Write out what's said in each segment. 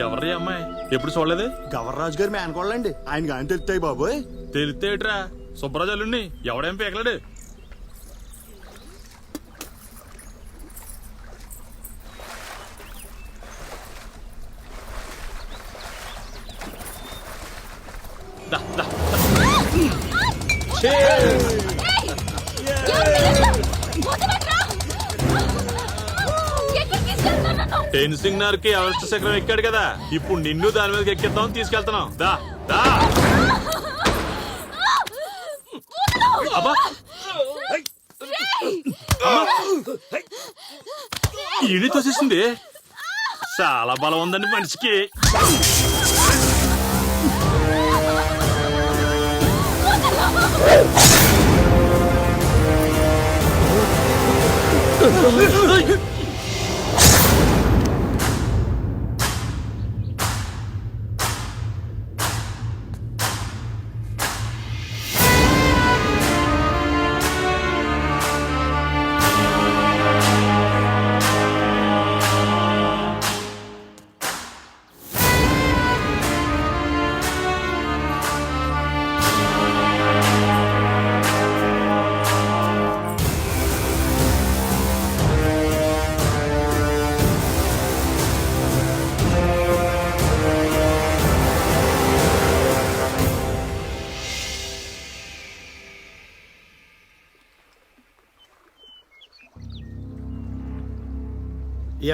ఎవరి అమ్మాయి ఎప్పుడు చూడలేదు? గవర్రాజు గారు మేనకోళ్ళండి. ఆయన కానీ తెలుస్తాయి బాబోయ్. తెలితేట్రా సుబ్బరాజు అల్లుడిని ఎవడేం పీకలేడు. టెన్సింగ్నర్ కి అవస్థ చక్రం ఎక్కాడు కదా, ఇప్పుడు నిన్ను దాని మీద ఎక్కిద్దాం తీసుకెళ్తున్నాం. దా దా అబ్బా ఈడి తోసేసింది. చాలా బలం ఉందండి మనిషికి.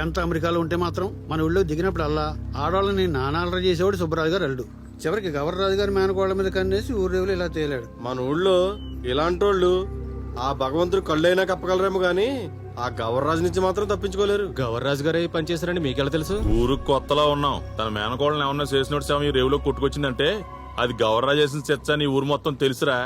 ఎంత అమెరికాలో ఉంటే మాత్రం మన ఊళ్ళో దిగినప్పుడల్లా ఆడవాళ్ళని నానాలర చేసేవాడు సుబ్బరాజు గారు అల్లుడు. చివరికి గవర్రాజు గారి మేనకోళ్ల మీద కన్నేసి ఊరేవులు ఇలా తేలాడు. మన ఊళ్ళో ఇలాంటోళ్ళు ఆ భగవంతుడు కళ్ళైనా కప్పగలరేమో గాని ఆ గవర్రాజు నుంచి మాత్రం తప్పించుకోలేరు. గవర్రాజు గారే పనిచేశారని మీకెలా తెలుసు? ఊరు కొత్తలా ఉన్నాం. తన మేనకోళ్ళని ఏమన్నా చేసినట్టు సమయం ఈ రేవులో కొట్టుకొచ్చిందంటే అది గవర్రా చేసిన చర్చ అని ఊరు మొత్తం తెలుసురా.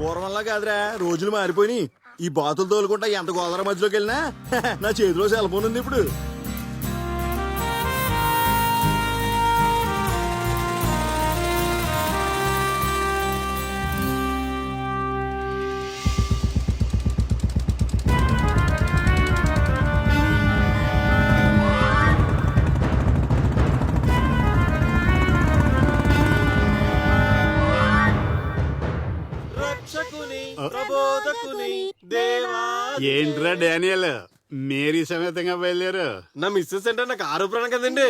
పూర్వంలా కాదురా, రోజులు మారిపోయి. ఈ బాతులు తోలుకుంటా ఎంత గోదావరి మధ్యలోకి వెళ్ళినా నా చేతిలో సెల్ ఫోన్ ఉంది ఇప్పుడు. ఏంట్రా డానియల్, మేరీ సమేతంగా బయలుదేరు? నా మిస్సెస్ అంటే నాకు ఆరోపణ కదండి.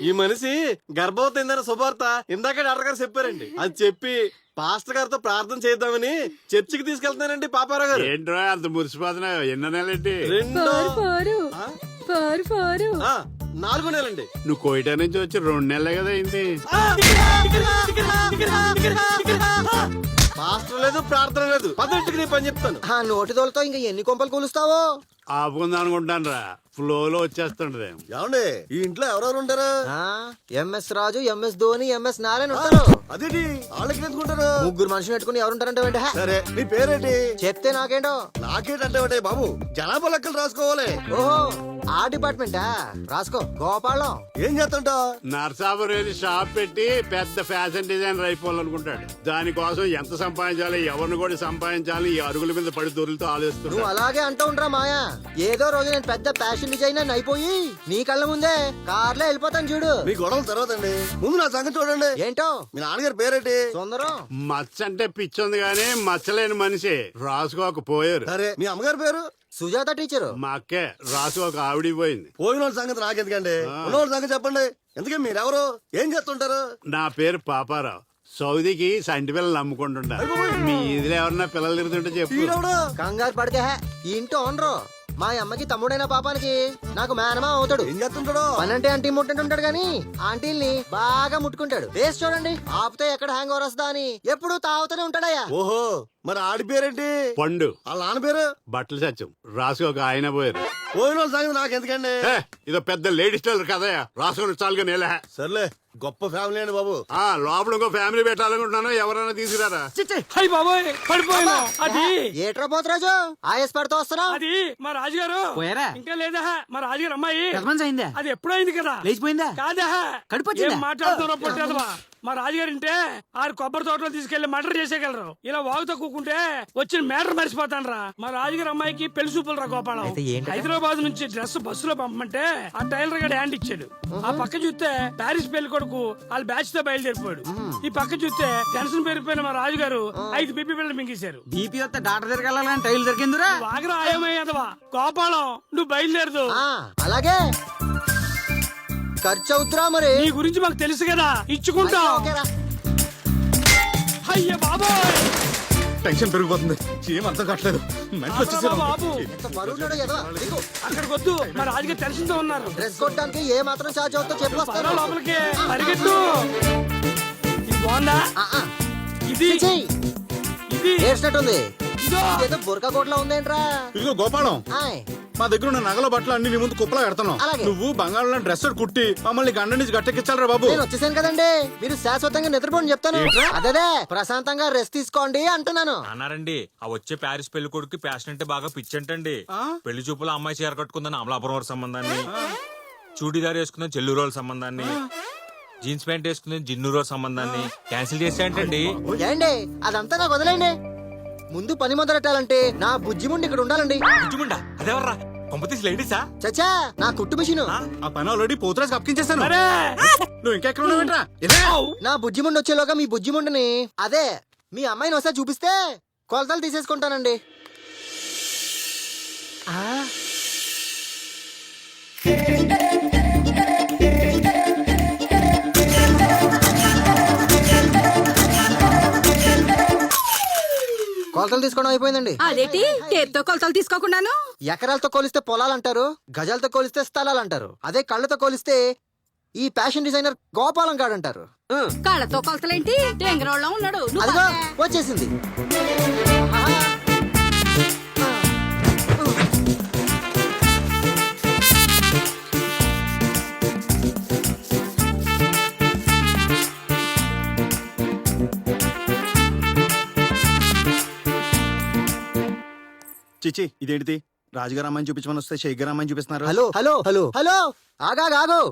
ఈ మనిషి గర్భవతి అయిందన్న శుభార్త ఇందాక డాక్టర్ గారు చెప్పారండి. అది చెప్పి పాస్టర్ గారితో ప్రార్థన చేద్దామని చర్చికి తీసుకెళ్తానండి పాపారావు గారు. ఏంట్రా అంత మురిసిపోతున్నావు? ఎన్నో నెలండి? 4 నెలండి. నువ్వు కోయిటా నుంచి వచ్చి 2 నెలలే కదా అయింది. పాస్టర్ లేదు, ప్రార్థన లేదు. పదటికి నీ పని చెప్తాను. ఆ నోటి తోలుతో ఇంకా ఎన్ని కొంపలు కూలుస్తావో? ఆపుకుందాం అనుకుంటాను రా, ఫ్లోలో వచ్చేస్తుంటది. ఏమండి ఈ ఇంట్లో ఎవరెవరు ఉంటారు? ఎంఎస్ రాజు, ఎంఎస్ ధోని, ఎంఎస్ నారాయణ ఉంటారు. అదేంటి వాళ్ళకి ఎందుకుంటారు? 3 మనుషులు పెట్టుకుని ఎవరుంటారంటే? సరే నీ పేరేంటి? చెప్తే నాకేంటో. నాకేంటంటే బాబు, జనాభా లెక్కలు రాసుకోవాలి. ఓహో ఆ డిపార్ట్మెంటా రాసుకో గోపాలం. ఏం చేస్తుంటావు? నర్సాపురం షాప్ పెట్టి పెద్ద ఫ్యాషన్ డిజైనర్ అయిపోవాలనుకుంటాడు. దానికోసం ఎంత సంపాదించాలి, ఎవరిని కూడా సంపాదించాలి, ఈ అరుగుల మీద పడి దొరుకుతూ నువ్వు ఆలోచిస్తున్నాడు. అలాగే అంటూ ఉండరా మాయా. ఏదో రోజు నేను పెద్ద ఫ్యాషన్ డిజైనర్ అయిపోయి నీ కళ్ళ ముందే కార్లో వెళ్ళిపోతాను చూడు. మీ గొడవలు తర్వాత అండి, ముందు నా సంగతి చూడండి. ఏంటో మీ నాన్నగారి పేరేంటి? సుందరం. మచ్చ అంటే పిచ్చుంది గానీ మచ్చలేని మనిషి. రాసుకోకపోయారు. సరే, మీ అమ్మగారి పేరు? సుజాత టీచరు. మా అక్కే రాసుకోక ఆవిడిపోయింది. పోయిన వాళ్ళ సంగతి నాకెందుకండి, ఉన్నవాళ్ళ సంగతి చెప్పండి. ఎందుకే మీరెవరు, ఏం చేస్తుంటారు? నా పేరు పాపారావు. సౌదీకి సంటి పిల్లలు నమ్ముకుంటుంటా. మీ ఇదిలో ఎవరన్నా పిల్లలు తిరుగుతుంటే చెప్పు. ఈడెవడు? కంగారు పడకే, ఈ ఇంటి ఓనరు. మా అమ్మకి తమ్ముడైన పాపానికి నాకు మేనమా అవుతాడు. ఏం చేస్తుంటాడు? పనంటే ఆంటీ ముట్టుంటాడు గాని ఆంటీల్ని బాగా ముట్టుకుంటాడు. వేసి చూడండి, ఆపితే ఎక్కడ హ్యాంగ్ ఓవర్ వస్తుందా అని ఎప్పుడు తాగుతూనే ఉంటాడయ్యా. ఓహో, మరి ఆడి పేరేంటి? పండు. వాళ్ళ నాన్న పేరు? బట్టలు సత్యం. రాసుకోక ఆయన పోయారు. పోయిన వాళ్ళ సంగతి నాకెందుకండి? ఏ, ఇదో పెద్ద లేడీస్ టైలర్ కదయా. రాసుకుని చాలుగా నేల. సర్లే, గొప్ప ఫ్యామిలీ అండి బాబు. లోపల ఇంకో ఫ్యామిలీ పెట్టాలనుకుంటున్నాను. ఎవరైనా తీసుకురారా. హై బాబోయ్ పడిపోయినా అది ఏట్రా పోతురాజు ఆయస్ పడుతూ వస్తున్నావు. అది మా రాజుగారు పోయారా? ఇంకా లేదా మా రాజుగారు అమ్మాయి అయిందా? అది ఎప్పుడో అయింది కదా. లేచిపోయిందా? కాదా కడుపు వచ్చిందా? ఏం మాట్లాడుతున్నావు పొట్టేదవా. మా రాజుగారు అంటే ఆరు కొబ్బరి తోటలో తీసుకెళ్లి మర్డర్ చేసేయగలరు. ఇలా వాగుతో కూకుంటే వచ్చిన మేటర్ మర్చిపోతాను రా. మా రాజుగారు అమ్మాయికి పెళ్లి చూపులు రా గోపాలం. హైదరాబాద్ నుంచి డ్రెస్ బస్సులో పంపమంటే ఆ టైలర్ గడు హ్యాండ్ ఇచ్చాడు. ఆ పక్క చూస్తే ప్యారిస్ పెళ్లి కొడుకు వాళ్ళ బ్యాచ్ తో బయలుదేరిపోయాడు. ఈ పక్క చూస్తే టెన్షన్ పెరిగిపోయిన మా రాజుగారు 5 పిప్పి పిల్లలు మింగేశారు. బీపీ వస్తే డాక్టర్ దగ్గరికి వెళ్ళాలని టైల్ దొరికిందిరా. వాగరా ఆయమయ్యదవా గోపాలం, నువ్వు బయలుదేరదు. అలాగే ఖర్చు అవుతురా మరి. నీ గురించి మాకు తెలుసు కదా, ఇచ్చుకుంటాం. ఓకేరా. అయ్య బాబోయ్ టెన్షన్ పెరిగిపోతుంది, ఏం అర్థం కావట్లేదు. బాబు ఎంత బరువున్నాడో ఎదవా. దిగు. అక్కడికి వద్దు, మా రాజుగారు టెన్షన్ తో ఉన్నారు. డ్రెస్ కొట్టడానికి ఏ మాత్రం చార్జ్ అవుతుందో చెప్పు పద వస్తాను. లోపలికి పరిగెత్తు. ఇది బాగుందా? ఇది చెయ్యి. ఇది ఏడ్చినట్టుంది. ఇదో. ఏదో బురకా కోట్లా ఉందేంట్రా. ఇదిగో గోపాలం, ఆయ్. మా దగ్గర ఉన్న నగల బట్టలు అన్ని నీ ముందు కుప్పలా పెడతాను. అలాగే. నువ్వు బంగాళలో డ్రెస్ కుట్టి మమ్మల్ని గండ నుంచి గట్టెక్కించాలరా బాబు. నేను వచ్చేసాను కదండి, మీరు శాశ్వతంగా నిద్రపోండి చెప్తాను. అదే ప్రశాంతంగా రెస్ట్ తీసుకోండి అంటున్నాను. అన్నారండి ఆ వచ్చే ప్యారిస్ పెళ్లి కొడుకు ప్యాషన్ అంటే బాగా పిచ్చంటండి. పెళ్లి చూపులో అమ్మాయి చీర కట్టుకుందని అమలాపురం వారి సంబంధాన్ని, చూడీదార్ వేసుకున్న చెల్లూరు సంబంధాన్ని, జీన్స్ ప్యాంట్ వేసుకున్న జిన్నూరు సంబంధాన్ని క్యాన్సిల్ చేసేయంటండి. ఏండి అదంతా నాకు వదిలేండి. ముందు పని మొదలెట్టాలంటే నా బుజ్జిముండి ఇక్కడ ఉండాలండి. బుజ్జిముండా అదెవర్రా? కొంపతీసి లేడీసా? చచ్చా నా కుట్టు మిషన్. ఆ పని ఆల్రెడీ పోతురాజు అప్పగించేస్తాను. అరే నువ్వు ఇంకా ఎక్కడ ఉన్నావేంట్రా? నా బుజ్జిముండి వచ్చేలోగా మీ బుజ్జిముండిని అదే మీ అమ్మాయిని ఒకసారి చూపిస్తే కొలతలు తీసేసుకుంటానండి. ఆ కొలతలు తీసుకోవడం అయిపోయిందండి. అదేంటి టేప్తో కొలతలు తీసుకోకుండాను? ఎకరాలతో కొలిస్తే పొలాలు అంటారు, గజాలతో కొలిస్తే స్థలాలు అంటారు. అదే కళ్ళతో కొలిస్తే ఈ ఫ్యాషన్ డిజైనర్ గోపాలం గాడు అంటారు. కళ్ళతో కొలతలేంటి? డెంగరోళ్ళ ఉన్నాడు. నువ్వు అదిగో పక్కనే. వచ్చేసింది. చిచి, ఇదేంటిది? రాజుగారు అమ్మాయిని చూపించమని వస్తే షేక్ గారు అమ్మాయిని చూపిస్తున్నారు. హలో హలో హలో హలో ఆగా ఆగు.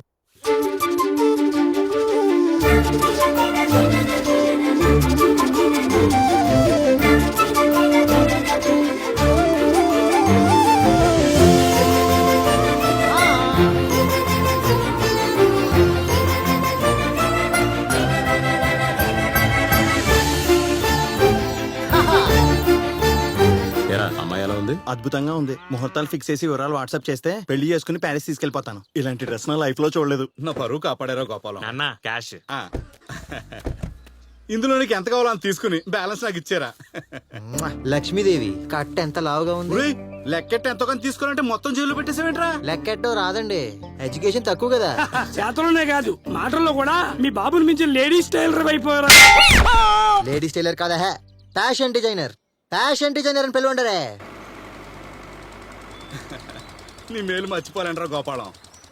అమ్మాయి ఎలా ఉంది? అద్భుతంగా ఉంది. ముహూర్తాలు ఫిక్స్ చేసి వివరాలు వాట్సాప్ చేస్తే పెళ్లి చేసుకుని ప్యారిస్ తీసుకెళ్లిపోతాను. ఇలాంటి డ్రెస్ నా లైఫ్ లో చూడలేదు. నా పరువు కాపాడారో గోపాలం. నాన్న క్యాష్. ఇందులో నీకు ఎంత కావాలో అంత తీసుకుని బ్యాలెన్స్ నాకు ఇచ్చారా? లక్ష్మీదేవి కట్ట ఎంత లావుగా ఉంది. ఒరేయ్, లెక్కెట్ట ఎంతో కానీ తీసుకోవాలంటే మొత్తం జైల్లో పెట్టేసావేంట్రా? లెక్కెట్టో రాదండి, ఎడ్యుకేషన్ తక్కువ కదా. చేతలోనే కాదు మాటల్లో కూడా మీ బాబుని మించి లేడీస్ టైలర్ అయిపోయారా. లేడీస్ టైలర్ కాదా, ఫ్యాషన్ డిజైనర్. ఫ్యాషన్ డిజైనర్ అని పిలవండరే. నీ మేలు మర్చిపోలేంట్రా గోపాలం.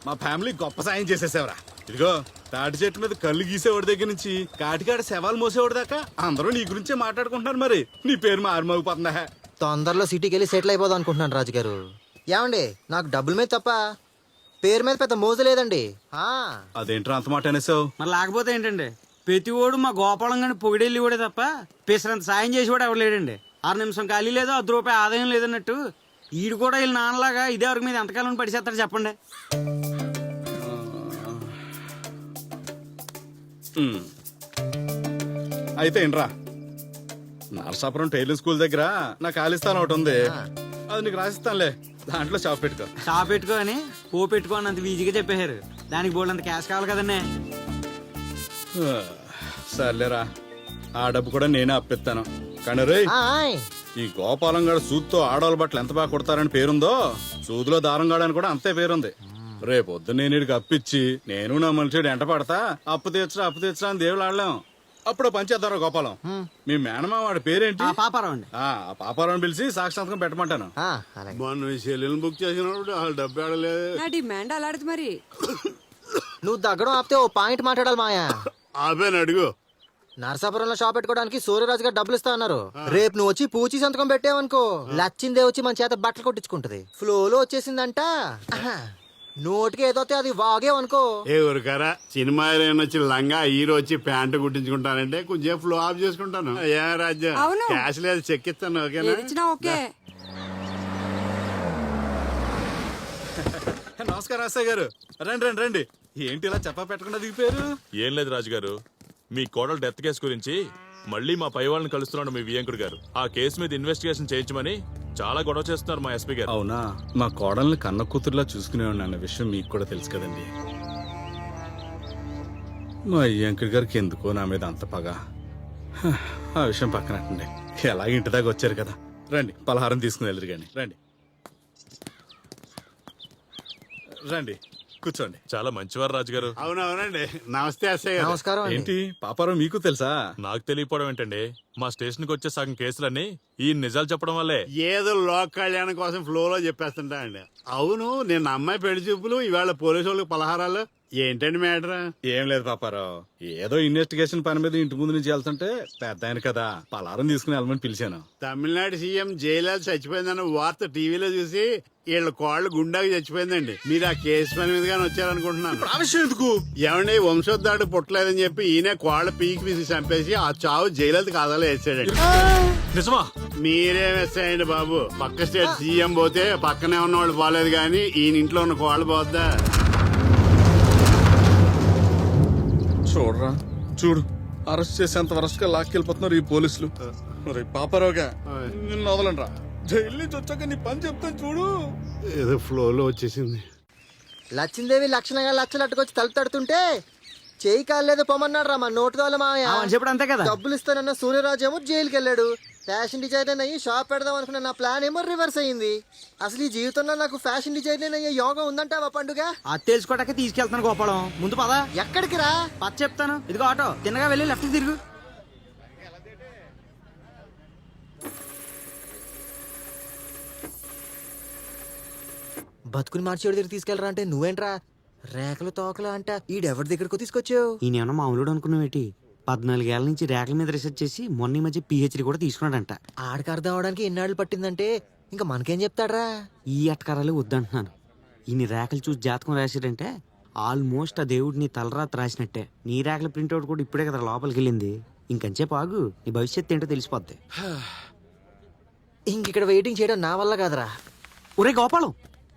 మా ఫ్యామిలీ గొప్ప సాయం చేసేసావురా. ఇదిగో తాటి చెట్టు మీద కళ్ళు గీసేవాడి దగ్గర నుంచి కాటికాడ శవాలు మోసేవాడి దాకా అందరూ నీ గురించే మాట్లాడుకుంటున్నారు. మరి నీ పేరు మారుమోగిపోతుందా? తొందరలో సిటీకి వెళ్ళి సెటిల్ అయిపోదాం అనుకుంటున్నాను రాజుగారు. ఏమండి నాకు డబ్బుల మీద తప్ప పేరు మీద పెద్ద మోజు లేదండి. ఆ అదేంట్రా అంత మాట అనేసావు? మరి లేకపోతే ఏంటండి, ప్రతి ఓడు మా గోపాలం గాని పొగిడెళ్ళి కూడా తప్ప పిసరంత సాయం చేసి కూడా ఎవరు లేడండి. 6 నిమిషం ఖాళీ లేదు, ₹10 ఆదాయం లేదన్నట్టు ఈడు కూడా వీళ్ళ నాన్నలాగా ఇదే వరకు మీద ఎంతకాలం పడిచేస్తాడు చెప్పండి. అయితే ఏంట్రా, నరసాపురం టైలరింగ్ స్కూల్ దగ్గర నా ఖాళీ స్థలం ఒకటి ఉంది, అది నీకు రాసిస్తానులే, దాంట్లో షాప్ పెట్టుకో. షాప్ పెట్టుకో అని పో పెట్టుకో అని అంత ఈజీగా చెప్పేశారు. దానికి బోల్డ్ అంత క్యాష్ కావాలి కదండి. సర్లేరా, ఆ డబ్బు కూడా నేనే అప్పిస్తాను. కానీ రే, ఆయ్. ఈ గోపాలం గారు సూద్తో ఆడవాళ్ళ బట్టలు ఎంత బాగా కుడతారని పేరుందో, సూదులో దారం గాడని కూడా అంతే పేరుంది. రేపొద్దు నేను ఇడికి అప్పిచ్చి నేను నా మనిషిడు ఎంట పడతా, అప్పు తీర్చరా అని దేవుళ్ళు ఆడలేం. అప్పుడు పనిచేద్దారా గోపాలం, మీ మేనమా వాడి పేరేంటి? పాపారావు అండి. ఆ పాపారావుని పిలిచి సాక్షాత్కం పెట్టమంటాను. ఆ, అలాగే. మొన్న మీ చెల్లెలు బుక్ చేసినప్పుడు వాళ్ళు డబ్బు ఆడలేదు. నా డిమాండ్ అలాంటిది మరి. నువ్వు దగ్గడం ఆపితే ఓ పాయింట్ మాట్లాడాలి మాయా. ఆపేను అడుగు. నరసాపురంలో షాప్ పెట్టుకోవడానికి సూర్యరాజు గారు డబ్బులు ఇస్తా అన్నారు. రేపు నువ్వు వచ్చి పూచి సంతకం పెట్టావనుకో, లచ్చిందే వచ్చి మన చేత బట్టలు కొట్టించుకుంటది. ఫ్లోలో వచ్చేసిందంట. ఆహా. నోటికి ఏదోతే అది వాగేవనుకో. ఏ ఊరికారా, సినిమా హీరోయిన్ వచ్చి లంగా, హీరో వచ్చి ప్యాంటు కుట్టించుకుంటానంటే కొంచెం ఫ్లో ఆఫ్ చేసుకుంటాను. ఏ రాజ్యం, అవును. క్యాష్ లేదు, చెక్ ఇస్తాను. ఓకేనా? ఏదిచ్చినా ఓకే. నమస్కారం అస్సయ్య గారు, రండి రండి రండి. ఏంటి ఇలా చెప్పా పెట్టకుండా దిగిపోయారు? ఏం లేదు రాజుగారు, మీ కోడలు డెత్ కేసు గురించి మళ్ళీ మా పై వాళ్ళని కలుస్తున్నాడు మీ వియంకుడు గారు. ఆ కేసు మీద ఇన్వెస్టిగేషన్ చేయించమని చాలా గొడవ చేస్తున్నారు మా ఎస్పీ గారు. అవునా, మా కోడల్ని కన్న కూతురులా చూసుకునేవాడిని అన్న విషయం మీకు కూడా తెలుసు కదండి. మా అయ్యంకుడి గారికి ఎందుకో నా మీద అంత పగ. హ, ఆ విషయం పక్కనట్టండి. ఎలాగ ఇంటి దాకా వచ్చారు కదా, రండి పలహారం తీసుకుని వెళ్ళరు కానీ. రండి రండి కూర్చోండి. చాలా మంచివారు రాజుగారు. అవునవునండి. నమస్తే అచ్చయ్య గారు. నమస్కారం అండి. ఏంటి పాపారం మీకు తెలుసా? నాకు తెలియకపోవడం ఏంటండి, మా స్టేషన్ కి వచ్చే సగం కేసులన్నీ ఈ నిజాలు చెప్పడం వల్లే. ఏదో లోక్ కళ్యాణం కోసం ఫ్లోలో చెప్పేస్తుంటా అండి. అవును, నేను అమ్మాయి పెళ్లి చూపులు, ఇవాళ పోలీసు వాళ్ళకి పలహారాలు, ఏంటండి మ్యాటర్? ఏం లేదు పాపారావు, ఏదో ఇన్వెస్టిగేషన్ పని మీద ఇంటి ముందు నుంచి వెళ్తుంటే పెద్ద ఆయన కదా, పలహారం తీసుకుని వెళ్ళమని పిలిచాను. తమిళనాడు సీఎం జయలలిత చచ్చిపోయిందన్న వార్త టీవీలో చూసి వీళ్ళ కోళ్ళు గుండాకి చచ్చిపోయిందండి. మీరు ఆ కేసు పని మీదగానే వచ్చారనుకుంటున్నాను. ఆ విషయం ఎందుకు? ఏమండి, వంశోద్ధాడు పుట్టలేదని చెప్పి ఈయన కోళ్ళ పీకి పీసి చంపేసి ఆ చావు జయలలిత కాదాలో వేసాడండి. నిజమా? మీరేం వేస్తాయండి బాబు, పక్క స్టేట్ సీఎం పోతే పక్కనే ఉన్న వాళ్ళు పోలేదు కానీ ఈయన ఇంట్లో ఉన్న కోళ్ళు పోద్దా? చూడరా చూడు, అరెస్ట్ చేసేంత వరస్ట్గా లాక్కెళ్ళిపోతున్నారు ఈ పోలీసులు. మరి పాపారావుగా నిన్ను వదలండి రా, జైలు నుంచి వచ్చాక నీ పని చెప్తాను చూడు. ఏదో ఫ్లోలో వచ్చేసింది. లచ్చిందేవి లక్షణంగా లక్షలు అట్టుకొచ్చి తలుపు తడుతుంటే చేయి కాలేదు పొమ్మన్నాడు రా మా నోటు వాళ్ళ మాయ. చెప్పడం అంతే కదా. డబ్బులు ఇస్తానన్న సూర్యరాజు ఏమో జైలుకి వెళ్ళాడు. ఫ్యాషన్ డిజైనర్ అయ్యి షాప్ పెడదాం అనుకున్న నా ప్లాన్ ఏమో రివర్స్ అయ్యింది. అసలు ఈ జీవితంలో నాకు ఫ్యాషన్ డిజైనర్ అయ్యే యోగం ఉందంటావా పండుగ? అది తెలుసుకోవటానికి తీసుకెళ్తాను గోపాలం. ముందు పదా. ఎక్కడికి రా? పచ్చ చెప్తాను. ఇదిగో ఆటో, తిన్నగా వెళ్ళి లెఫ్ట్ తిరుగు. బతుకుని మార్చేవాడి దగ్గర తీసుకెళ్ళరా అంటే నువ్వేంట్రా రేఖలు తోకలు అంట ఈడెవరి దగ్గరకు తీసుకొచ్చావు? ఈయన మామూలుడు అనుకున్నావేటి? 14 ఏళ్ల నుంచి రేఖల మీద రీసెర్చ్ చేసి మొన్న ఈ మధ్య PhD కూడా తీసుకున్నాడంట. ఆడికి అర్థం అవడానికి ఎన్నాళ్ళు పట్టిందంటే ఇంకా మనకేం చెప్తాడ్రా? ఈ అటకారాలు వద్దంటున్నాను. ఈయన రేఖలు చూసి జాతకం రాశాడంటే ఆల్మోస్ట్ ఆ దేవుడిని తలరాత రాసినట్టే. నీ రేఖల ప్రింట్అవుట్ కూడా ఇప్పుడే కదా లోపలికి వెళ్ళింది. ఇంకంచేపు ఆగు, నీ భవిష్యత్తు ఏంటో తెలిసిపోద్ది. ఇంకిక్కడ వెయిటింగ్ చేయడం నా వల్ల కాదురా. ఒరే గోపాలం,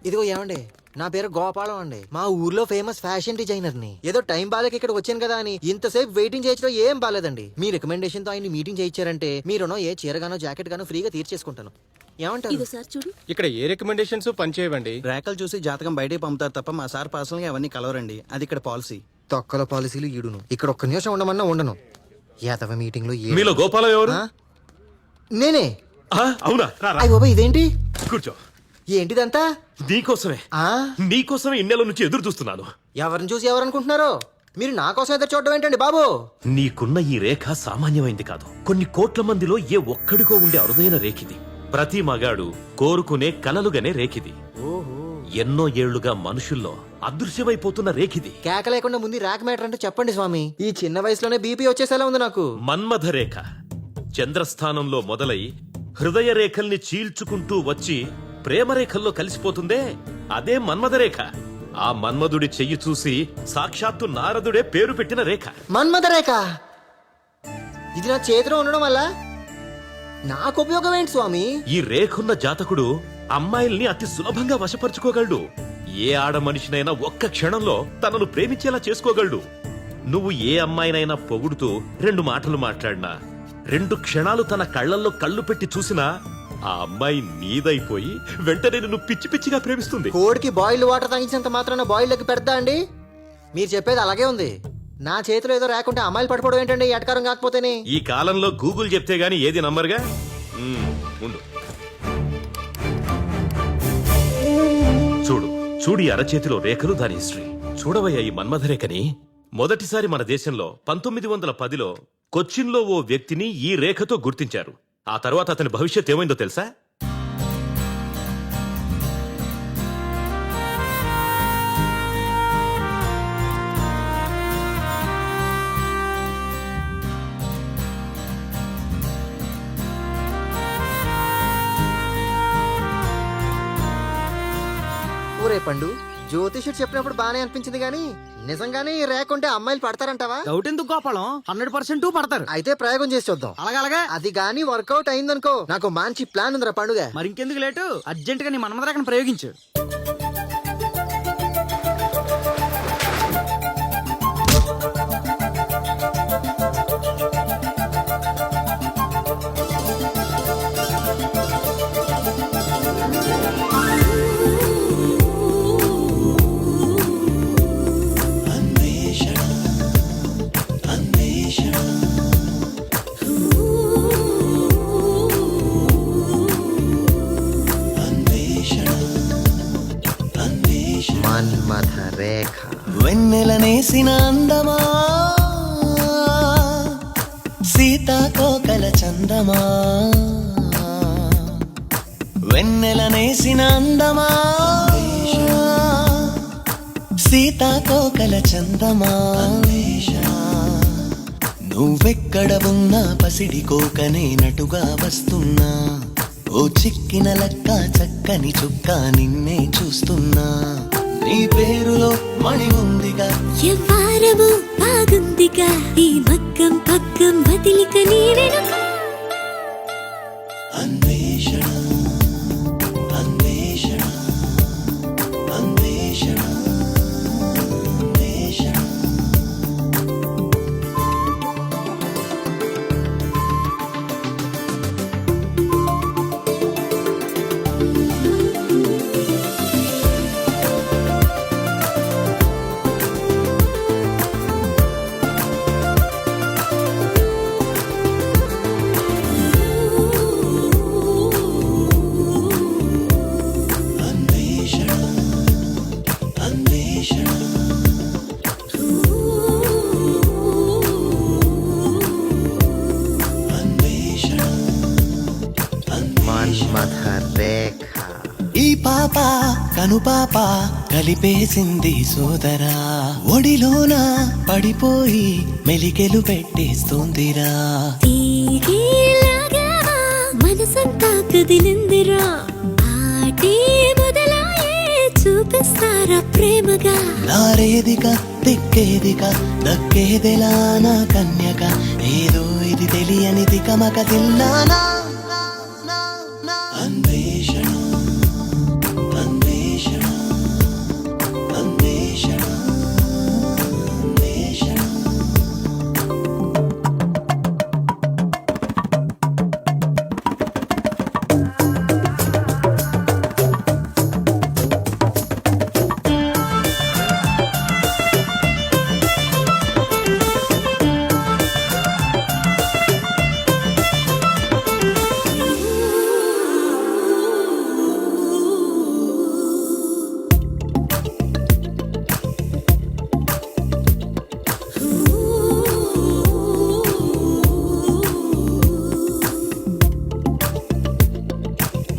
ఇదిగో ఏమండి, నా పేరు గోపాలం అండి. మా ఊర్లో ఫేమస్ ఫ్యాషన్ డిజైనర్ ని. ఏదో టైం బాలేక ఇక్కడ వచ్చాను కదా అని ఇంతసేపు వెయిటింగ్ చేయించడం ఏం బాలేదండి. మీ రికమెండేషన్ తో ఆయన మీటింగ్ చేయించారంటే మీరునో ఏ చీరగానో జాకెట్ గానో ఫ్రీగా తీర్చేసుకుంటాను. ఏమంటారు? ఇక్కడ ఏ రికమెండేషన్స్ పనిచేయవండి. రేఖలు చూసి జాతకం బయటే పంపుతారు తప్ప మా సార్ పర్సనల్ గా అవన్నీ కలవరండి. అది ఇక్కడ పాలసీ. తొక్కల పాలసీలు ఈడును. ఇక్కడ ఒక్క నిమిషం ఉండమన్నా ఉండను. యాదవ మీటింగ్ లో మీలో గోపాలం ఎవరు? నేనే. అవునా? అయ్య బాబా, ఇదేంటి? కూర్చో. ఏంటిదంతా? నీకోసమే, ఆ నీకోసమే ఇన్నేళ్ళ నుంచి ఎదురు చూస్తున్నాను. ఎవరిని చూసి ఎవరనుకుంటున్నారు? మీరు నా కోసం ఎదురు చూడడం ఏంటండి బాబు? నీకున్న ఈ రేఖ సామాన్యమైంది కాదు. కొన్ని కోట్ల మందిలో ఏ ఒక్కడికో ఉండే అరుదైన రేఖిది. ప్రతి మగాడు కోరుకునే కలలుగానే రేఖిది. ఎన్నో ఏళ్లుగా మనుషుల్లో అదృశ్యమైపోతున్న రేఖిది. కేక లేకుండా ముందు ర్యాక్ మ్యాటర్ అంటే చెప్పండి స్వామి. ఈ చిన్న వయసులోనే బీపీ వచ్చేసేలా ఉంది నాకు. మన్మథ రేఖ చంద్రస్థానంలో మొదలై హృదయ రేఖల్ని చీల్చుకుంటూ వచ్చి ప్రేమరేఖల్లో కలిసిపోతుందే, అదే మన్మథ రేఖ. ఆ మన్మధుడి చెయ్యి చూసి సాక్షాత్తు నారదుడే పేరు పెట్టిన రేఖ. మన్మథ రేఖ. ఇది నా చేతిలో ఉండడం వల్ల నాకు ఉపయోగం ఏంటి స్వామి? ఈ రేఖున్న జాతకుడు అమ్మాయిల్ని అతి సులభంగా వశపరుచుకోగలడు. ఏ ఆడ మనిషినైనా ఒక్క క్షణంలో తనను ప్రేమించేలా చేసుకోగలడు. నువ్వు ఏ అమ్మాయినైనా పొగుడుతూ 2 మాటలు మాట్లాడినా, 2 క్షణాలు తన కళ్ళల్లో కళ్ళు పెట్టి చూసినా ఆ అమ్మాయి నీదైపోయి వెంటనే నిన్ను పిచ్చి పిచ్చిగా ప్రేమిస్తుంది. కోడికి బాయిల్డ్ వాటర్ తాగించినంత మాత్రాన బాయిల్ లెక్క పెడతా అండి? మీరు చెప్పేది అలాగే ఉంది. నా చేతిలో ఏదో రాకుంటే అమ్మాయిలు పడిపోవడం ఏంటండి ఎటకారం కాకపోతేనే? ఈ కాలంలో గూగుల్ చెప్తే గానీ ఏది నంబర్గా ఉండు. చూడు చూడు ఈ అరచేతిలో రేఖలు, దాని హిస్టరీ చూడవయ్యా. ఈ మన్మథ రేఖని మొదటిసారి మన దేశంలో 1910లో కొచ్చిన్లో ఓ వ్యక్తిని ఈ రేఖతో గుర్తించారు. ఆ తర్వాత అతని భవిష్యత్ ఏమైందో తెలుసా? ఊరే పండు, జ్యోతిషుడు చెప్పినప్పుడు బానే అనిపించింది గానీ నిజంగానే ఈ రేఖ ఉంటే అమ్మాయిలు పడతారంటావా? డౌట్ ఎందుకు గోపాలం, 100% పడతారు. అయితే ప్రయోగం చేసి చూద్దాం. అలాగే అది గానీ వర్కౌట్ అయిందనుకో నాకు మంచి ప్లాన్ ఉందిరా పండుగ. మరి ఇంకెందుకు లేటు, అర్జెంట్ గా నీ మన్మథ రేఖను ప్రయోగించు. మన్మథ రేఖ. వెన్నెలనేసిన అందమా, సీతాకోకల చందమా. వెన్నెలనేసిన అందమా, సీతాకోకల చందమా. నువ్వెక్కడ ఉన్నా పసిడి కోకనే నటుగా వస్తున్నా. ఓ చిక్కిన లక్క చక్కని చుక్క నిన్నే చూస్తున్నా. నీ పేరులో మణి ఉందిగా, ఎవ్వారము బాగుందిగా. ఈ మగ్గం పగ్గం బదిలిక నీ వెనుక. అన్వేషణ అన్వేషణ అన్వేషణ అన్వేషణ. మన్మథ రేఖ. ఈ పాప కను పాప కలిపేసింది సోదరా. ఒడిలోన పడిపోయి మెలికెలు పెట్టేస్తుందిరా. తీగేలాగావా మనసంతా కదిలిందిరా. ఆటే మొదలాయే చూపిస్తారా ప్రేమగా. నారేదిగా దిక్కేదిగా దక్కేదెలా నా కన్యక. ఏదో ఇది తెలియనిది కమక తిల్లానా. అన్వేషణ అన్వేషణ అన్వేషణ అన్వేషణ.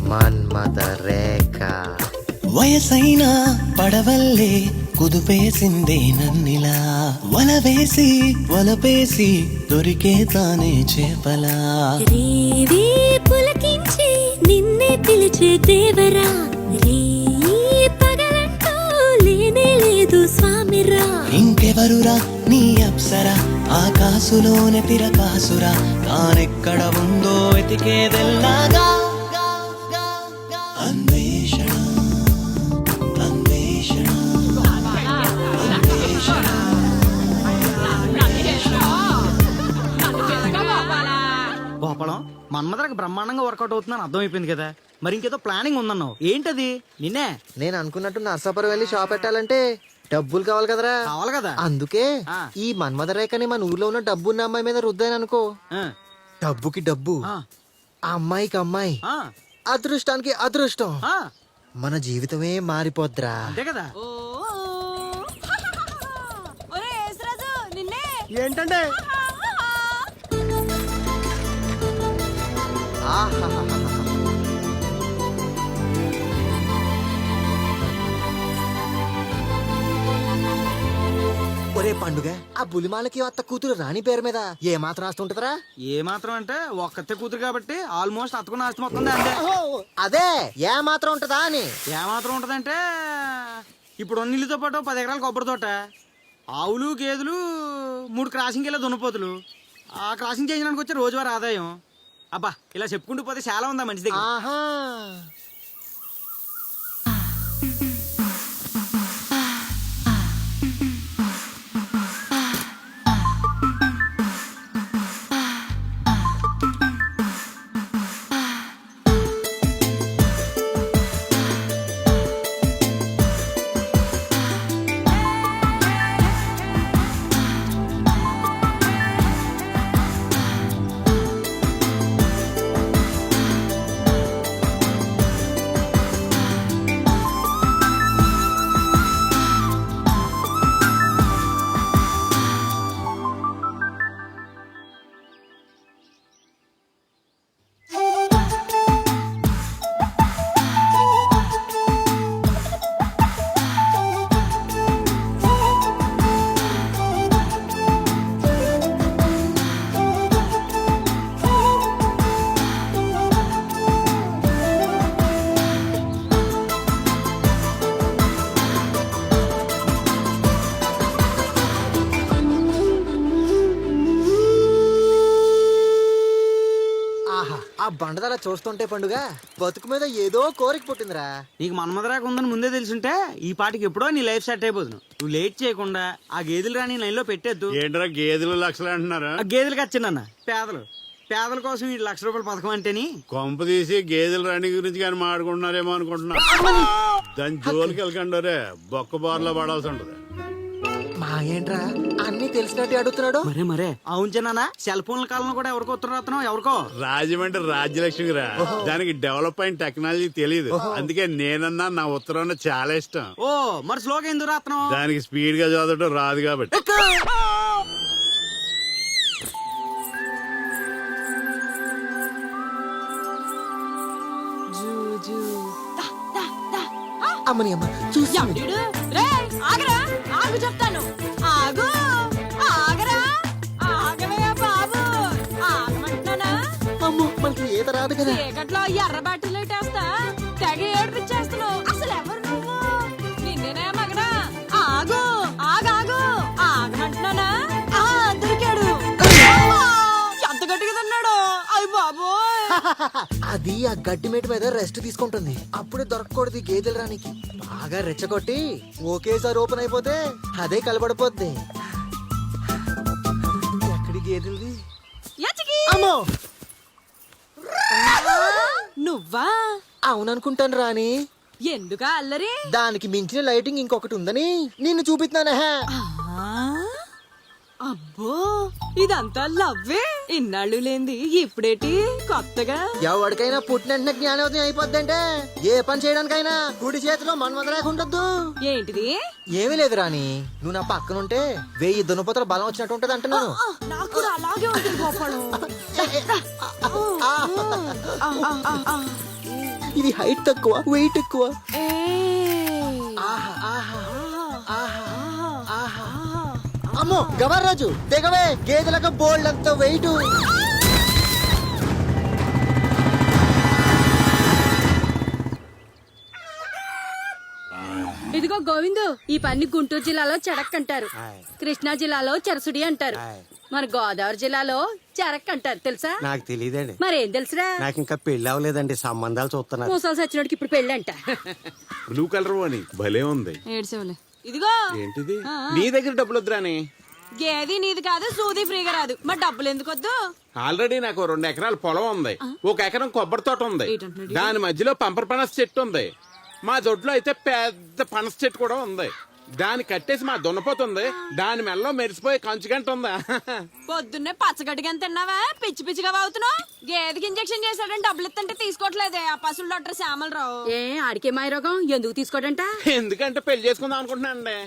మన్మథ రేఖ. వయసైన పడవల్లే కుదుపేసిందే నన్నిలా. వలవేసి వలపేసి దొరికే తానే చేపలా. రేవే పులకించి నిన్నే పిలిచే దేవరా. రే పగలంటూ లేనే ఎవరురా నీ అప్సరా ఆకాశులోని తిరకాసురా తానెక్కడ ఉందో వెతికేదెల్లాగా అన్వేషణ అన్వేషణ గోపాలం మన్మధరకు బ్రహ్మాండంగా వర్కౌట్ అవుతుందని అర్థమైపోయింది కదా, మరి ఇంకేదో ప్లానింగ్ ఉందన్నావు, ఏంటది? నిన్నే నేను అనుకున్నట్టు నర్సాపురం వెళ్ళి షాప్ పెట్టాలంటే డబ్బులు కావాలి కదరా. కావాలి కదా. అందుకే ఆ. ఈ మన్మథ రేఖని మన ఊర్లో ఉన్న డబ్బున్న అమ్మాయి మీద రుద్దాను అనుకో. ఆ, డబ్బుకి డబ్బు, ఆ, ఆ అమ్మాయికి అమ్మాయి, ఆ, అదృష్టానికి అదృష్టం, ఆ, మన జీవితమే మారిపోద్రా. అంతే కదా. ఏంటంటే ఆహాహాహా. ఒరే పండుగ, ఆ బులిమాలకి అత్త కూతురు రాణి పేరు మీద ఏ మాత్రం ఆస్తి ఉంటదరా? ఏ మాత్రం అంటే ఒక్కతే కూతురు కాబట్టి ఆల్మోస్ట్ అతకున్న ఆస్తి మొత్తం అంతే. అదే ఏ మాత్రం ఉంటదా అని. ఏ మాత్రం ఉంటదంటే ఇప్పుడు ఉన్న ఇల్లుతో పాటు 10 ఎకరాల కొబ్బరి తోట, ఆవులు గేదెలు 3 క్రాసింగ్ వెళ్ళే దున్నపోతులు, ఆ క్రాసింగ్ చేయడానికి వచ్చే రోజువారీ ఆదాయం. అబ్బా ఇలా చెప్పుకుంటూ పోతే చాలా ఉందా మనిషి దగ్గర. ఆహా. ఆ బండదల చూస్తుంటే పండుగ బతుకు మీద ఏదో కోరిక పుట్టిందిరా. నీకు మన్మధరాక ఉందని ముందే తెలుసుంటే ఈ పాటికి ఎప్పుడో నీ లైఫ్ సెట్ అయిపోతుంది. నువ్వు లేట్ చేయకుండా ఆ గేదెలు రాని లైన్ లో పెట్టేద్దు. ఏంట్రా గేదెలు లక్షలు అంటున్నారా? ఆ గేదెలకు వచ్చిందన్న పేదల కోసం ఈ ₹1,00,000 పథకం అంటేని. కొంప తీసి గేదెల రాణి గురించి కానీ మాట్లాడుకుంటున్నారేమో అనుకుంటున్నా. దాని జోలికి వెళ్ళకండి, బొక్క బార్లో పడాల్సి ఉంటది. మా ఏంట్రా అన్ని తెలిసినట్టు అడుగుతున్నాడు. మరే అవును చిన్న సెల్ ఫోన్ల కాలంలో కూడా ఎవరికో ఉత్తరం రాస్తున్నావు. ఎవరికో రాజమండ్రి రాజ్యలక్ష్మి రా, దానికి డెవలప్ అయిన టెక్నాలజీ తెలియదు. అందుకే నేనన్నా నా ఉత్తరం చాలా ఇష్టం. ఓ మరి స్లోగా ఎందుకు రాస్తున్నావు? దానికి స్పీడ్ గా చదవటం రాదు కాబట్టి. అమ్మని అమ్మ చూసి ఆగు చెప్తాను. ఆగు ఆగరా ఆగవయ్యా బాబు, ఆగమంటున్నానా? అమ్మో మనకి ఈత రాదు కదా. చీకట్లో ఎర్ర బాటిల్ పెట్టేస్తా తెగ ఏడిపించేస్తున్నావు. అసలు ఎవరు నువ్వు? నిన్నేనా మగనా? ఆగు ఆగాగు ఆగమంటున్నానా? దొరికాడు. ఎంత గట్టిగా తిన్నాడు. అయ్య బాబు. అది ఆ గడ్డి మేట మీద రెస్ట్ తీసుకుంటుంది. అప్పుడే దొరకకూడదు ఈ గేదెలు రానికి. బాగా రెచ్చగొట్టి ఒకేసారి ఓపెన్ అయిపోతే అదే కలబడిపోద్ది. ఎక్కడి గేదెలది? అమ్మో నువ్వా? అవుననుకుంటాను రాని. ఎందుకా అల్లరి? దానికి మించిన లైటింగ్ ఇంకొకటి ఉందని నిన్ను చూపిస్తున్నానే. అబ్బో ఇదంతా లవ్వే. ఇన్నాళ్ళు లేంది ఇప్పుడేటి కొత్తగా? ఎవరికైనా పుట్టిన జ్ఞానోదయం అయిపోద్దంటే ఏ పని చేయడానికైనా కుడి చేతిలో మన్మథరేఖ ఉండొద్దు. ఏంటిది? ఏమీ లేదు రాని, నువ్వు నా పక్కనుంటే 1000 దున్నపోతల బలం వచ్చినట్టు ఉంటది అంటున్నాను. నాకు కూడా అలాగే ఉంటుంది గోపాలం. ఇది హైట్ తక్కువ వెయిట్ ఎక్కువ. అమ్మో గవర్రాజు దిగవే, గేదెలకు బోల్డ్ అంత వెయిట్. ఇదిగో గోవిందు, ఈ పని గుంటూరు జిల్లాలో చెడక్ అంటారు, కృష్ణా జిల్లాలో చెరసుడి అంటారు, మన గోదావరి జిల్లాలో చెరక్ అంటారు. తెలుసా? నాకు తెలియదండి. మరేం తెలుసురా? నాకు ఇంకా పెళ్లి అవ్వలేదండి, సంబంధాలు చూస్తున్నారు. మూసాలు సచ్చినోడికి ఇప్పుడు పెళ్ళంట. బ్లూ కలర్ అని భలే ఉంది. ఏడ్చేవలే. ఇదిగో ఏంటిది? నీ దగ్గర డబ్బులు వద్దురాని. గేది నీది కాదు, సూది ఫ్రీగా రాదు, మరి డబ్బులు ఎందుకు వద్దు? ఆల్రెడీ నాకు 2 ఎకరాల పొలం ఉంది, 1 ఎకరం కొబ్బరి తోట ఉంది, దాని మధ్యలో పంపర పనస చెట్టు ఉంది, మా దొడ్లో అయితే పెద్ద పనస చెట్టు కూడా ఉంది, దాన్ని కట్టేసి మా దున్నపోతుంది, దాని మెల్లో మెరిసిపోయి కంచుగంట ఉందా. పొద్దున్నే పచ్చగడ్డిగా తిన్నావా? పిచ్చి పిచ్చిగా వాగుతున్నావు. గేదెకి ఇంజెక్షన్ చేశాడని డబ్బులు ఇస్తుంటే తీసుకోవట్లేదే ఆ పశువుల డాక్టర్ శ్యామలరావు. ఏ ఆడికే మాయ రోగం? ఎందుకు తీసుకోడంట? ఎందుకంటే పెళ్లి చేసుకుందాం అనుకుంటున్నానండి.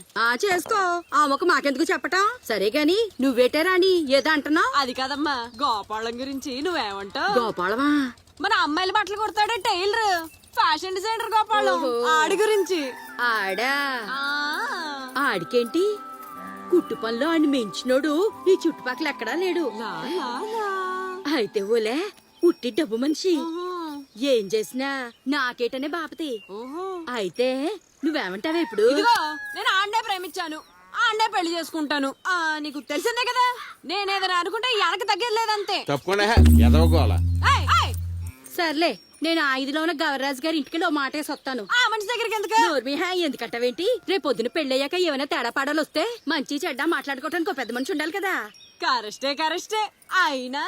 చేసుకో, ఆ మొక్క మాకెందుకు చెప్పటం? సరే గాని నువ్వేటే రాని ఏదో అంటున్నావు. అది కాదమ్మా, గోపాలం గురించి నువ్వేమంటావు? గోపాలమా? మన అమ్మాయిల బట్టలు కుడతాడే టైలర్, ఫ్యాషన్ డిజైనర్ గోపాలం, ఆడి గురించి. ఆడా? ఆడికేంటి కుట్టు పనిలో ఆడిని మెంచినోడు నీ చుట్టుపక్కల ఎక్కడా లేడు. అయితే ఓలే ఉట్టి డబ్బు మనిషి, ఏం చేసినా నాకేటనే బాపతి. అయితే నువ్వేమంటావా ఇప్పుడు? నేను ఆండే ప్రేమించాను, ఆండే పెళ్లి చేసుకుంటాను, నీకు తెలిసిందే కదా. నేనేదైనా అనుకుంటే వెనక తగ్గలేదంతే. తప్పకుండా ఎదవగోల. సర్లే, నేను 5లో ఉన్న గవర్రాజు గారి ఇంటికి ఓ మాటేసి వస్తాను. ఆ మనిషి దగ్గరికి ఎందుకు? ఎందుకంటావేంటి? రేపు పొద్దున పెళ్ళయ్యాక ఏమైనా తేడా పాడాలు వస్తే మంచి చెడ్డ మాట్లాడుకోవడానికి ఒక పెద్ద మనిషి ఉండాలి కదా. కరెస్టే. అయినా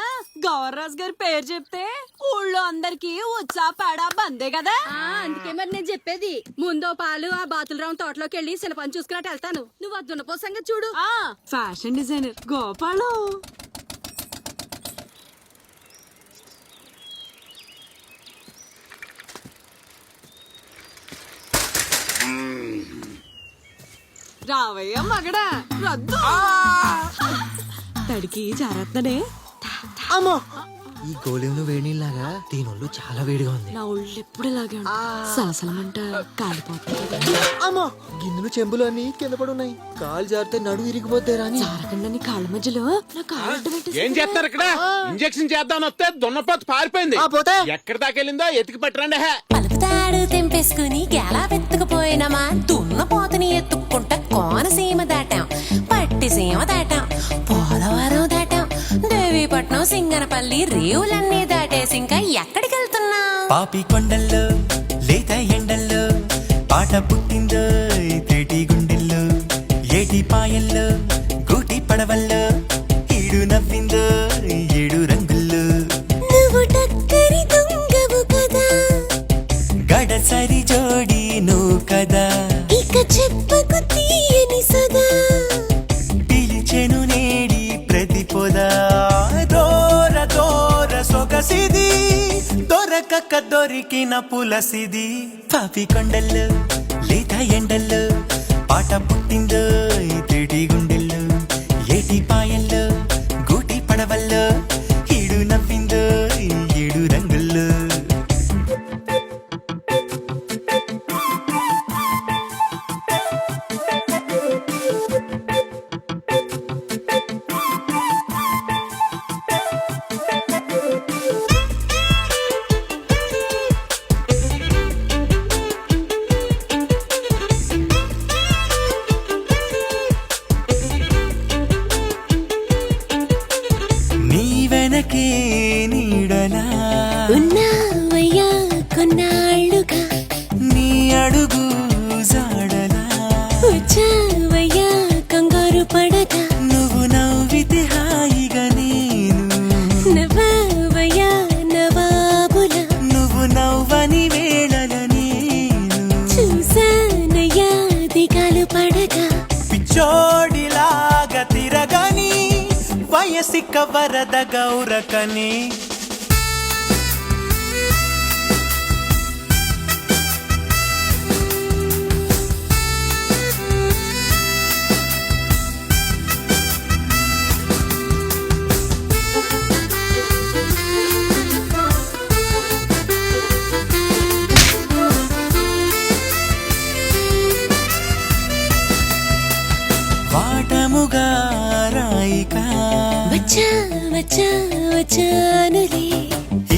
గవర్రాజు గారి పేరు చెప్తే ఊళ్ళో అందరికి ఉత్సాహ పాడా బందే కదా. అందుకే మరి నేను చెప్పేది, ముందో పాలు ఆ బాతులరావు తోటలోకి వెళ్ళి శిల్పని చూసుకున్నట్టు వెళ్తాను. నువ్వు ఆ దున్నపోసంగా చూడు. Fashion designer Gopalam. రావయ్య మగడా, రద్దు. తడికి జాగ్రత్తనే. అమ్మో, ఈ గోళీను వేడిలాగా దీనిళ్ళు చాలా వేడిగా ఉంది. నా ఒళ్ళు ఎప్పుడు ఇలాగే సలసలమంట కాలిపోతుంది. అమ్మో, గిన్నెలు చెంబులు అన్ని కింద పడి ఉన్నాయి, కాలు జారితే నడు ఇరిగిపోతే రాని. జారకుండా నీ కాళ్ళ మధ్యలో నా కాళ్ళు ఏం చేస్తారు ఇక్కడ? ఇంజెక్షన్ చేద్దాం వస్తే దున్నపోతు పారిపోయింది, ఎక్కడ దాకెళ్ళిందో ఎతికి పట్టరండి. పలుపుతాడు తెంపేసుకుని గెలా వెతుకుపోయినమా, దున్నపోతుని ఎత్తుక్కుంటా కోనసీమ దాటాం, పట్టిసీమ దాటాం, పోలవరం దాటాం, దేవీపట్నం, సింగనపల్లి, రేవులన్నీ దాటేసి ఇంకా ఎక్కడికి వెళ్తున్నా? పాపి కొండల్లో లేత ఎండల్లో పాట పుట్టిందో తేటి గుండెల్లో, ఏటి పాయల్లో గూటి పడవల్లో ఈడు నవ్విందో 7 రంగుల్లో. నువ్వు టక్కరి దొంగవు కదా, గడసరి జోడి నువ్వు కదా, ఇక చెప్పకు తీయని సదా, పిలిచెను నేడి ప్రతిపోదా, దోర దోర సొగసిది, దొరకక దొరికిన పులసిది. పాపి కొండల్లో లేత ఎండల్లో పాట పుట్టిందో తేటి గుండెల్లో, ఏటి పాయల్లో గూటి పడవల్లో ఈడు నవ్విందో 7 రంగుల్లో. నీ వెనకే నీడలా ఉన్నావయ్యా కొన్నాళ్ళుగా, నీ అడుగు జాడలా వచ్చావయ్యా కంగారు పడగా, నువ్వు నవ్వితే హాయిగా నేను నవ్వావయ్యా నవాబులా, నువ్వు నవ్వని వేళల నేను చూసానయ్యా దిగాలు పడగా, పిచ్చోడిలాగా తిరగని వయసిక వరద గౌరకని. వాటముగా రాయిక వచ్చానులే,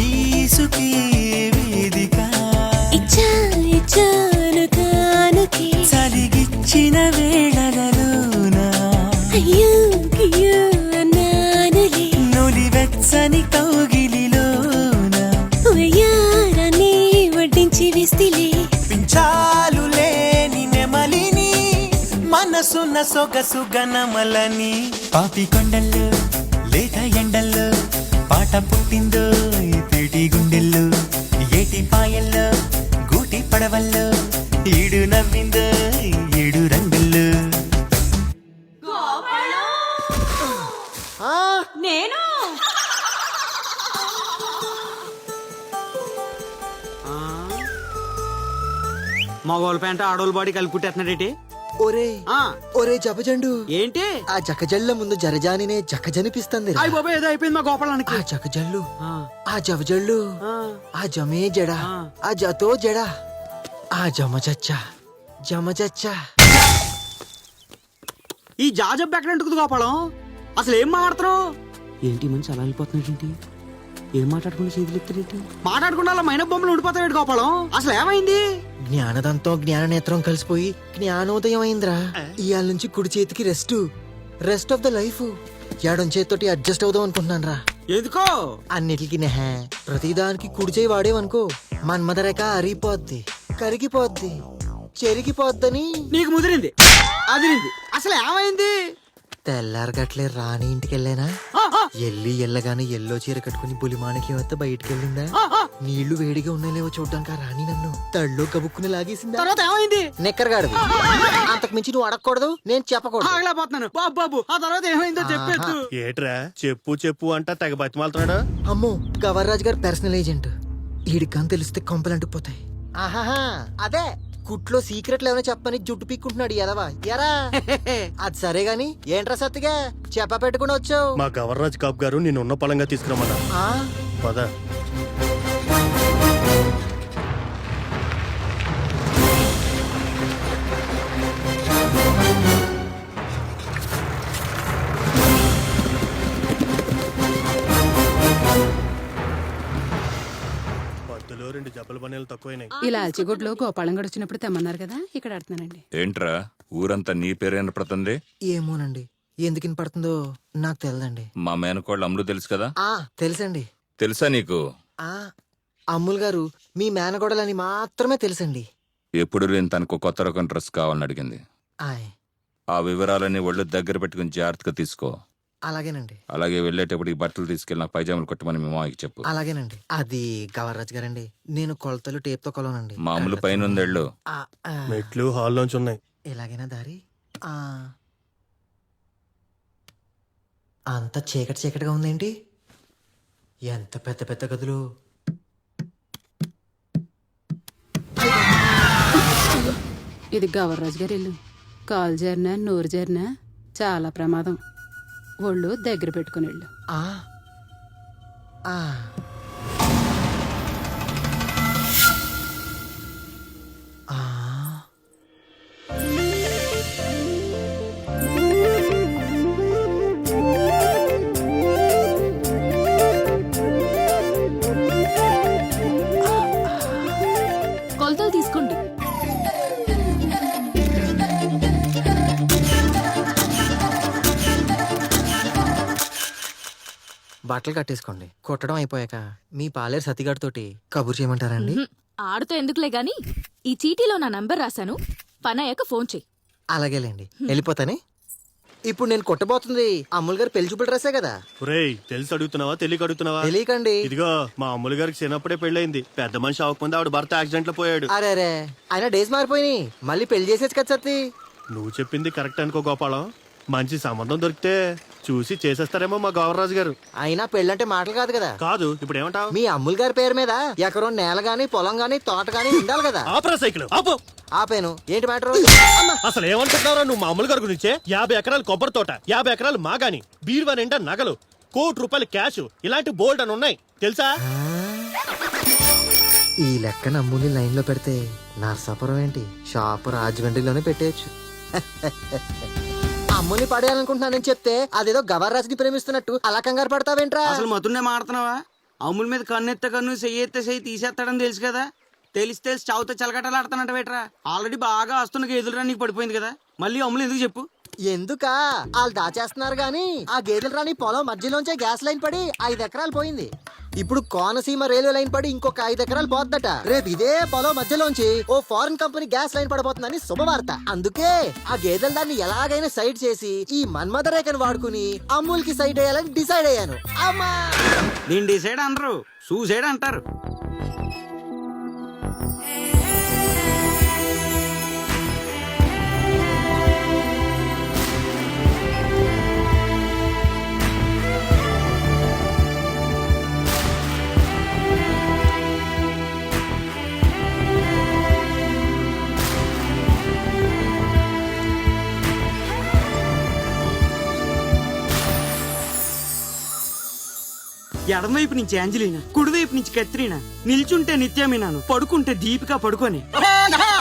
ఈసుకి వేదిక ఇచ్చాను కానుకే, చలిగి సొగసున్న సొగసు గనమలని పాపి కొండల్లో లేత ఎండల్లో పాట పుట్టిందో తేటి గుండెల్లో ఏటి పాయల్లో గూటి పడవల్లో ఈడు నవ్విందో ఏడు రంగుల్లో. నేను మగోళ్ళ పెంట ఆడోళ్ళ బాడీ కలిపి కుట్టేస్తున్నాడేటి? ఒరే ఆ, ఒరే జపజండు, ఏంటి? ఆ జకజల్ల ముందు జరజానినే జకజనిపిస్తుంది. అయ్య బాబా ఏదో అయిపోయింది మా గోపాలానికి. ఆ జకజల్లు, ఆ, ఆ జవజల్లు, ఆ, ఆ జమే జడ, ఆ. ఆ జతో జడ, ఆ జమచచ్చ జమచచ్చ. ఈ జాజబ్ ఎక్కడ ఉంటుంది గోపాలం? అసలు ఏం మాట్లాడుతున్నావు ఏంటి? మంచి అలా వెళ్ళిపోతున్నాడేంటి? ఏం మాట్లాడుకుంటే చేతులు ఎత్తాడేంటి? మాట్లాడకుండా అలా మైన బొమ్మలు ఉండిపోతావేంటి గోపాలం? అసలు ఏమైంది? జ్ఞానదంతం జ్ఞాన నేత్రం కలిసిపోయి జ్ఞానోదయం అయిందిరా. ఇయాల నుంచి కుడి చేతికి రెస్ట్ ఆఫ్ ద లైఫ్. ఎడం చేతితోటి అడ్జస్ట్ అవుదాం అనుకుంటున్నాను రా. ఎందుకో? అన్నిటికి నెహ ప్రతిదానికి కుడి చేయి వాడేవనుకో మన్మదరేఖ అరిగిపోద్ది, కరిగిపోద్ది, చెరిగిపోద్దని. నీకు ముదిరింది, అదిరింది. అసలు ఏమైంది? తెల్లారగట్లే రాణి ఇంటికి వెళ్ళానా, ఎల్లగానే ఎల్లో చీర కట్టుకుని పులిమానికి వద్ద బయటికి వెళ్ళిందా. నీళ్లు వేడిగా ఉన్నాయిలేవో చూడ్డానికి ఆ రాణి నన్ను తళ్ళో కబుక్కుని లాగేసిందా. తర్వాత ఏమైంది? నెక్కరగాడివి. అంతకు మించి నువ్వు అడగకూడదు, నేను చెప్పకూడదు. ఆగలేకపోతున్నాను బాబు బాబు. ఆ తర్వాత ఏమైందో చెప్పేద్దు. ఏట్రా చెప్పు చెప్పు అంట తెగ బతిమాలుతున్నాడు. అమ్మో, గవర్రాజు గారు పర్సనల్ ఏజెంట్. ఈడికని తెలిస్తే కొంపలంటుకుపోతాయి. ఆహాహా, అదే కుట్లో సీక్రెట్లు ఏమైనా చెప్పని జుట్టు పీక్కుంటున్నాడు ఎదవా ఎరా. అది సరే గాని ఏంట్రా సత్తిగా చెప్ప పెట్టుకుని వచ్చావు. మా గవర్రాజ్ కాప్ గారు నేను ఉన్న పలంగా తీసుకురమ్మన్నా. ఆ, పద. పద్దులో 2 జబ్బల పన్నీలు తక్కువైనాయి. ఇలా అల్చిగుడ్లో గోపాలం గడు వచ్చినప్పుడు తెమ్మన్నారు కదా, ఇక్కడ ఆడుతున్నానండి. ఏంట్రా ఊరంతా నీ పేరేన పడుతుంది? ఏమోనండి, ఎందుకు పడుతుందో నాకు తెలియదండి. మా మేనకోళ్ళు అమ్ములు తెలుసు కదా? ఆ తెలుసండి. తెలుసా నీకు? ఆ అమ్ముల్ గారు మీ మేనగోడలని మాత్రమే తెలుసండి. ఎప్పుడు నేను తనకు కొత్త రకం డ్రెస్ కావాలని అడిగింది. ఆయ్, ఆ వివరాలన్నీ ఒళ్ళు దగ్గర పెట్టుకుని జాగ్రత్తగా తీసుకో. అలాగేనండి. అలాగే వెళ్ళేటప్పుడు ఈ బట్టలు తీసుకెళ్ళి నాకు పైజాములు కొట్టమని మీ మామయ్యకి చెప్పు. అలాగేనండి. అది గవర్రాజు గారండి, నేను కొలతలు టేప్ తో కొలవనండి. మామూలు పైన ఉందేళ్ళు. ఆ, ఆ, మెట్లు హాల్లోంచి ఉన్నాయి. ఎలాగైనా దారి. ఆ అంత చీకటి చీకటిగా ఉందేంటి? ఎంత పెద్ద పెద్ద గదులు. ఇది గవర్రాజు గారి ఇల్లు. కాలు చేరినా నోరు చేరినా చాలా ప్రమాదం. ఒళ్ళు దగ్గర పెట్టుకుని వెళ్ళు. ఆ ఆ ఆ కొలతలు తీసుకోండి. బట్టలు కట్టేసుకోండి. కొట్టడం అయిపోయాక మీ పాలేరు సతిగాడితోటి కబుర్ చేయమంటారండి? ఆడుతో ఎందుకులే గాని ఈ చీటీలో నా నంబర్ రాశాను, పనయ్యాక ఫోన్ చెయ్యి. అలాగేలేండి, వెళ్ళిపోతానే. ఇప్పుడు నేను కొట్టబోతుంది అమ్ముల్ గారు పెళ్లి చూపుల డ్రెస్సే కదా. ఒరేయ్ తెలిసి అడుగుతున్నావా తెలియక అడుగుతున్నావా? తెలియకండి. ఇదిగో మా అమ్ములు గారికి చిన్నప్పుడే పెళ్ళైంది. పెద్ద మనిషి అవ్వకముందు ఆవిడ భర్త యాక్సిడెంట్ లో పోయాడు. అరే ఆయన డేస్ మారిపోయినాయి, మళ్ళీ పెళ్లి చేసేది కదా సత్తి. నువ్వు చెప్పింది కరెక్ట్ అనుకో గోపాలం. మంచి సంబంధం దొరికితే చూసి చేసేస్తారేమో మా గవర్రాజు గారు. అయినా పెళ్ళంటే మాటలు కాదు కదా. కాదు, ఇప్పుడు ఏమంటావు? మీ అమ్ముల్ గారి పేరు మీద ఎకరం నేల గాని పొలం గాని తోట గాని ఉండాలి కదా. ఆపరా సైకిల్ ఆపు. ఆపాను. ఏంటి మ్యాటర్? అసలు ఏమనుకుంటున్నారా నువ్వు మా అమ్ములు గారి గురించే? 50 ఎకరాలు కొబ్బరి తోట, 50 ఎకరాలు మాగాని, బీరువా నిండా నగలు, ₹1,00,00,000 క్యాష్, ఇలాంటి బోల్డ్ అని ఉన్నాయి తెలుసా? ఈ లెక్కన అమ్ముని లైన్ లో పెడితే నర్సాపురం ఏంటి, షాపు రాజమండ్రిలోనే పెట్టేయచ్చు. అమ్ముని పడేయాలనుకుంటున్నానని చెప్తే అదేదో గవర్రాజుని ప్రేమిస్తున్నట్టు అలా కంగారు పడతావేంట్రా? అసలు మతుండే మాడుతున్నావా? అమ్ముల మీద కన్నెత్తే కన్ను చెయ్యెత్తే చెయ్యి తీసేస్తాడని తెలుసు కదా. తెలిసి చావుతో చలకటలు ఆడుతానంట వేట్రా. ఆల్రెడీ బాగా వస్తున్న ఎదురురా నీకు పడిపోయింది కదా, మళ్ళీ అమ్ములు ఎందుకు చెప్పు? ఎందుకా వాళ్ళు దాచేస్తున్నారు గాని ఆ గేదెలు రాని పొలం మధ్యలోంచే గ్యాస్ లైన్ పడి 5 ఎకరాలు పోయింది. ఇప్పుడు కోనసీమ రైల్వే లైన్ పడి ఇంకొక 5 ఎకరాలు పోద్దట. రేపు ఇదే పొలం మధ్యలోంచి ఓ ఫారెన్ కంపెనీ గ్యాస్ లైన్ పడబోతుందని శుభవార్త. అందుకే ఆ గేదెలు దాన్ని ఎలాగైనా సైడ్ చేసి ఈ మన్మథ రేఖను వాడుకుని అమూల్ కి సైడ్ అయ్యాలని డిసైడ్ అయ్యాను. అమ్మా దీన్ని డిసైడ్ అనరు, సూసైడ్ అంటారు. ఎడమవైపు నుంచి ఆంజలీనా, కుడివైపు నుంచి కత్రీనా, నిల్చుంటే నిత్యమీనాను, పడుకుంటే దీపిక పడుకొని.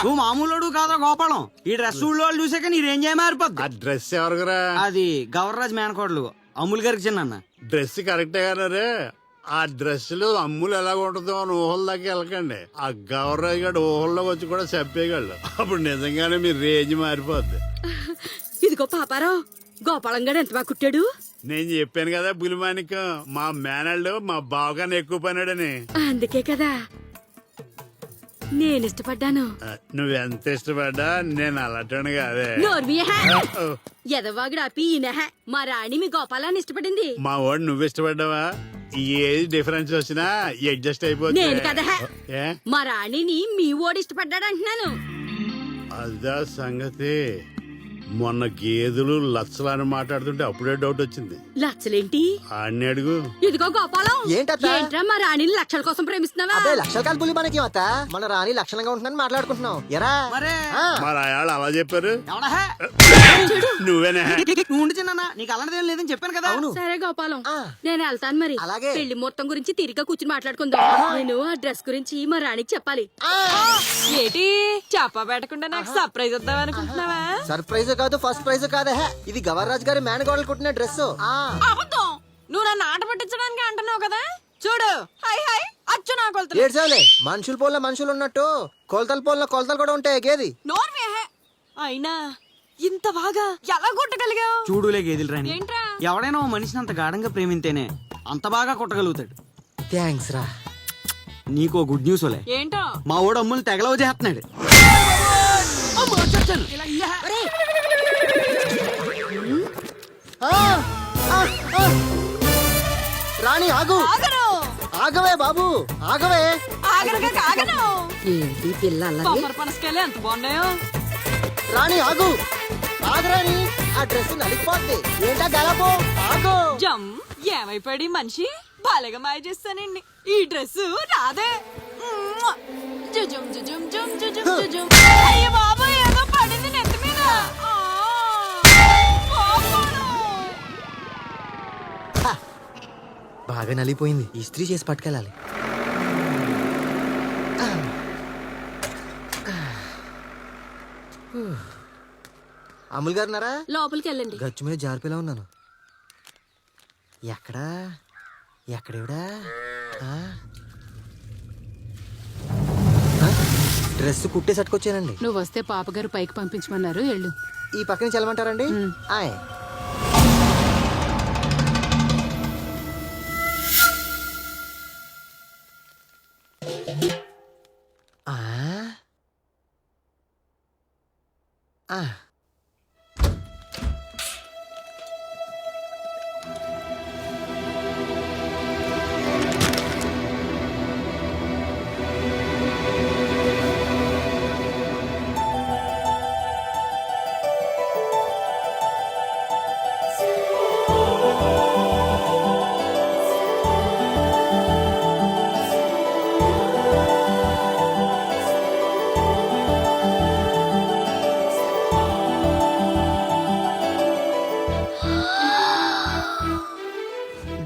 నువ్వు మామూలు కాదా గోపాలం? ఈ డ్రెస్ వాళ్ళు చూసాక నీ రేంజ్ ఏ మారిపోద్ది. ఆ డ్రెస్ ఎవరురా? అది గవర్రాజ్ మేనకోడలు అమూల్ గారికి చిన్న. డ్రెస్ కరెక్టే గారే. ఆ డ్రెస్ లో అమ్ములు ఎలా ఉంటుందో అని ఊహల దాకా వెళ్ళకండి. ఆ గవర్రాజ్ గారు ఊహల్లోకి వచ్చి కూడా చెప్పేయగలడు. అప్పుడు నిజంగానే మీ రేంజ్ మారిపోద్ది. ఇదిగో పాపారావు, గోపాలం గడు ఎంత బాగా కుట్టాడు. నేను చెప్పాను కదా బులిమానికం, మా మేనల్డు మా బావగానే ఎక్కువ పన్నాడని. అందుకే కదా నేను ఇష్టపడ్డాను. నువ్వెంత ఇష్టపడ్డా నేను అలాంటి కాదే. ఎదవాగుడు ఆపి ఈయన మా రాణి మీ గోపాలాన్ని ఇష్టపడింది. మా వాడు నువ్వు ఇష్టపడ్డావా? ఏజ్ డిఫరెన్స్ వచ్చినా అడ్జస్ట్ అయిపోతుంది. నేను కదా మా రాణిని మీ ఓడి ఇష్టపడ్డాడు అంటున్నాను. అదా సంగతి. మొన్న గేదెలు లచ్చలని మాట్లాడుతుంటే అప్పుడే డౌట్ వచ్చింది. లచ్చలేంటి? ఆడిని అడుగు. ఇదిగో గోపాలం, ఏంట్రా మా రాణిని లక్షల కోసం ప్రేమిస్తున్నావా? అదే లక్షల కాదు పులి మనకి అత్త. మన రాణి లక్షణంగా ఉంటుందని మాట్లాడుకుంటున్నాం. ఎరా మరి ఆయాళ్ళు అలా చెప్పారు. నువ్వేనా? నీకు అలాంటిదేం లేదని చెప్పాను కదా. సరే గోపాలం, నేను వెళ్తాను మరి. అలాగే. పెళ్లి మొత్తం గురించి తిరిగా కూర్చుని మాట్లాడుకుందాం. నేను ఆ డ్రెస్ గురించి మా రాణికి చెప్పాలి. ఏంటి చెప్ప పెట్టకుండా నాకు సర్ప్రైజ్ వద్దాం అనుకుంటున్నావా? సర్ప్రైజ్ కాదు, ఫస్ట్ ప్రైజ్ కాదే. ఇది గవర్రాజ్ గారి మేనగోడలు కుట్టిన డ్రెస్. అబద్ధం. నువ్వు నన్ను ఆట పట్టించడానికి అంటున్నావు కదా. చూడు, హై హై అచ్చు నా కొలతలు. ఏడ్చావులే, మనుషుల పోల్లో మనుషులు ఉన్నట్టు కొలతల పోల్లో కొలతలు కూడా ఉంటాయి. గేది నోర్మే. అయినా ఇంత బాగా ఎలా కొట్టగలిగావు? చూడులే గేదెలు రాణి, ఏంట్రా? ఎవడైనా ఓ మనిషిని అంత గాఢంగా ప్రేమింతేనే అంత బాగా కొట్టగలుగుతాడు. థ్యాంక్స్ రా. నీకో గుడ్ న్యూస్ ఓలే. ఏంటో? మా ఓడు అమ్ములు తెగలవ చేస్తున్నాడు. రాణి ఆగు. ఆగవే బాబు, ఆగవే. ఏంటి పిల్ల పనసకాయలు ఎంత బాగున్నాయో. రాణి ఆగు, ఆగరాని. ఆ డ్రెస్ నలిగిపోద్ది. ఏంటా గలపో, ఆగు. జమ్ ఏమైపోయాడు ఈ మనిషి? బాలేగా మాయ చేస్తానండి. ఈ డ్రెస్ రాదే. జుజుమ్ జుజుమ్ జుమ్ జుజుమ్ జుజుమ్. అయ్య బాబోయ్, ఏదో పడింది నెత్తి మీద. బాగా నలిపోయింది. ఇస్త్రీ చేసి పట్టుకెళ్ళాలి. అమూల్ గారు ఉన్నారా? లోపలికి వెళ్ళండి. గచ్చు మీద జారిపోయేలా ఉన్నాను. ఎక్కడా ఎక్కడేవిడా? డ్రెస్ కుట్టే సట్టుకొచ్చానండి. నువ్వు వస్తే పాపగారు పైకి పంపించమన్నారు. వెళ్ళు. ఈ పక్కన చల్లమంటారండి? ఆయ్.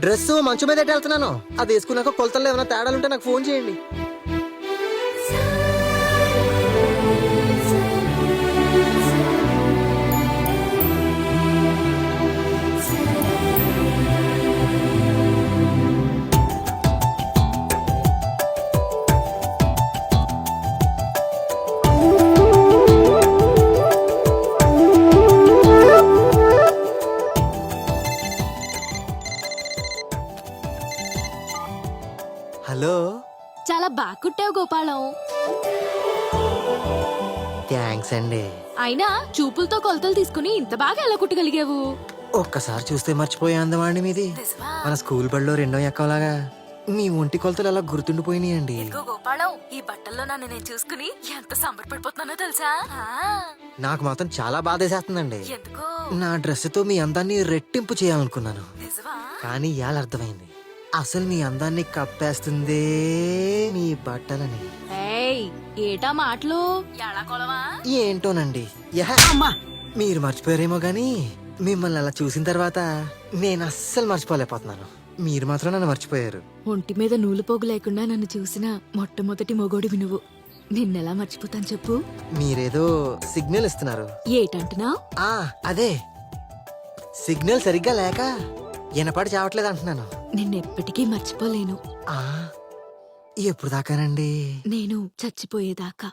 డ్రెస్ మంచం మీద వెళ్తున్నాను. అది వేసుకున్నాక కొలతల్లో ఏమైనా తేడాలుంటే నాకు ఫోన్ చేయండి. హలో. చాలా బాగా కుట్టావు గోపాలం. థ్యాంక్స్ అండి. అయినా చూపులతో కొలతలు తీసుకుని ఇంత బాగా ఎలా కుట్టగలిగావు? ఒక్కసారి చూస్తే మర్చిపోయే అందమాండి మీది. మన స్కూల్ బడిలో రెండో ఎక్కలాగా మీ ఒంటి కొలతలు అలా గుర్తుండిపోయినాయండి. గోపాలం, ఈ బట్టల్లో నన్ను నేను చూసుకుని ఎంత సంబరపడిపోతున్నానో తెలుసా? నాకు మాత్రం చాలా బాధేసేస్తుందండి. నా డ్రెస్ తో మీ అందాన్ని రెట్టింపు చేయాలనుకున్నాను, కానీ ఇవాళ అర్థమైంది అసలు మీ అందాన్ని కప్పేస్తుందే మీ బట్టలని. ఏటా మాటలు ఎలా కొలవా? ఏంటోనండి. మీరు మర్చిపోయారేమో గాని మిమ్మల్ని అలా చూసిన తర్వాత నేను అస్సలు మర్చిపోలేకపోతున్నాను. మీరు మాత్రం నన్ను మర్చిపోయారు. ఒంటి మీద నూలు పోగు లేకుండా నన్ను చూసిన మొట్టమొదటి మొగోడివి నువ్వు. నిన్నెలా మర్చిపోతాను చెప్పు? మీరేదో సిగ్నల్ ఇస్తున్నారు. ఏటంటున్నా? అదే సిగ్నల్ సరిగ్గా లేక ఎనపాటు చావట్లేదు అంటున్నాను. నిన్నెప్పటికీ మర్చిపోలేను. ఎప్పుడు దాకానండి? నేను చచ్చిపోయేదాకా.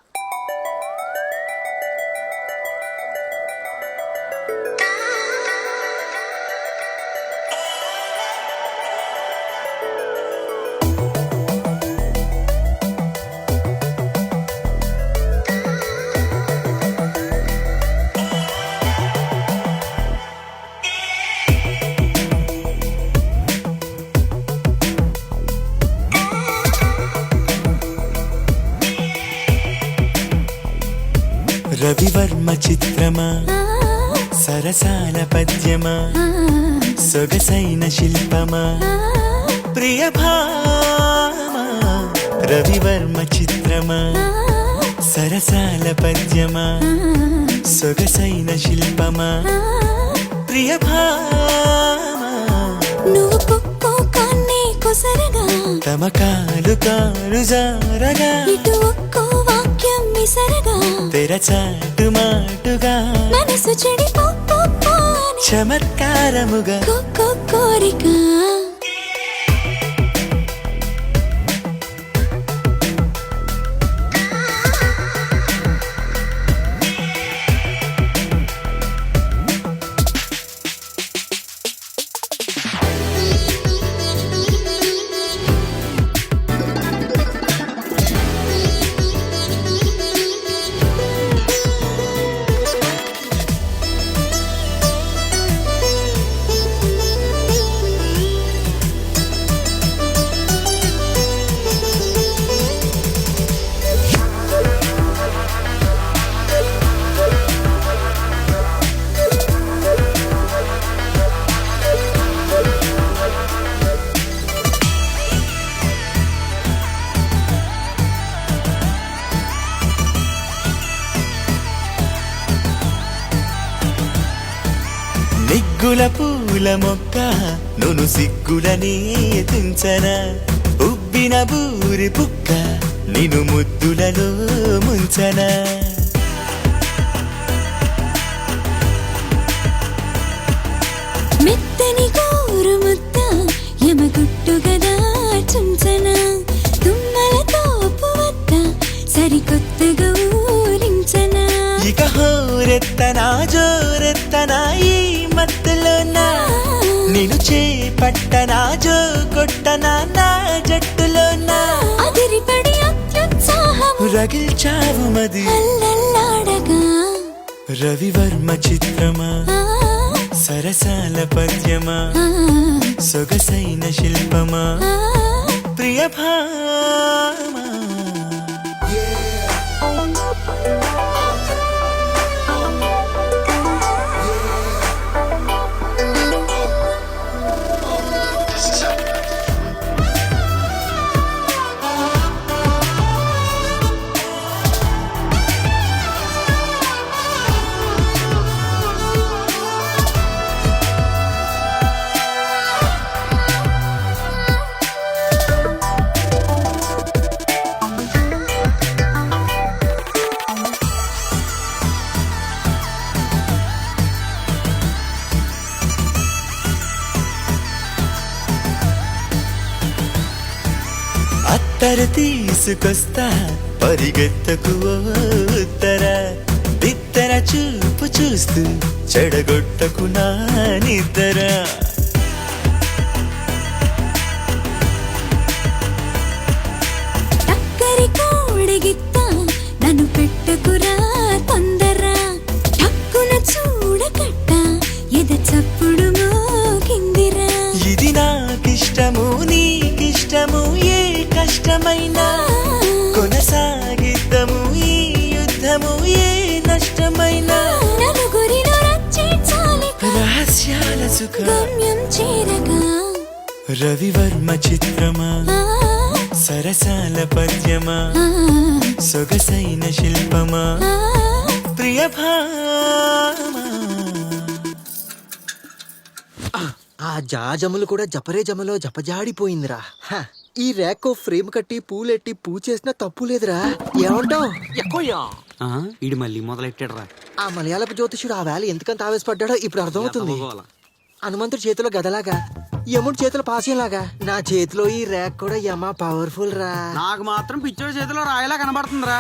రవివర్మ చిత్రమా, సరసాల పద్యమా, సొగసైన శిల్పమా, ప్రియ భామా. రవివర్మ చిత్రమా, సరసాల పద్యమా, సొగసైన శిల్పమా, ప్రియ భామా. నువ్వు కుక్కో కాన్ని కొసరగా, తమకాలు కాలు జారగా, ఇటు ఒక్కో వాక్యం విసరగా, తెరచాటు మాటుగా, మనసు చెడిపో చమత్కారముగా, కోరిక. నిగ్గుల పూల మొక్క నును సిగ్గులనే తుంచనా, ఉబ్బిన బూరి పుక్క నిను ముద్దులలో ముంచనా. మెత్తని గోరు ముద్ద యమగుట్టు గదా చుంచనా, తుమ్మల తోపు వద్ద సరికొత్తగా ఊరించనా. ఇక హోరెత్తనా జోరెత్తనా ఈ మత్తులోనా, నిన్ను చేపట్టనా జో కొట్టనా నా జట్టులోనా. అదిరిపడి అత్యుత్సాహము రగిల్చావు మది అల్లల్లాడగా. రవివర్మ చిత్రమా, సరసాల పద్యమా, సొగసైన శిల్పమా, ప్రియ భామా. అత్తరు తీసుకొస్తా పరిగెత్తకు ఉత్తర, బిత్తర చూపు చూస్తూ చెడగొట్టకు నా నిద్ర. కష్టమైనా కొనసాగిద్దము ఈ యుద్ధము ఏ నష్టమైనా నలుగురిలో రక్షించాలిక రహస్యాల సుఖ గమ్యం చేరగా రవివర్మ చిత్రమా సరసాల పద్యమా సొగసైన శిల్పమా ప్రియభామా ఆ జాజములు కూడా జపరే జమలో జపజాడిపోయిందిరా హ, ఈ ర్యాక్ ఫ్రేమ్ కట్టి పూలెట్టి పూచేసినా తప్పు లేదురా ఏమంటావ్ ఈడు మళ్ళీ మొదలెట్టాడు రా. ఆ మలయాళపు జ్యోతిషుడు ఆ వేళ ఎందుకంత ఆవేశపడ్డాడో ఇప్పుడు అర్థమవుతుంది. హనుమంతుడి చేతిలో గదలాగా యముడి చేతిలో పాశంలాగా నా చేతిలో ఈ ర్యాక్ కూడా యమా పవర్ఫుల్ రా. నాకు మాత్రం పిచ్చోడి చేతిలో రాయలా కనబడుతుందిరా.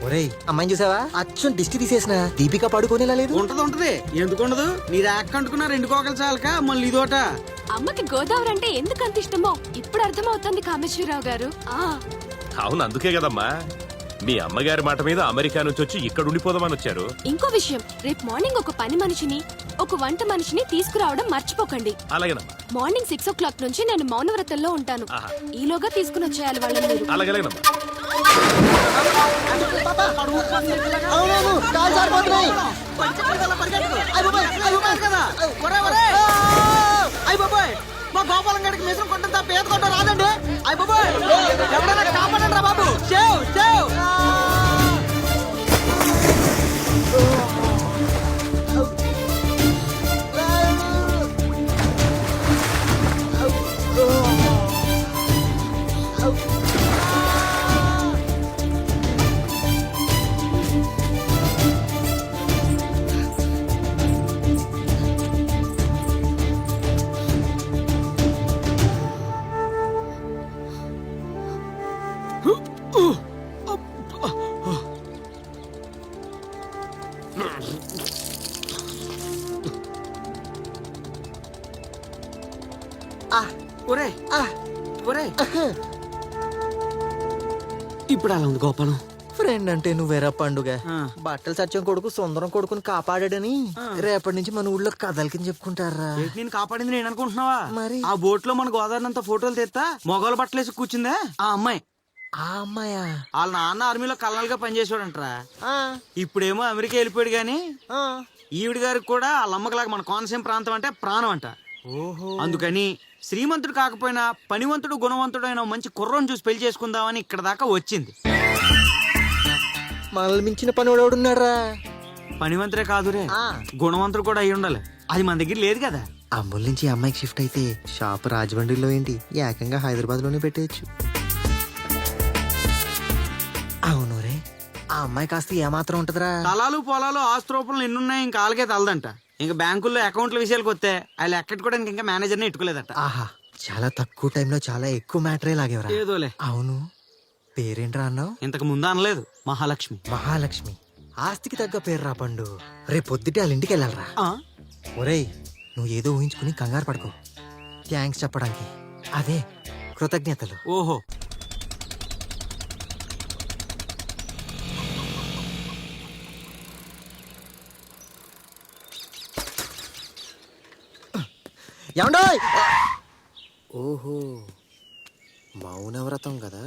ఒరేయ్ అమ్మాయిని చూసావా అచ్చం దిష్టి తీసేసిన దీపిక పడుకోనేలా లేదు. ఉంటది ఎందుకుండదు. నీ ర్యాక్ అంటుకున్నా 2 కోకలు చాలక మళ్ళీ ఇదోట. అమ్మకి గోదావరి అంటే ఎందుకు అంత ఇష్టమో ఇప్పుడు అర్థమవుతుంది కామేశ్వరరావు గారు. అవును, అందుకే కదమ్మా మీ అమ్మగారి మాట మీద అమెరికా నుంచి వచ్చి ఇక్కడ ఉండిపోదామని వచ్చారు. ఇంకో విషయం, రేపు మార్నింగ్ ఒక పని మనిషిని ఒక వంట మనిషిని తీసుకురావడం మర్చిపోకండి. అలాగేనమ్మా. మార్నింగ్ 6 o'clock నుంచి నేను మౌనవ్రతంలో ఉంటాను. ఈలోగా తీసుకుని వచ్చేయాలి వాళ్ళని మీరు. అలాగేనమ్మా. మా గోపాలం గడికి మిషన్ కొంటా పేద కొంట రాదండి. అయ్య బాబాయ్ ఎవరైనా కాపాడండి రా బాబు. Save save. ఇప్పుడు అలా ఉంది గోపాలం. ఫ్రెండ్ అంటే నువ్వేరా పండుగ. బట్టలు సత్యం కొడుకు సుందరం కొడుకుని కాపాడాడని రేపటి నుంచి మన ఊళ్ళో కథల కింద చెప్పుకుంటారా. నేను కాపాడింది నేను అనుకుంటున్నావా? మరి ఆ బోట్ లో మన గోదావరి అంతా ఫోటోలు తెస్తా మొగోళ్ళ బట్టలేసి కూర్చుందే ఆ అమ్మాయి. ఆ అమ్మాయా? వాళ్ళ నాన్న ఆర్మీలో కల్నల్ గా పనిచేసాడంటరా. ఇప్పుడేమో అమెరికా వెళ్ళిపోయాడు గాని ఈవిడ గారికి కూడా వాళ్ళ అమ్మకలాగా మన కోనసీమ ప్రాంతం అంటే ప్రాణం అంట. అందుకని శ్రీమంతుడు కాకపోయినా పనివంతుడు గుణవంతుడు అయిన మంచి కుర్రం చూసి పెళ్లి చేసుకుందామని ఇక్కడ దాకా వచ్చింది. మనల్ని మించిన పనివాడున్నారా? పనివంతుడే కాదురే, గుణవంతుడు కూడా అయి ఉండాలి. అది మన దగ్గర లేదు కదా. అమ్ముల నుంచి అమ్మాయికి షిఫ్ట్ అయితే షాప్ రాజమండ్రిలో ఏంటి ఏకంగా హైదరాబాద్ లోనే పెట్టేయచ్చు. అవును రే, ఆ అమ్మాయి కాస్త ఏమాత్రం ఉంటదిరా. తలాలు పొలాలు ఆస్తి రూపంలో ఎన్నున్నాయి ఇంకా వాళ్ళకే తలదంట. ఇంకా బ్యాంకుల్లో అకౌంట్ల విషయాలకు వస్తే వాళ్ళు ఎక్కట్టుకోవడానికి ఇంకా మేనేజర్ని ఎట్టుకోలేదట. ఆహా, చాలా తక్కువ టైంలో చాలా ఎక్కువ మ్యాటరే లాగేవరా. ఏదోలే. అవును, పేరేంట్రా అన్నావు? ఇంతకు ముందు అనలేదు. మహాలక్ష్మి. మహాలక్ష్మి ఆస్తికి తగ్గ పేరు రా పండు. రేపొద్దుటే వాళ్ళ ఇంటికి వెళ్ళాలరా. ఒరేయ్, నువ్వు ఏదో ఊహించుకుని కంగారు పడుకో. థ్యాంక్స్ చెప్పడానికి అదే కృతజ్ఞతలు. ఓహో, ఏమండోయ్? ఓహో, మౌనవ్రతం కదా.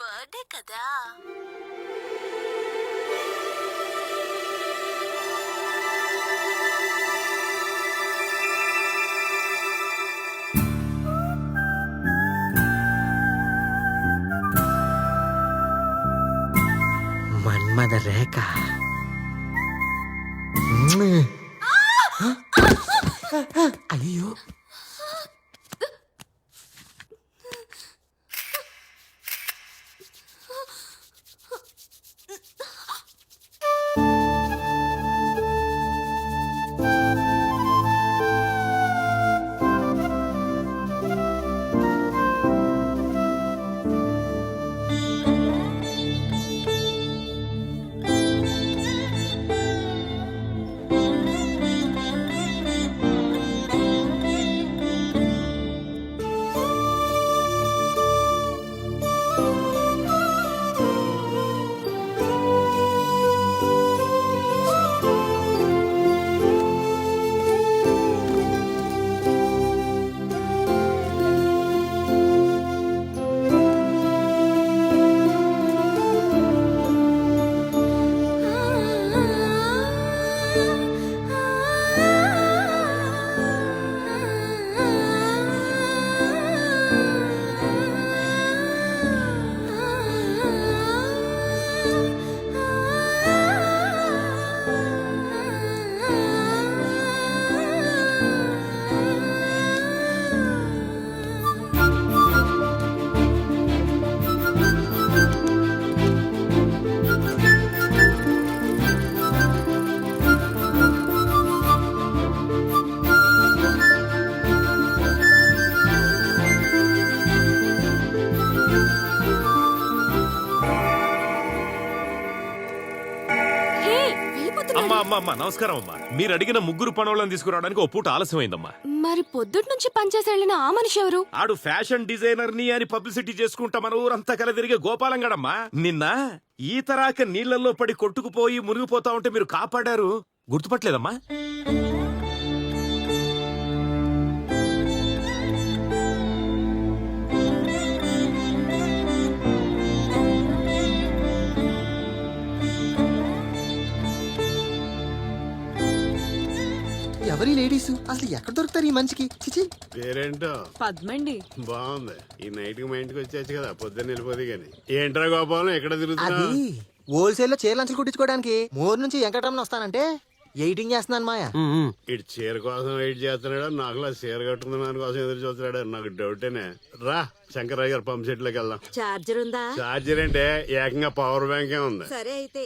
బర్త్డే కదా. మన్మద రేఖ. అయ్యో అమ్మా నమస్కారం అమ్మా. మీరు అడిగిన ముగ్గురు పనులను తీసుకురావడానికి ఓ పూట ఆలస్యమైందమ్మా. మరి పొద్దుటి నుంచి పనిచేసి వెళ్ళిన ఆ మనిషి ఎవరు? ఆడు ఫ్యాషన్ డిజైనర్ ని అని పబ్లిసిటీ చేసుకుంటా మన ఊరంతా కల తిరిగే గోపాలంగడమ్మా. నిన్న ఈతరాక నీళ్లలో పడి కొట్టుకుపోయి మునిగిపోతా ఉంటే మీరు కాపాడారు, గుర్తుపట్టలేదమ్మా? ఎవరి లేడీస్ అసలు ఎక్కడ దొరుకుతారు ఈ మంచికి? చిచి. పేరేంటో? పద్మండి. బాగుంది. ఈ నైట్ కి మా ఇంటికి వచ్చేచ్చు కదా, పొద్దున్న వెళ్ళిపోతే గాని. ఏంట్రా గోపాలం ఎక్కడ తిరుగుతున్నా? అది హోల్సేల్ లో చీర లంచులు కుట్టించుకోవడానికి మోర్ నుంచి వెంకటరమణ వస్తానంటే ఎయిటింగ్ చేస్తున్నాను మాయా. ఇటు చీర కోసం వెయిట్ చేస్తున్నాడా, నాకులా చీర కట్టుకున్న దాని కోసం ఎదురు చూస్తున్నాడా? నాకు డౌటేనే. రా శంకరయ్య గారు పంప్ సెట్ లోకి వెళ్దాం. చార్జర్ ఉందా? చార్జర్ అంటే ఏకంగా పవర్ బ్యాంకే ఉంది. సరే అయితే.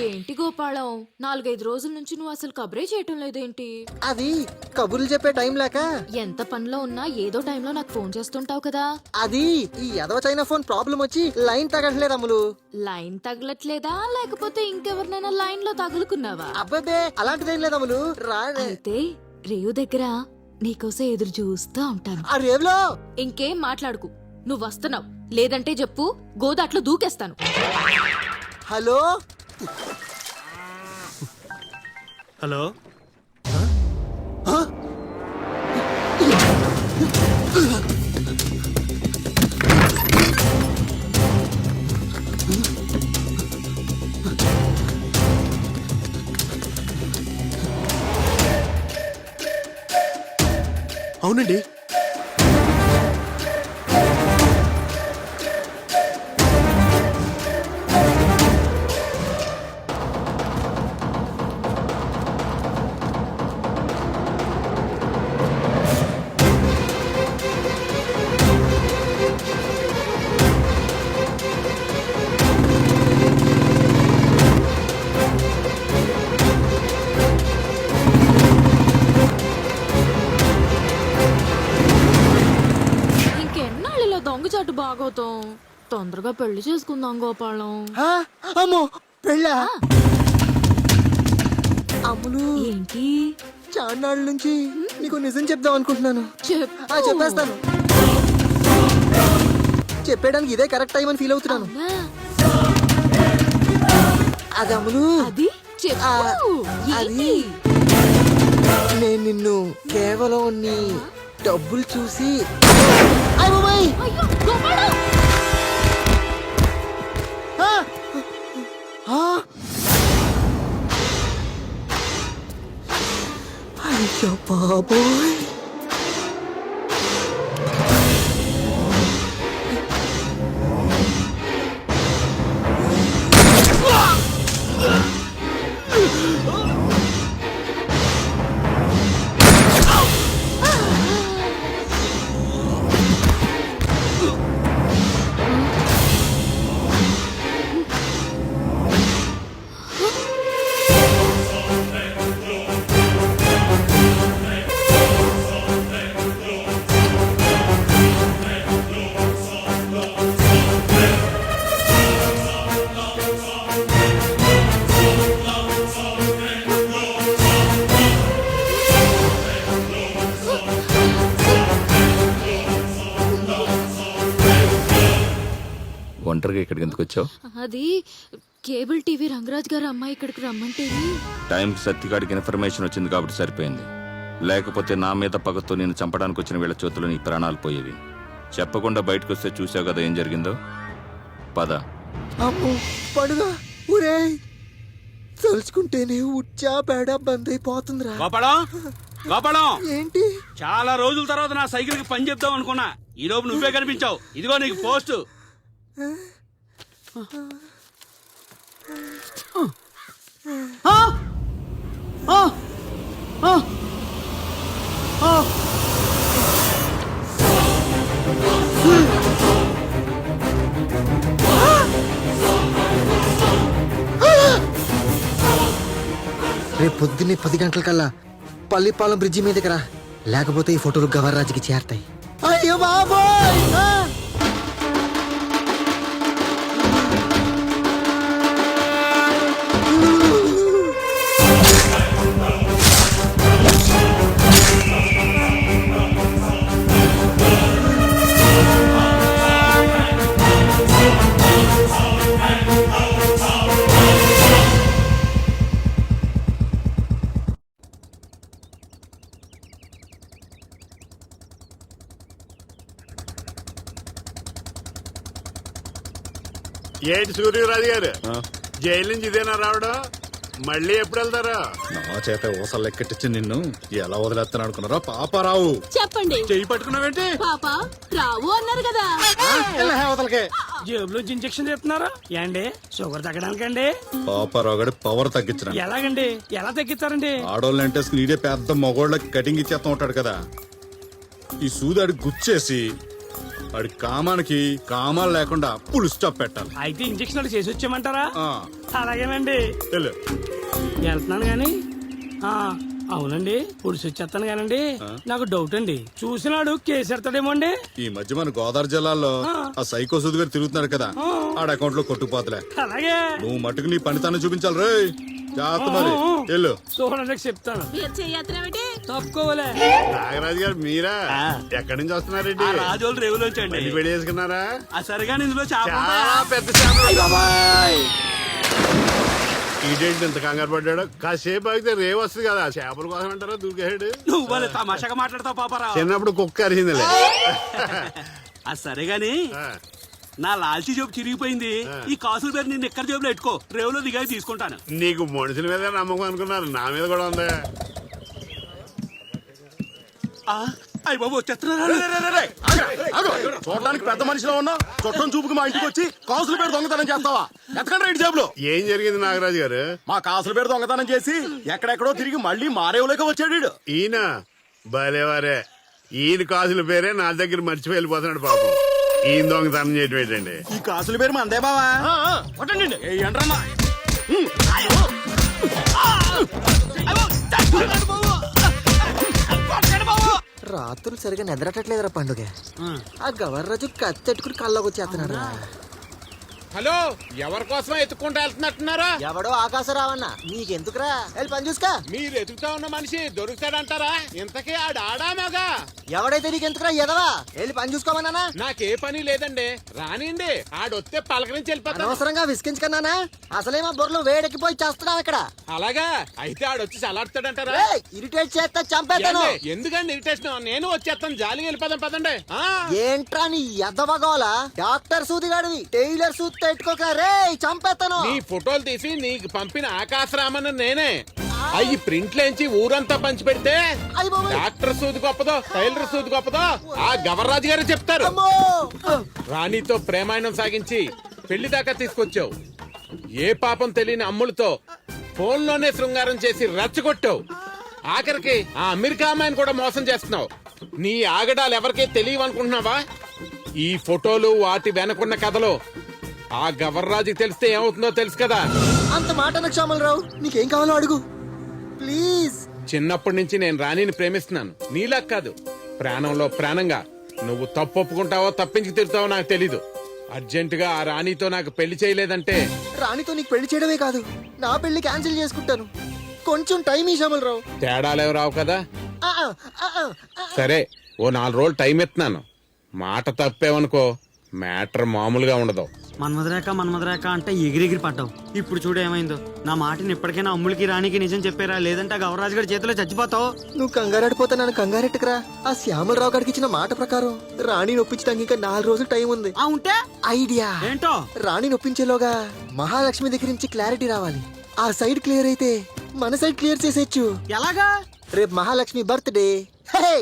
ఏంటి గోపాలం, 4-5 రోజుల నుంచి నువ్వు అసలు కబరే చేయటం లేదేంటి? అది కబుర్లు చెప్పే టైం లేక. ఎంత పనిలో ఉన్నా ఏదో టైంలో నాకు ఫోన్ చేస్తుంటావు కదా. అది ఈ ఎదవ చైనా ఫోన్ ప్రాబ్లం వచ్చి లైన్ తగట్లేదు అమ్ములు. లైన్ తగలట్లేదా లేకపోతే ఇంకెవరినైనా లైన్ లో తగులుకున్నావా? అబ్బాబే అలాంటిదేం లేదు అమ్ములు. రా. అయితే రేవు దగ్గర నీకోసం ఎదురు చూస్తూ ఉంటాను. ఆ రేవులో ఇంకేం మాట్లాడుకు, నువ్వు వస్తున్నావు లేదంటే చెప్పు, గోదాట్లో దూకేస్తాను. హలో హలో, అవునండి. దొంగచాటు బాగోతాం. తొందరగా పెళ్లి చేసుకుందాం గోపాలం. అమ్మో పెళ్ళా? అమ్ములు ఏంటి చాన్నాళ్ళ నుంచి నీకు నిజం చెప్దాం అనుకుంటున్నాను. చెప్పేస్తాను. చెప్పేయడానికి ఇదే కరెక్ట్ టైం అని ఫీల్ అవుతున్నాను. అది అమ్ములు, అది అది నేను నిన్ను కేవలం నీ డబ్బులు చూసి బాబోయ్. ఒంటరిగా ఇక్కడికి ఎందుకు వచ్చావు? అది కేబుల్ టీవీ రంగరాజ్ గారు అమ్మాయి ఇక్కడికి రమ్మంటే టైంకి సత్తిగాడికి ఇన్ఫర్మేషన్ వచ్చింది కాబట్టి సరిపోయింది. లేకపోతే నా మీద పగతో నేను చంపడానికి వచ్చిన వీళ్ళ చేతుల్లో నీ ప్రాణాలు పోయేవి. చెప్పకుండా బయటకు వస్తే చూసావు కదా ఏం జరిగిందో. పద. అమ్మో పడుగా ఊరే తలుచుకుంటేనే ఉచ్చా బేడ బంద్ అయిపోతుందిరా. గోపాలం గోపాలం, ఏంటి చాలా రోజుల తర్వాత నా సైకిల్ కి పని చెప్దాం అనుకున్నా. ఈ లోపు నువ్వే కనిపించావు. ఇదిగో నీకు పోస్ట్. రేపు పొద్దున్నే 10 గంటలకల్లా పల్లిపాలెం బ్రిడ్జి మీదకి రా, లేకపోతే ఈ ఫోటోలు గవర్రాజుకి చేరతాయి. అయ్యో బాబోయ్. ఏంటి సూర్యరాజు గారు, జైలు నుంచి ఇదేనా రావడం? మళ్ళీ ఎప్పుడు వెళ్తారా? నా చేత ఊసలు లెక్కెట్టించి నిన్ను ఎలా వదిలేస్తాను అనుకున్నారా పాపారావు? చెప్పండి. చెయ్యి పట్టుకున్నావేంటి? పాప రావు అన్నారు కదా. జేబులో ఇంజెక్షన్ చెప్తున్నారా ఏండి? షుగర్ తగ్గడానికండి? పాపారావు గడి పవర్ తగ్గించిన ఎలాగండి? ఎలా తగ్గిస్తారండి? ఆడోళ్ళని అంటే నీడే పెద్ద మగోళ్ళకి కటింగ్ ఇచ్చేస్తా ఉంటాడు కదా. ఈ సూదాడి గుచ్చేసి వాడి కామానికి కామాలు లేకుండా పులు స్టాప్ పెట్టాలి. అయితే ఇంజక్షన్ చేసి వచ్చామంటారా? ఆ, అలాగేనండి. వెళ్ళు. వెళ్తున్నాను గాని. అవునండి, పుడిసి వచ్చేస్తాను కానండి. నాకు డౌట్ అండి, చూసినాడు కేసు ఎడతాడేమో అండి. ఈ మధ్య మన గోదావరి జిల్లాలో ఆ సైకో సూది గారు తిరుగుతున్నాడు కదా, ఆడ అకౌంట్ లో కొట్టుకుపోతలే. అలాగే నువ్వు మట్టుకు నీ పనితనం చూపించాలి రే. జాగ్రత్త మరి. వెళ్ళు. చూడండి చెప్తాను. తప్పుకోవాలే. నాగరాజు గారు మీరా? ఎక్కడి నుంచి వస్తున్నారండి? రాజోలు రేవులోంచి అండి. పెళ్లి పెళ్లి చేసుకున్నారా? సరిగా ఇందులో చాలా పెద్ద ఇదేంటి ఇంత కంగారు పడ్డాడు? కాసేపు ఆగితే రేవు వస్తుంది కదా, చేపల కోసం అంటారా దూకేసాడు. నువ్వు వాళ్ళ తమాషాగా మాట్లాడతావు పాపరా. చిన్నప్పుడు కుక్క అరిసిందిలే. సరే గాని నా లాల్చీ జోబు చిరిగిపోయింది. ఈ కాసుల పేరు నేను ఎక్కడ జోబులో పెట్టుకో, రేవులో దిగాయి తీసుకుంటాను. నీకు మనుషుల మీద నమ్మకం అనుకున్నారు, నా మీద కూడా ఉంది. అయ్య బాబు చూడడానికి పెద్ద మనిషిలో ఉన్నా చుట్టం చూపుకి మా ఇంటికి వచ్చి కాసుల పేరు దొంగతనం చేస్తావా? ఎత్తకండి రైట్ జేబులో. ఏం జరిగింది నాగరాజు గారు? మా కాసుల పేరు దొంగతనం చేసి ఎక్కడెక్కడో తిరిగి మళ్ళీ మారేవులోకి వచ్చాడు. ఈయన భలేవారే, ఈయన కాసుల పేరే నా దగ్గర మర్చిపోయి వెళ్ళిపోతున్నాడు పాపం. ఈయన దొంగతనం చేయటం ఏంటండి? ఈ కాసుల పేరు మందే బావా. రాత్రులు సరిగా నిద్రటట్లేదురా పండుగ. ఆ గవర్రాజు కత్తెట్టుకుని కల్లోకి వచ్చేస్తున్నాడు. హలో, ఎవరి కోసం ఎత్తుకుంటూ వెళ్తున్నట్టున్నారా? ఎవడో ఆకాశరావన్న, నీకెందుకురా? వెళ్ళి పని చూసుకో. మీరు ఎదుగుతా ఉన్న మనిషి దొరుకుతాడంటారా? ఇంతకీ ఆడా మగా? ఎవడైతే నీకెందుకురా ఎదవా? వెళ్ళి పని చూసుకోమన్నానా? నాకే పని లేదండి, రానిండి. ఆడొస్తే పలకరించి వెళ్ళిపోతాను. అనవసరంగా విసిగించుకున్నానా? అసలేమో బొర్రలు వేడెక్కిపోయి చేస్తున్నావు ఇక్కడ. అలాగా అయితే ఆడొచ్చి చలాడుతాడంటారా? ఇరిటేట్ చేస్తే చంపేతాను. ఎందుకండి ఇరిటేషన్? నేను వచ్చేస్తాను, జాలిగా వెళ్ళిపోదాం పదండి. ఏంట్రా నీ ఎద్దవగోలా? డాక్టర్ సూదిగాడివి, టైలర్ సూది పెట్టుకోక రే, చంపేతాను. నీ ఫోటోలు తీసి నీకు పంపిన ఆకాశరామన్ నేనే. అవి ప్రింట్లేంచి ఊరంతా పంచి పెడితే డాక్టర్ సూది గొప్పదో టైలర్ సూది గొప్పదో ఆ గవర్రాజు గారు చెప్తారు. రాణితో ప్రేమాయణం సాగించి పెళ్లి దాకా తీసుకొచ్చావు. ఏ పాపం తెలియని అమ్ములతో ఫోన్లోనే శృంగారం చేసి రచ్చగొట్టావు. ఆఖరికి ఆ అమెరికా అమ్మాయిని కూడా మోసం చేస్తున్నావు. నీ ఆగడాలు ఎవరికీ తెలియవనుకుంటున్నావా? ఈ ఫోటోలు వాటి వెనకున్న కథలు ఆ గవర్రాజుకి తెలిస్తే ఏమవుతుందో తెలుసు కదా. అంత మాట అనకు శ్యామలరావు, నీకేం కావాలో అడుగు ప్లీజ్. చిన్నప్పటి నుంచి నేను రాణిని ప్రేమిస్తున్నాను. నీలా కాదు, ప్రాణంలో ప్రాణంగా. నువ్వు తప్పు ఒప్పుకుంటావో తప్పించి తిరుగుతావో నాకు తెలీదు. అర్జెంటుగా ఆ రాణితో నాకు పెళ్లి చేయలేదంటే రాణితో నీకు పెళ్లి చేయడమే కాదు, నా పెళ్లి క్యాన్సిల్ చేసుకుంటాను. కొంచెం టైం ఈ శ్యామలరావు. తేడాలేవి రావు కదా. సరే, ఓ 4 రోజులు టైం ఎత్తున్నాను. మాట తప్పేవనుకో మ్యాటర్ మామూలుగా ఉండదు. మన్మధరేఖ అంటే ఎగిరెగిరి పడ్డావు. ఇప్పుడు చూడు ఏమైందో. నా మాటని ఇప్పటికైనా అమ్ములకి రాణికి నిజం చెప్పారా, లేదంటే గౌరరాజు గారి చేతిలో చచ్చిపోతావు. నువ్వు కంగారెడిపోతా నన్ను కంగారెట్టుకురా. ఆ శ్యామలరావు గారికి ఇచ్చిన మాట ప్రకారం రాణి నొప్పించడానికి ఇంకా 4 రోజులు టైం ఉంది. ఉంటే ఐడియా ఏంటో, రాణి నొప్పించేలోగా మహాలక్ష్మి దగ్గర నుంచి క్లారిటీ రావాలి. ఆ సైడ్ క్లియర్ అయితే మన సైడ్ క్లియర్ చేసేయచ్చు. ఎలాగా? రేపు మహాలక్ష్మి బర్త్డే. హే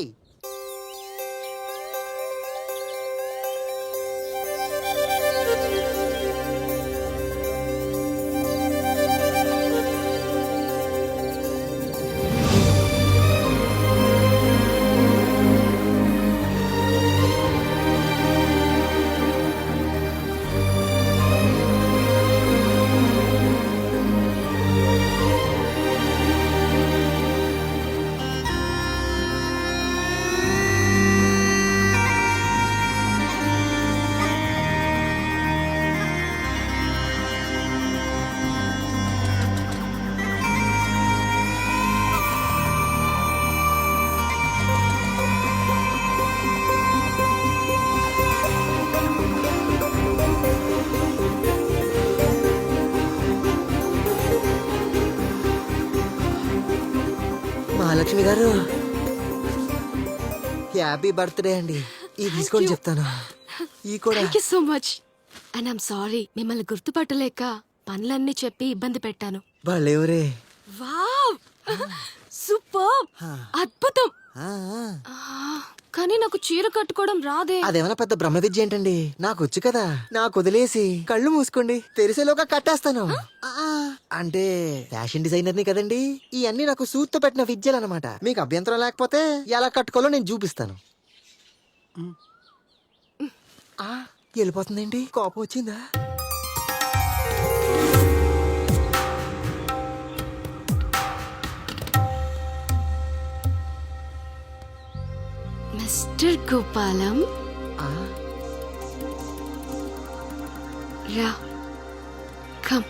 మహాలక్ష్మి గారు, హ్యాపీ బర్త్డే అండి. ఇది తీసుకొని చెప్తాను. ఈ కూడా thank you so much. And I'm sorry, మిమ్మల్ని గుర్తుపట్టలేక పనులన్నీ చెప్పి ఇబ్బంది పెట్టాను. వాళ్ళెవరే? వావ్, సూపర్, అద్భుతం. కానీ నాకు చీర కట్టుకోవడం రాదే. అదేమన్నా పెద్ద బ్రహ్మ విద్య ఏంటండి, నాకు వచ్చు కదా. నాకు వదిలేసి కళ్ళు మూసుకోండి, తెరిసేలోగా కట్టేస్తాను. అంటే ఫ్యాషన్ డిజైనర్ ని కదండి, ఇవన్నీ నాకు సూత్తో పెట్టిన విద్యలు అనమాట. మీకు అభ్యంతరం లేకపోతే ఎలా కట్టుకోవాలో నేను చూపిస్తాను. వెళ్ళిపోతుందండి, కోపం వచ్చిందా? మిస్టర్ గోపాలం, రా, కమ్.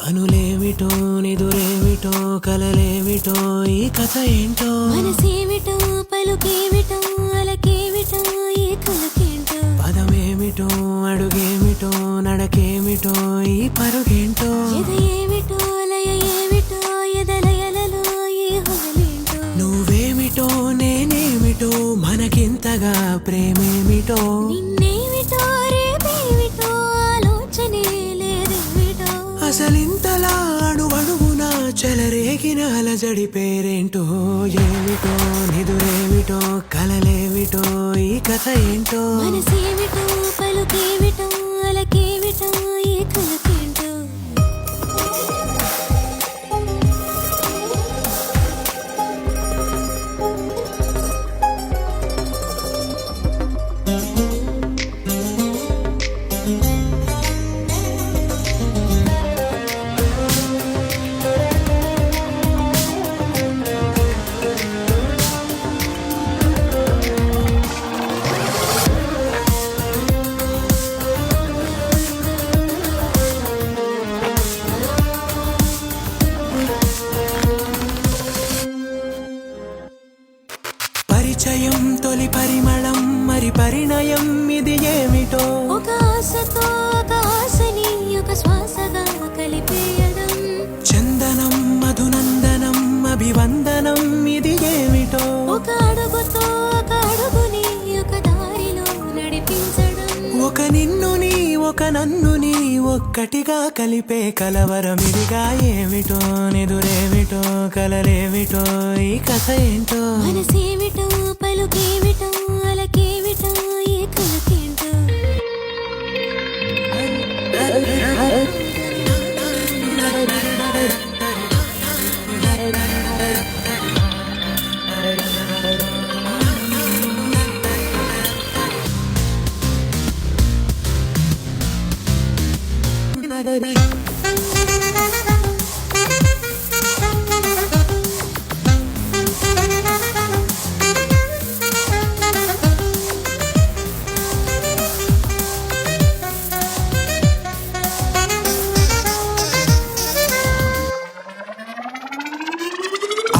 కనులేమిటో నిదురేమిటో కలలేమిటో ఈ కథ ఏంటో మనసేమిటో పలుకేమిటో అలకేమిటో ఈ కలకేంటో పదమేమిటో అడుగేమిటో నడకేమిటో ఈ పరుగేంటో ఎద ఏమిటో లయ ఏమిటో ఎదలయలలో ఈ హొగలేంటో నువ్వేమిటో నేనేమిటో మనకింతగా ప్రేమేమిటో నిన్నేమిటో రేపేమిటో ఆలోచనే లేదేమిటో అసలింతలా అణువణువున చెలరేగిన అలజడి పేరేంటో ఏమిటో నిదురేమిటో కలలేమిటో ఈ కథ ఏంటో మనసేమిటో పలుకేమిటో అలకేమిటో ఈ కలకేంటో పరిచయం తొలి పరిమళం మరి పరిణయం ఇది ఏమిటో ఒక ఆశతో ఒక ఆశని ఒక శ్వాసగా కలిపేయడం చందనం మధునందనం అభివందనం ఇది ఏమిటో ఒక అడుగుతో ఒక అడుగుని ఒక దారిలో నడిపించడం ఒక నిన్నుని ఒక నన్నుని ఒక్కటిగా కలిపే కలవరమిదిగా ఏమిటో నిదురేమిటో కలలేమిటో ఈ కథ ఏంటో మనసేమిటో పలుకేమిటో అలకేమిటో ఈ కలకేంటో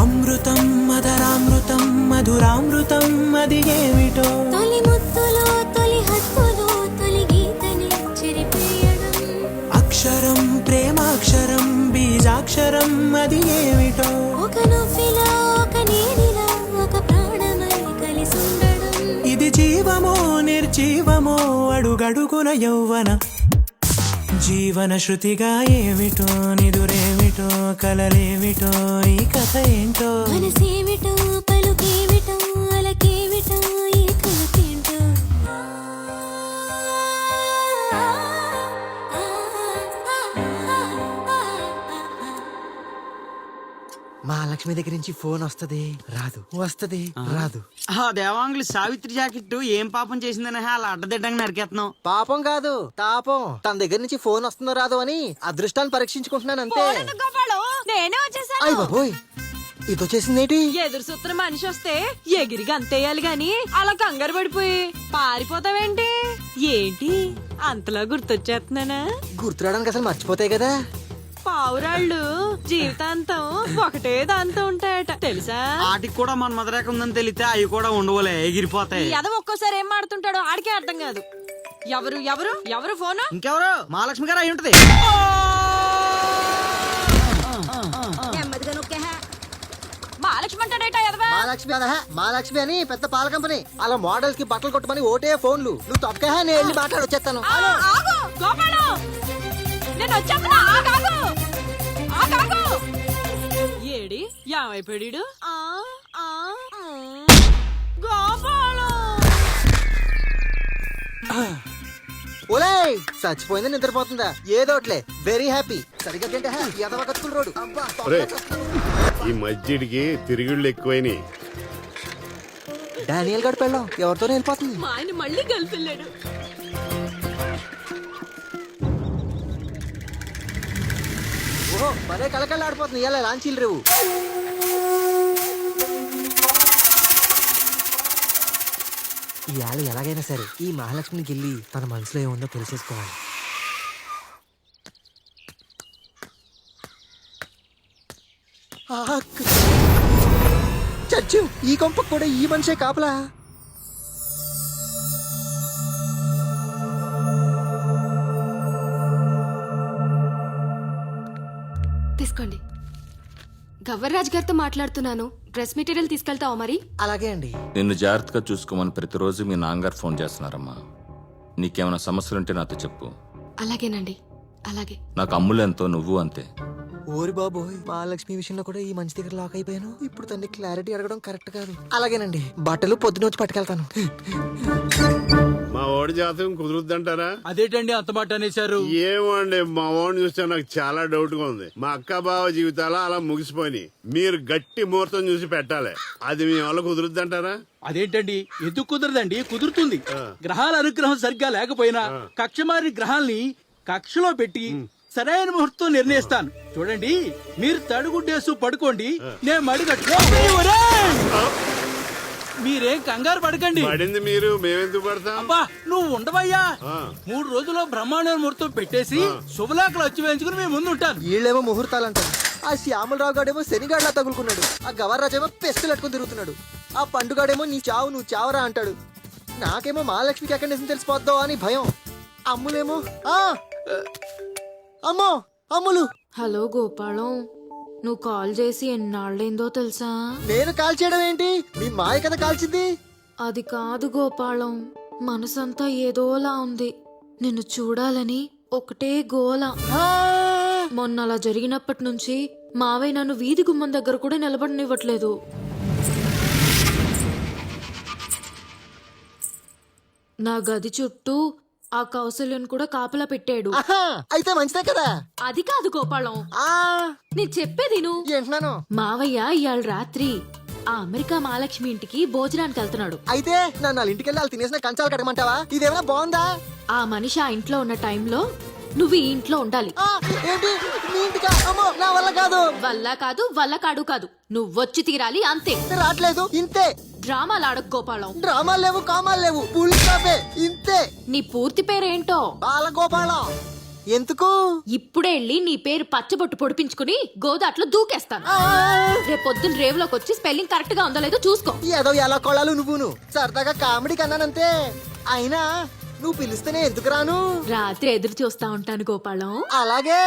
అమృతం మధురామృతం మధురామృతం అది ఏమిటో తొలి ముద్దులో తొలి హద్దులో తొలి గీతని చెరిపేయడం అక్షరం ప్రేమాక్షరం బీజాక్షరం అది ఏమిటో ఒక నువ్విలా ఒక నేనిలా ఒక ప్రాణమై కలిసుండడం ఇది జీవమో నిర్జీవమో అడుగడుగున యౌవన జీవన శృతిగా ఏమిటో నిదురేమిటో కలలేమిటో ఈ కథ ఏంటో మనసేమిటో పలుకేమిటో అలకేమిటో ఈ కలకేంటో మహాలక్ష్మి దగ్గర నుంచి ఫోన్ వస్తది రాదు వస్తది రాదు ఆ దేవాంగులు సావిత్రి జాకెట్ ఏం పాపం చేసిందని అలా అడ్డదిడ్డంగా నరికేస్తున్నావు పాపం కాదు తాపం తన దగ్గర నుంచి ఫోన్ వస్తుందో రాదో అని అదృష్టాన్ని పరీక్షించుకుంటున్నాను అంతే నేనే వచ్చేసాను అయ్య బాబోయ్ ఇది వచ్చేసిందేంటి ఎదురు సుత్తన మనిషి వస్తే ఎగిరి గంతేయాలి గాని అలా కంగారు పడిపోయి పారిపోతావేంటి ఏంటి అంతలా గుర్తొచ్చేస్తున్నానా గుర్తురావడానికి అసలు మర్చిపోతాయి కదా పావురాళ్ళు జీవితాంతం ఒకటే దాంతో ఉంటాయట తెలుసా వాటికి కూడా మన మదరేక ఉందని తెలిస్తే అవి కూడా ఉండవలే ఎగిరిపోతాయి ఈ ఎదవ ఒక్కోసారి ఏం మాడుతుంటాడో ఆడికే అర్థం కాదు ఎవరు ఎవరు ఎవరు ఫోను ఇంకెవరు మహాలక్ష్మి గారు అయి ఉంటది మహాలక్ష్మి అంటాడేట ఎదవా మహాలక్ష్మి అని పెద్ద పాల కంపెనీ అలా మోడల్స్ కి బట్టలు కొట్టమని ఓటే ఫోన్లు నువ్వు తప్పక నేను వెళ్ళి మాట్లాడొచ్చేస్తాను ఆగు గోపాలు నేను వచ్చేస్తున్నా ఆగు ఏడి యామైపోయాడు గోపాలు ఓలే చచ్చిపోయింది నిద్రపోతుందా ఏదోట్లే వెరీ హ్యాపీ సరిగ్గా తింటే ఎదవకత్తుల రోడ్డు అబ్బా ఒరే, ఈ మధ్యడికి తిరుగుళ్ళు ఎక్కువైనాయి. డానియల్ గడి పెళ్ళం ఎవరితో వెళ్ళిపోతుంది మా ఆయన మళ్ళీ గల్ఫ్ వెళ్ళాడు ఓహో మరే కలకల్లాడిపోతుంది ఇలా లాంచీలు రేవు ఇవాళ ఎలాగైనా సరే ఈ మహాలక్ష్మికి వెళ్ళి తన మనసులో ఏముందో తెలిసేసుకోవాలి చచ్చు ఈ కొంపకు కూడా ఈ మనిషే కాపలా. తీసుకోండి. గవర్రాజ్ గారితో మాట్లాడుతున్నాను. డ్రెస్ మెటీరియల్ తీసుకెళ్తావా మరి? అలాగే అండి. నిన్ను జాగ్రత్తగా చూసుకోమని ప్రతిరోజు మీ నాన్నగారు ఫోన్ చేస్తున్నారమ్మా. నీకేమైనా సమస్యలుంటే నాతో చెప్పు. అలాగేనండి, అలాగే. నాకు అమ్ములు ఎంతో నువ్వు అంతే. ఓరి బాబోయ్, మహాలక్ష్మి విషయంలో కూడా ఈ మంచి దగ్గర లాక్ అయిపోయాను. ఇప్పుడు తన్ని క్లారిటీ అడగడం కరెక్ట్ కాదు. అలాగేనండి, బట్టలు పొద్దున వచ్చి పట్టుకెళ్తాను. మా ఓడి జాతకం కుదురుద్దంటారా? అదేంటండి అంత మాట అనేశారు? ఏమో అండి, మా ఓడిని చూస్తే నాకు చాలా డౌట్ గా ఉంది. మా అక్క బావ జీవితాలు అలా ముగిసిపోయి మీరు గట్టి ముహూర్తం చూసి పెట్టాలి. అది మీ వల్ల కుదురుద్దంటారా? అదేంటండి ఎందుకు కుదరదండి? కుదురుతుంది. గ్రహాల అనుగ్రహం సరిగ్గా లేకపోయినా కక్షమారి గ్రహాల్ని కక్షలో పెట్టి సరైన ముహూర్తం నిర్ణయిస్తాను. చూడండి, మీరు తడుగుడ్డేసు పడుకోండి, నేను మడిగట్టు. మీరేం కంగారు పడకండి. పడింది మీరు, మేమెందుకు పడతాం? అబ్బా నువ్వు ఉండవయ్యా. 3 రోజుల్లో బ్రహ్మాండ ముహూర్తం పెట్టేసి శుభలాకలు వచ్చి వేయించుకుని మేము ముందు ఉంటాను. వీళ్ళేమో ముహూర్తాలంటారు. ఆ శ్యామలరావు గాడేమో శనిగాడ్లా తగులుకున్నాడు. ఆ గవర్రాజేమో పెస్తులు అట్టుకుని తిరుగుతున్నాడు. ఆ పండుగాడేమో నీ చావు నువ్వు చావరా అంటాడు. నాకేమో మహాలక్ష్మికి ఎక్కడి నుంచి తెలిసిపోద్దో అని భయం. అమ్ములేమో అమ్మో అమ్ములు. హలో గోపాలం, నువ్వు కాల్ చేసి ఎన్నాళ్ళైందో తెలుసా? నేను కాల్ చేయడం ఏంటి? మీ మాయ కదా కాల్చింది. అది కాదు గోపాలం, మనసంతా ఏదోలా ఉంది. నిన్ను చూడాలని ఒకటే గోల. మొన్న అలా జరిగినప్పటి నుంచి మావయ్య నన్ను వీధి గుమ్మం దగ్గర కూడా నిలబడనివ్వట్లేదు. నా గది చుట్టూ ఆ కౌశల్యం కూడా కాపలా పెట్టాడు. అయితే మంచిదే కదా. అది కాదు గోపాలం, నేను చెప్పేది ఏంటున్నాను. మావయ్య ఇవాళ రాత్రి ఆ అమెరికా మహాలక్ష్మి ఇంటికి భోజనానికి వెళ్తున్నాడు. అయితే నన్ను వాళ్ళ ఇంటికి వెళ్ళి వాళ్ళు తినేసిన కంచాలు కట్టమంటావా? ఇదేమైనా బాగుందా? ఆ మనిషి ఆ ఇంట్లో ఉన్న టైంలో నువ్వు ఈ ఇంట్లో ఉండాలి. ఏంటి మీ ఇంటికా? అమ్మో నా వల్ల కాదు. వల్ల కాడు కాదు, నువ్వొచ్చి తీరాలి అంతే. రావట్లేదు, ఇంతే. డ్రామాలు ఆడకు గోపాలం. డ్రామాలు లేవు, కామాలు లేవు, ఇంతే. నీ పూర్తి పేరేంటో? బాలగోపాలం. ఎందుకు? ఇప్పుడే వెళ్ళి నీ పేరు పచ్చబొట్టు పొడిపించుకుని గోదాట్లో దూకేస్తాను. రేపొద్దున రేవులోకి వచ్చి స్పెల్లింగ్ కరెక్ట్ గా ఉందో లేదో చూసుకో. ఏదో ఎలా కొళాలు నువ్వును సరదాగా కామెడీ కన్నానంతే. అయినా నువ్వు పిలిస్తేనే ఎందుకు రాను? రాత్రి ఎదురు చూస్తా ఉంటాను గోపాలం. అలాగే.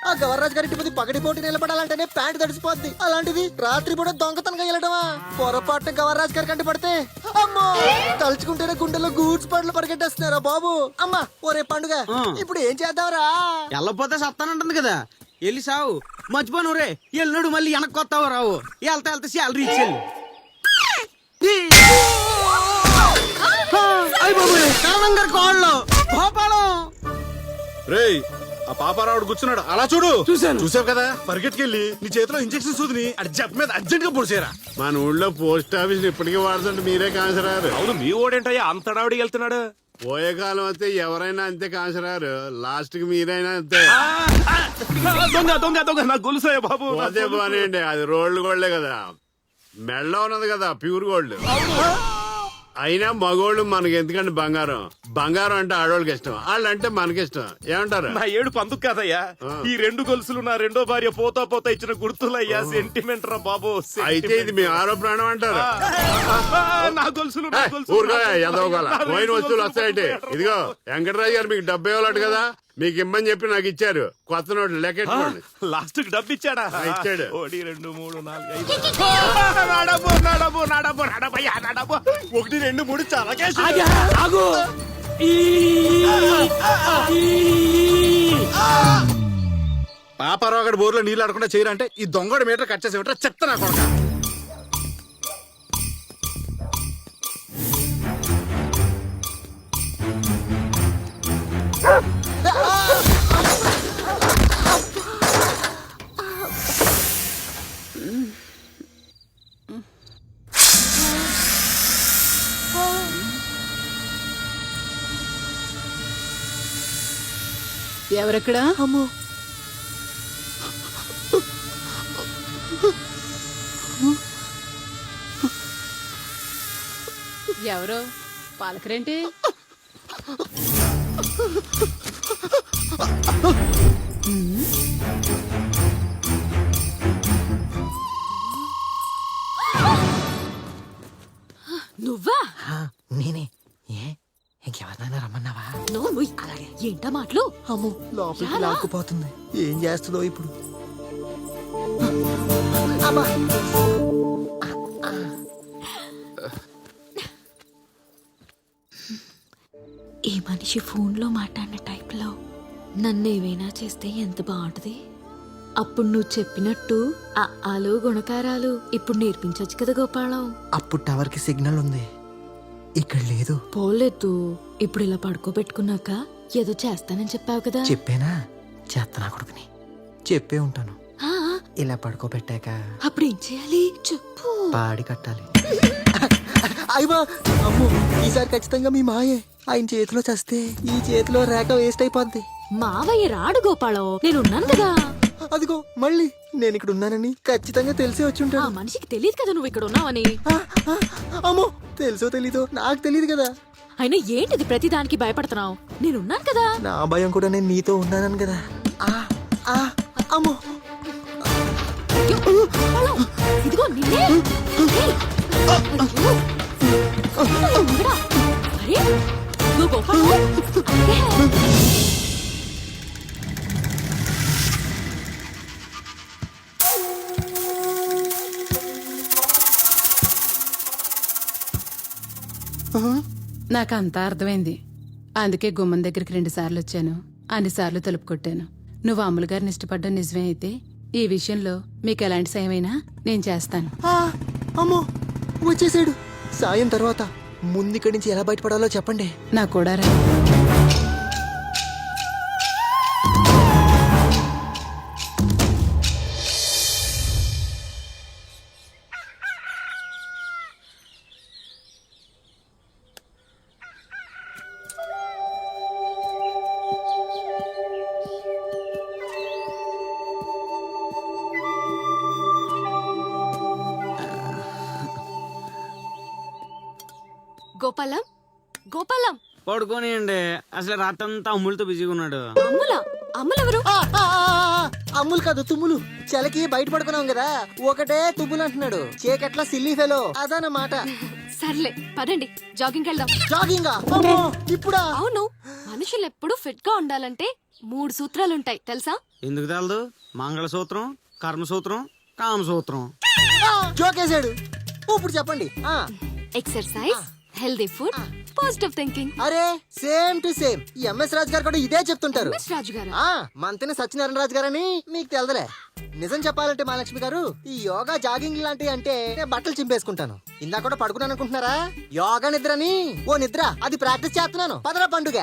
ఆ గవర్రాజ్ గారి ఇంటి పగటి పోటీ నిలబడాలంటేనే ప్యాంట్ తడిసిపోద్ది. అలాంటిది రాత్రి కూడా దొంగతనంగా వెళ్ళడమా? పొరపాటున గవర్రాజ్ గారి కంటి పడితే అమ్మో, తలుచుకుంటేనే గుండెల్లో గూడ్స్ పడ్లు పరిగెట్టేస్తున్నారా బాబు. అమ్మా ఒరే పండుగ, ఇప్పుడు ఏం చేద్దాంరా? వెళ్ళపోతే సత్తానంటుంది కదా, వెళ్ళి సావు. మర్చిపోను రే, ఎల్లుడు మళ్ళీ వెనక్కి కొత్తావు రావు. వెళ్తా వెళ్తా శాలరీ ఇచ్చేళ్ళు. రేయ్, ఆ పాపారావుడు కూర్చున్నాడు అలా చూడు. చూశాను. చూసావు కదా, పరిగెట్టుకెళ్ళి నీ చేతిలో ఇంజక్షన్ సూదిని అడి జబ్బు మీద అర్జెంట్ గా పొడిచేరా. మన ఊళ్ళో పోస్ట్ ఆఫీస్ ఇప్పటికీ వాడుతుంటే మీరే కాన్సరారు. అవును, మీ ఓడేంటయ్యా అంతడావిడికి వెళ్తున్నాడు? పోయే కాలం అయితే ఎవరైనా అంతే కాన్సరారు, లాస్ట్ కి మీరైనా అంతే. దొంగ దొంగ దొంగ నా గొలుసయ్య బాబు. అదే బానేండి, అది రోల్డ్ గోల్డే కదా, మెళ్ళ ఉన్నది కదా ప్యూర్ గోల్డ్. అయినా మగోళ్ళు మనకి ఎందుకంటే బంగారం. బంగారం అంటే ఆడోళ్ళకి ఇష్టం, వాళ్ళు అంటే మనకి ఇష్టం. ఏమంటారు? నా ఏడు పందుకు కాదయ్యా, ఈ 2 గొలుసులు నా రెండో భార్య పోతా పోతా ఇచ్చిన గుర్తులయ్యా. సెంటిమెంట్ రా బాబు. అయితే ఇది మీ ఆరో ప్రాణం అంటారు. నా గొలుసులు పోయిన వస్తువులు వస్తాయంటే. ఇదిగో వెంకటరాజు గారు మీకు 70 ఇవ్వాలట కదా, మీకు ఇమ్మని చెప్పి నాకు ఇచ్చారు. కొత్త నోట్లు లెక్కెట్టుకోండి. లాస్ట్ కి డబ్బు ఇచ్చాడా? ఇచ్చాడు. 1 2 3 4 5 1 2 3 చాలా కేసు. పాపారావు గారి బోర్లో నీళ్ళు ఆడకుండా చేయరంటే ఈ దొంగడు మీటర్ కట్ చేసేమంటారా? చెత్త నా కొడక. ఎవరెక్కడా? అమ్మో, ఎవరో పాలకరేంటి? మాటలు అమ్మో లోపలికి చాలా. లాక్కుపోతుంది. ఏం చేస్తుందో ఇప్పుడు. అమ్మా. ఈ మనిషి ఫోన్లో మాట్లాడిన టైప్లో నన్ను ఏవైనా చేస్తే ఎంత బాగుంటది. అప్పుడు నువ్వు చెప్పినట్టు ఆ ఆలు గుణకారాలు ఇప్పుడు నేర్పించొచ్చు కదా గోపాలం. అప్పుడు టవర్ కి సిగ్నల్ ఉంది, ఇక్కడ లేదు. పోలేదు, ఇప్పుడు ఇలా పడుకోబెట్టుకున్నాక ఏదో చేస్తానని చెప్పావు కదా. చెప్పేనా? చేస్తా నా కొడుకుని. చెప్పే ఉంటాను. ఆ, ఇలా పడుకోబెట్టాక అప్పుడు ఏం చేయాలి చెప్పు. పాడి కట్టాలి. అయ్యో అమ్మో, ఈసారి ఖచ్చితంగా మీ మాయే. ఆయన చేతిలో చస్తే ఈ చేతిలో రేఖ వేస్ట్ అయిపోద్ది. మావయ్య రాడు గోపాలం, నేనున్నాను కదా. అదిగో మళ్ళీ నేను ఇక్కడ ఉన్నానని ఖచ్చితంగా తెలిసి వచ్చి ఆ ఉంటాను. మనిషికి తెలియదు కదా నువ్వు ఇక్కడ ఉన్నావని. అమ్మో, తెలుసో తెలీదో నాకు తెలియదు కదా. అయినా ఏంటిది ప్రతిదానికి భయపడుతున్నావు? నేనున్నాను కదా. నా భయం కూడా నేను నీతో ఉన్నానని కదా. అమ్మో, గోపాలం, ఇదిగో నిన్నే. ఏయ్, అయ్యో. ఉండరా? అరే, ఇదిగో గోపాలం, అదే. నాకు అంతా అర్థమైంది. అందుకే గుమ్మం దగ్గరికి 2 సార్లు వచ్చాను, అన్ని సార్లు తలుపు కొట్టాను. నువ్వు అమ్ములు గారిని ఇష్టపడ్డం నిజమే అయితే ఈ విషయంలో మీకు ఎలాంటి సాయమైనా నేను చేస్తాను. అమ్మో వచ్చేసాడు. సాయం తర్వాత ముందు ఇక్కడి నుంచి ఎలా బయటపడాలో చెప్పండి. నాకు కూడా రా. గోపాలం గోపాలం పడుకోనియండి, అసలు రాత్రంతా అమ్ములతో బిజీగా ఉన్నాడు. అమ్ముల అమ్ములెవరు? అమ్ములు కాదు తుమ్ములు. చలకి బయట పడుకున్నాం కదా, ఒకటే తుమ్ములు అంటున్నాడు. చేకట్లా సిల్లీ ఫెలో అదన్నమాట. సర్లే పదండి, జాగింగ్ వెళ్దాం. జాగింగా? ఇప్పుడా? అవును, మనుషులు ఎప్పుడు ఫిట్ గా ఉండాలంటే 3 సూత్రాలుంటాయి తెలుసా? ఎందుకు తెలదు? మంగళసూత్రం, కర్మసూత్రం, కామసూత్రం. జోకేశాడు. ఇప్పుడు చెప్పండి. Exercise, healthy food, positive thinking. అరే సేమ్ టు సేమ్. ఈ ఎంఎస్ రాజు గారు కూడా ఇదే చెప్తుంటారు. రాజు గారు మంతెన సత్యనారాయణ రాజు గారని మీకు తెలదలే. నిజం చెప్పాలంటే మహాలక్ష్మి గారు, ఈ యోగా జాగింగ్ లాంటివి అంటే నేను బట్టలు చింపేసుకుంటాను. ఇందాక కూడా పడుకున్నాను అనుకుంటున్నారా? యోగా నిద్రని ఓ నిద్ర, అది ప్రాక్టీస్ చేస్తున్నాను. పదరా పండుగ.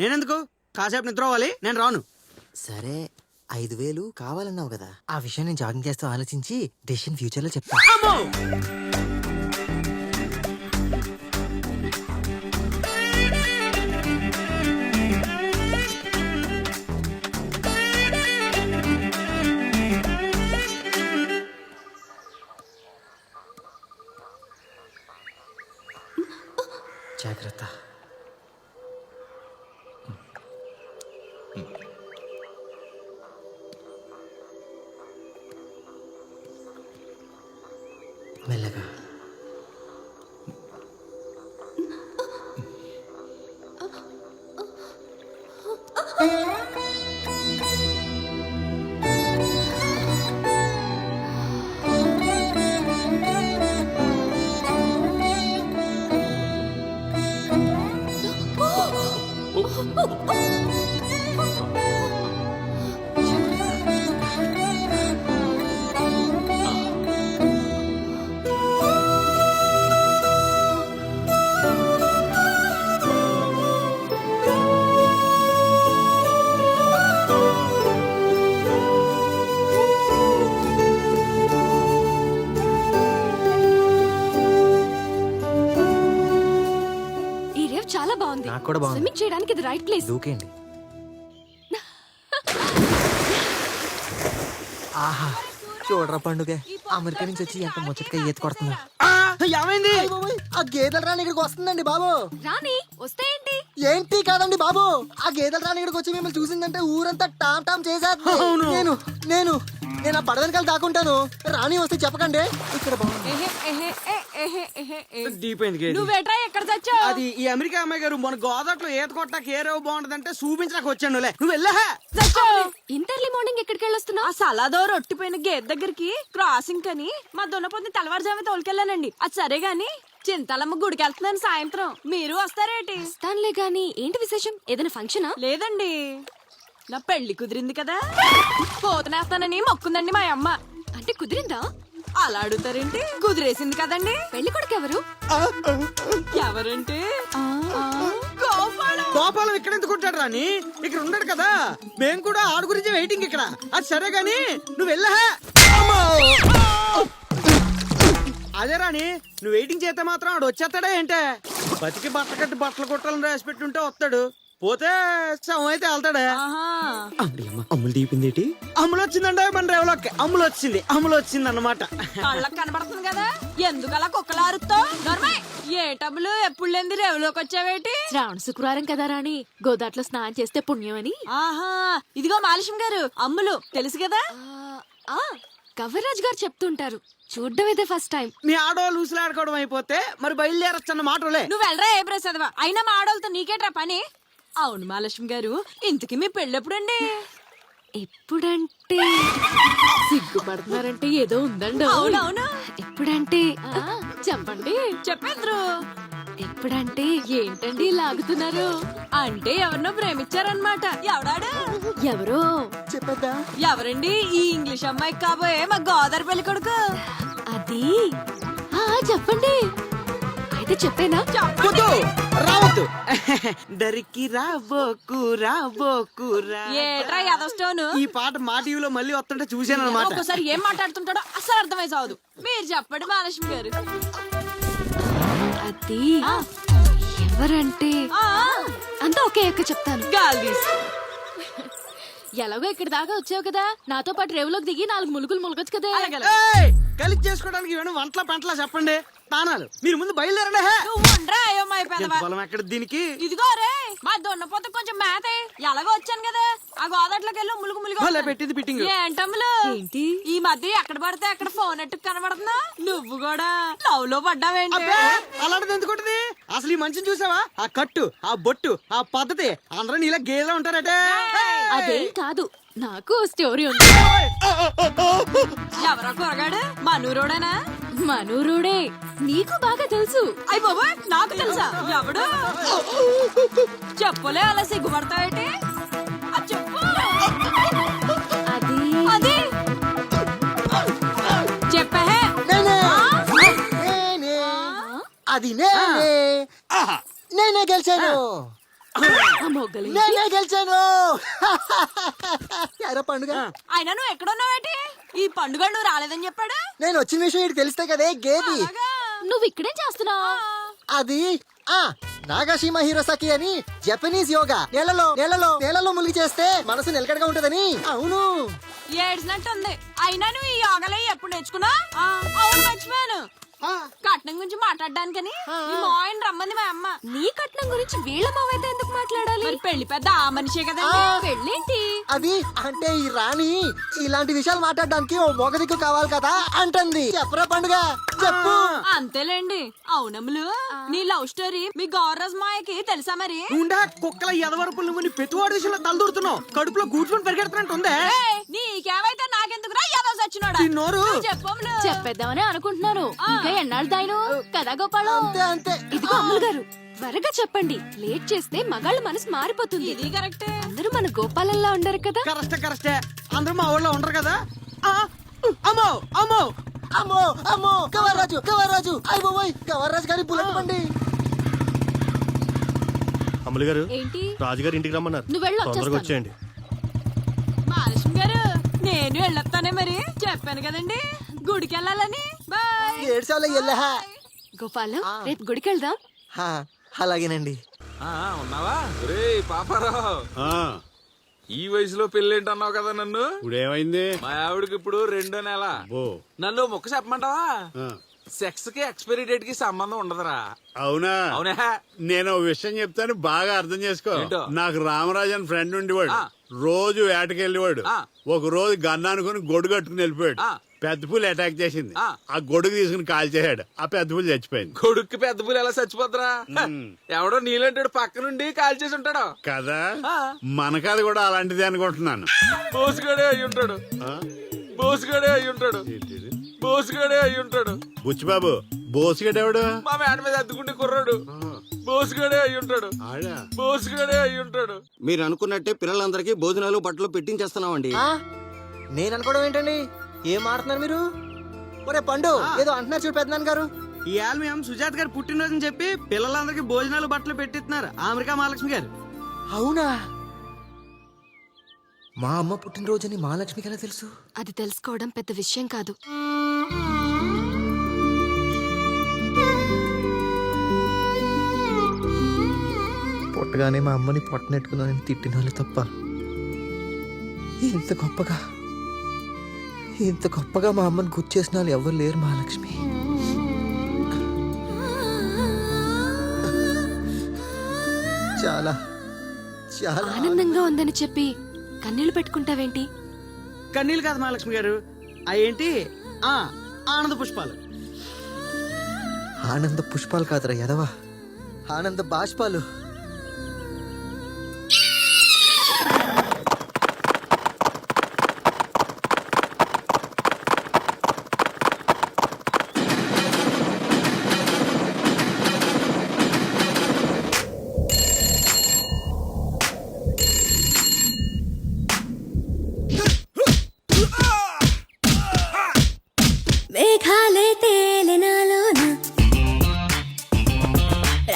నేనెందుకు? కాసేపు నిద్ర అవ్వాలి, నేను రాను. సరే 5,000 కావాలన్నావు కదా, ఆ విషయం నేను జాగింగ్ చేస్తూ ఆలోచించి డెసిషన్ ఫ్యూచర్ లో చెప్తా. జాగ్రత్త. మెల్లగా. నాకు కూడా బాగుంది. స్విమ్మింగ్ చేయడానికి ఇది రైట్ ప్లేస్. దూకేయండి. ఆహా చూడరా పండుగ, అమెరికా నుంచి వచ్చి ఎంత ముచ్చటగా ఈత కొడుతున్నా. ఏమైంది? ఆ గేదెలు రాని ఇక్కడికి వస్తుందండి బాబు. రాని వస్తే ఏంటి? ఏంటి కాదండి బాబు, ఆ గేదెల రాని ఇక్కడికి వచ్చి మిమ్మల్ని చూసిందంటే ఊరంతా టామ్ టామ్ చేసేది. నేను నేను నేను ఆ పడ వెనకాల దాక్కుంటాను. రాణి వస్తే చెప్పకండి. ఇక్కడ బాగుంది. నువ్వేట్రా ఎక్కడ చచ్చావు? అది ఈ అమెరికా అమ్మాయి గారు మన గోదాట్లో ఈత కొట్టాక ఏ రేవు బాగుంటదంటే చూపించడానికి వచ్చాను. నువ్వు వెళ్ళా ఇంత ఎర్లీ మార్నింగ్ ఎక్కడికి వెళ్ళొస్తున్నావు? ఆ సలాదో రొట్టిపోయిన గేదె దగ్గరికి క్రాసింగ్ కని మా దున్నపోతుని తెల్లవారుజామే తోలుకెళ్ళానండి. అది సరే గాని చింతలమ్మ గుడికి వెళ్తున్నాను సాయంత్రం. మీరు వస్తారేటి? వస్తానులే గాని ఏంటి విశేషం? ఏదైనా ఫంక్షనా? లేదండి, నా పెళ్లి కుదిరింది కదా, పోతనేస్తానని మొక్కుందండి మా అమ్మ. అంటే కుదిరిందా? అలా అడుగుతారేంటి? కుదిరేసింది కదండి. పెళ్లి కొడుకు ఎవరు? ఎవరంటే గోపాలం ఇక్కడ ఎందుకు ఉంటాడు రాని? ఇక్కడ ఉన్నాడు కదా. మేము కూడా ఆడు గురించి వెయిటింగ్ ఇక్కడ. అది సరే గాని నువ్వు వెళ్ళా. అదే రాని నువ్వు వెయిటింగ్ చేస్తే మాత్రం ఆడు వచ్చేస్తాడా ఏంటే? బతికి బట్ట కట్టి బట్టలు కొట్టాలని రాసి పెట్టుంటే వస్తాడు, పోతే శవం అయితే వెళ్తాడా? అమ్ములు దీపింది. అమ్ములు వచ్చిందంటే మన రేవులోకి అమ్ములు వచ్చింది అన్నమాట. కళ్ళకి కనబడుతుంది కదా, ఎందుకు అలా కుక్కలారుతావు? ఏ టబ్బులు ఎప్పుడు లేని రేవులోకి వచ్చావేటి? శ్రావణ శుక్రవారం కదా రాణి, గోదాట్లో స్నానం చేస్తే పుణ్యం అని. ఆహా, ఇదిగో మాలిషం గారు, అమ్ములు తెలుసు కదా. కవిరాజ్ గారు చెప్తుంటారు, చూడ్డం ఇదే ఫస్ట్ టైం. మీ ఆడవాళ్ళు ఊసులాడుకోవడం అయిపోతే మరి బయలుదేరొచ్చన్న మాటలే. నువ్వు వెళ్ళరా ఏ ప్రసాదవా, అయినా మా ఆడవాళ్ళతో నీకేట్రా పని? అవును మహాలక్ష్మి గారు, ఇంతకీ మీ పెళ్ళి ఎప్పుడండి? ఎప్పుడంటే సిగ్గుపడుతున్నారంటే ఏదో ఉందండి. అవునవును, ఎప్పుడంటే చెప్పండి. చెప్పేద్దరు. ఎప్పుడంటే ఏంటండి లాగుతున్నారు? అంటే ఎవరినో ప్రేమించారనమాట. ఎవడాడు? ఎవరో చెప్పేద్దా? ఎవరండి ఈ ఇంగ్లీష్ అమ్మాయికి కాబోయే మా గోదావరి పెళ్లి కొడుకు? అది చెప్పండి. అయితే చెప్పేనా? రావద్దు. దరికి రాబోకురా. ఏట్రా యాదవ్, ఈ పాట మా టీవీలో మళ్ళీ వస్తుంటే చూసాను అనమాట. ఒకసారి ఏం మాట్లాడుతుంటాడో అసలు అర్థమై సావదు. మీరు చెప్పండి మహాలక్ష్మి గారు. అది ఎవరంటే అంతా ఒకే ఎక్క చెప్తాను. గాల్దీస్. ఎలాగో ఇక్కడ దాకా వచ్చావు కదా, నాతో పాటు రేవులోకి దిగి 4 ములుగులు ములగొచ్చు కదా. కలిసి చేసుకోవడానికి ఏమైనా వంటల పెంటలా చెప్పండి. తానాలు మీరు ముందు బయలుదేరండి. పొలం ఎక్కడ దీనికి? ఇదిగో రే మా దొన్నపోత కొంచెం మేతే. ఎలాగో వచ్చాను కదా, ఆ గోదాట్లోకి వెళ్ళి ములుగు ములుగు పెట్టింది ఫిట్టింగ్. ఏంటమ్ములు ఏంటి ఈ మధ్య ఎక్కడ పడితే అక్కడ ఫోన్ ఎట్టు కనబడుతున్నా? నువ్వు కూడా లవ్ లో పడ్డావేంటి? అలాంటిది ఎందుకుంటది? అసలు ఈ మనిషిని చూసావా? ఆ కట్టు, ఆ బొట్టు, ఆ పద్ధతి, అందరూ నీలా గేదెలా ఉంటారటే. అదేం కాదు, నాకు స్టోరీ ఉంది. ఎవరో కొరగాడు? మనూరోడేనా? మనూరుడే, నీకు బాగా తెలుసు. అయ్య బాబా, నాకు తెలుసా? ఎవడు? చెప్పులే అలా సిగ్గుపడతావేంటి? చెప్పు. అది చెప్పే. అది నేనే గెలిచాను. నేనే గెలిచాను. ఎరా పండుగ, అయినా నువ్వు ఎక్కడున్నావేటి? ఈ పండుగ నువ్వు రాలేదని చెప్పాడు. నేను వచ్చిన విషయం ఇటు తెలిస్తే కదే గేది. నువ్వు ఇక్కడేం చేస్తున్నావు? అది నాగాషిమా హిరోసాకి అని జపనీస్ యోగా. నేలలో మునిగి చేస్తే మనసు నిలకడగా ఉంటదని. అవును, ఏడ్చినట్టుంది. అయినా నువ్వు ఈ యోగాలో ఎప్పుడు నేర్చుకున్నా? అవును, మర్చిపోయాను. కట్నం గురించి మాట్లాడడానికని మా ఆయన రమ్మంది మా అమ్మ. నీ కట్నం గురించి వీళ్ళ మావైతే ఎందుకు మాట్లాడాలి? మరి పెళ్లి పెద్ద ఆ మనిషే కదా. పెళ్ళేంటి? అది అంటే ఈ రాణి ఇలాంటి విషయాలు మాట్లాడడానికి ఓ మొగ దిక్కు కావాలి కదా అంటుంది. చెప్పరా పండుగ, చెప్పు. అంతేలేండి. అవునమ్ములు, నీ లవ్ స్టోరీ మీ గౌరజ్ మాయకి తెలుసా మరి? కుక్కల ఎదవరపులు నువ్వు పెట్టువాడి విషయంలో తలదూరుతున్నావు. కడుపులో కూర్చుని పరిగెడుతున్నట్టుందే. నీకేమైతే నాకెందుకురా ఎదవ సచ్చినోడా? చెప్పమ్ములు. చెప్పేద్దామని అనుకుంటున్నాను. ఇంకా ఎన్నాళ్ళు దాయను కదా గోపాలం? అంతే. ఇదిగో అమ్ములు గారు, త్వరగా చెప్పండి. లేట్ చేస్తే మగాళ్ళ మనసు మారిపోతుంది. ఇది కరెక్టే. అందరూ మన గోపాలంలా ఉండరు కదా. కరెక్టే. అందరూ మా ఊళ్ళో ఉండరు కదా. అమ్మో అమ్మో అమ్మో అమ్మో, కవర్రాజు అయ్యో కవర్రాజు గారి బుల్లెట్ బండి. అమ్ములు గారు, ఏంటి? రాజుగారు ఇంటికి రమ్మన్నారు, నువ్వు వెళ్ళు, తొందరగా వచ్చేయండి. మహాలక్ష్మి గారు, నేను వెళ్ళొస్తానే మరి. చెప్పాను కదండి గుడికి వెళ్ళాలని. బాయ్. 7 సార్లు వెళ్ళా. గోపాలం, రేపు గుడికి వెళ్దాం. అలాగేనండి. ఉన్నావా పాపారావు? ఈ వయసులో పెళ్ళేంటన్నావు కదా నన్ను. ఇప్పుడు ఏమైంది? మా ఆవిడకి ఇప్పుడు 2వ నెల. నన్ను మొక్క చెప్పమంటావా? సెక్స్ కి ఎక్స్పైరీ డేట్ కి సంబంధం ఉండదురా. అవునా? అవునా? నేను ఓ విషయం చెప్తాను, బాగా అర్థం చేసుకో. ఏంటో? నాకు రామరాజు అని ఫ్రెండ్ ఉండేవాడు. రోజు వేటకెళ్ళేవాడు. ఒక రోజు గన్ను అనుకుని గొడుగు కట్టుకుని వెళ్ళిపోయాడు. పెద్ద పులి అటాక్ చేసింది. ఆ గొడుగు తీసుకుని కాల్ చేశాడు. ఆ పెద్ద పులి చచ్చిపోయింది. కొడుక్కి పెద్ద పూలు ఎలా చచ్చిపోతారా? ఎవడో నీళ్ళంటాడు పక్క నుండి కాల్ చేసి ఉంటాడు కదా. మనకాది కూడా అలాంటిది అనుకుంటున్నాను. బోసుగాడే అయి ఉంటాడు. బోసుగాడే అయి ఉంటాడు. బోసుగాడే అయి ఉంటాడు. బుచ్చిబాబు, బోసుగడు ఎవడు? మా మేడ మీద అద్దుకుంటే కుర్రాడు. బోసుగాడే అయి ఉంటాడు. బోసుగాడే అయి ఉంటాడు. మీరు అనుకున్నట్టే పిల్లలందరికీ భోజనాలు బట్టలు పెట్టించేస్తున్నామండి. నేను అనుకోవడం ఏంటండి? ఏం ఆడుతున్నారు మీరు? ఒరే పండు, ఏదో అంటున్నారు చూడు పెద్దనాన్న గారు. ఈ ఆల్మయం సుజాత్ గారు పుట్టినరోజుని చెప్పి పిల్లలందరికీ భోజనాలు బట్టలు పెట్టిస్తున్నారు అమెరికా మహాలక్ష్మి గారు. అవునా? మా అమ్మ పుట్టినరోజుని మహాలక్ష్మికి ఎలా తెలుసు? అది తెలుసుకోవడం పెద్ద విషయం కాదు. పుట్టగానే మా అమ్మని పొట్టనెట్టుకుందని తిట్టిన వాళ్ళు తప్ప ఇంత గొప్పగా మా అమ్మని గుర్తు చేసిన వాళ్ళు ఎవరు లేరు మహాలక్ష్మి. చాలా చాలా ఆనందంగా ఉందని చెప్పి కన్నీళ్లు పెట్టుకుంటావేంటి? కన్నీళ్ళు కాదు మహాలక్ష్మి గారు, అవేంటి ఆనంద పుష్పాలు. ఆనంద పుష్పాలు కాదురా ఎదవా, ఆనంద బాష్పాలు. మేఘాలే తేలినాలోన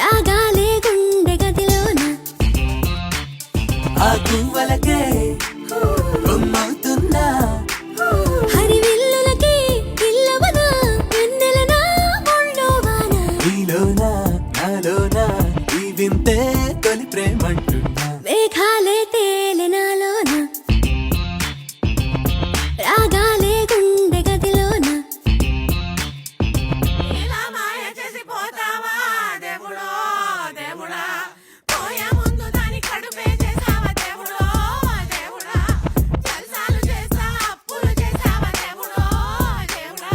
రాగాలే గుండె గదిలోన ఆ గువ్వలకే బొమ్మవుతున్నా హరివిల్లులకి ఇల్లవనా వెన్నెలనా ఒళ్ళోవాన నీలోనా నాలోనా ఈ వింతే తొలి ప్రేమంటున్నా. మేఘాలే తేలినాలోన రాగాలే గుండె గదిలోన ఇలా మాయ చేసి పోతావా దేవుడో దేవుడా, పోయే ముందు దాని కడుపే చేసావా దేవుడో దేవుడా, జల్సాలు చేసా అప్పులు చేసావా దేవుడో దేవుడా.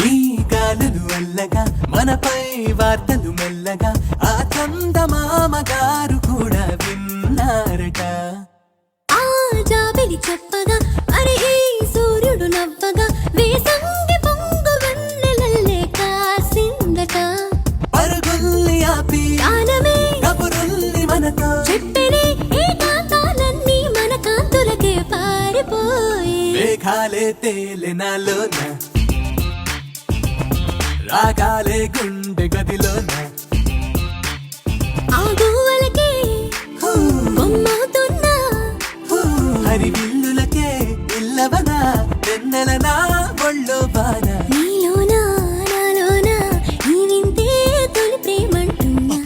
ఈ గాలులు అల్లగా మనపై వార్తలు మెల్లగా ఆ చందమామ గారు కూడా విన్నారట. ఆ జాబిలి చెప్పగా అరే ఈ సూర్యుడు నవ్వగా వేసంగి పొంగు వెన్నెలల్లే కాసిందట. పరుగుల్ని ఆపి గానమే కబురుల్ని మనతో చెప్పినే ఏ కాంతాలన్నీ మన కాంతులకే పారిపోయి మేఘాలే తేలినాలోన రాగాలే గుండె గదిలోన ఆ గువ్వలకే బొమ్మవుతున్నా హరివిల్లులకే ఇల్లవనా వెన్నెలనా ఒళ్ళో బాన. నీలోనా నాలోనా ఈ వింతే తొలి ప్రేమంటున్నా.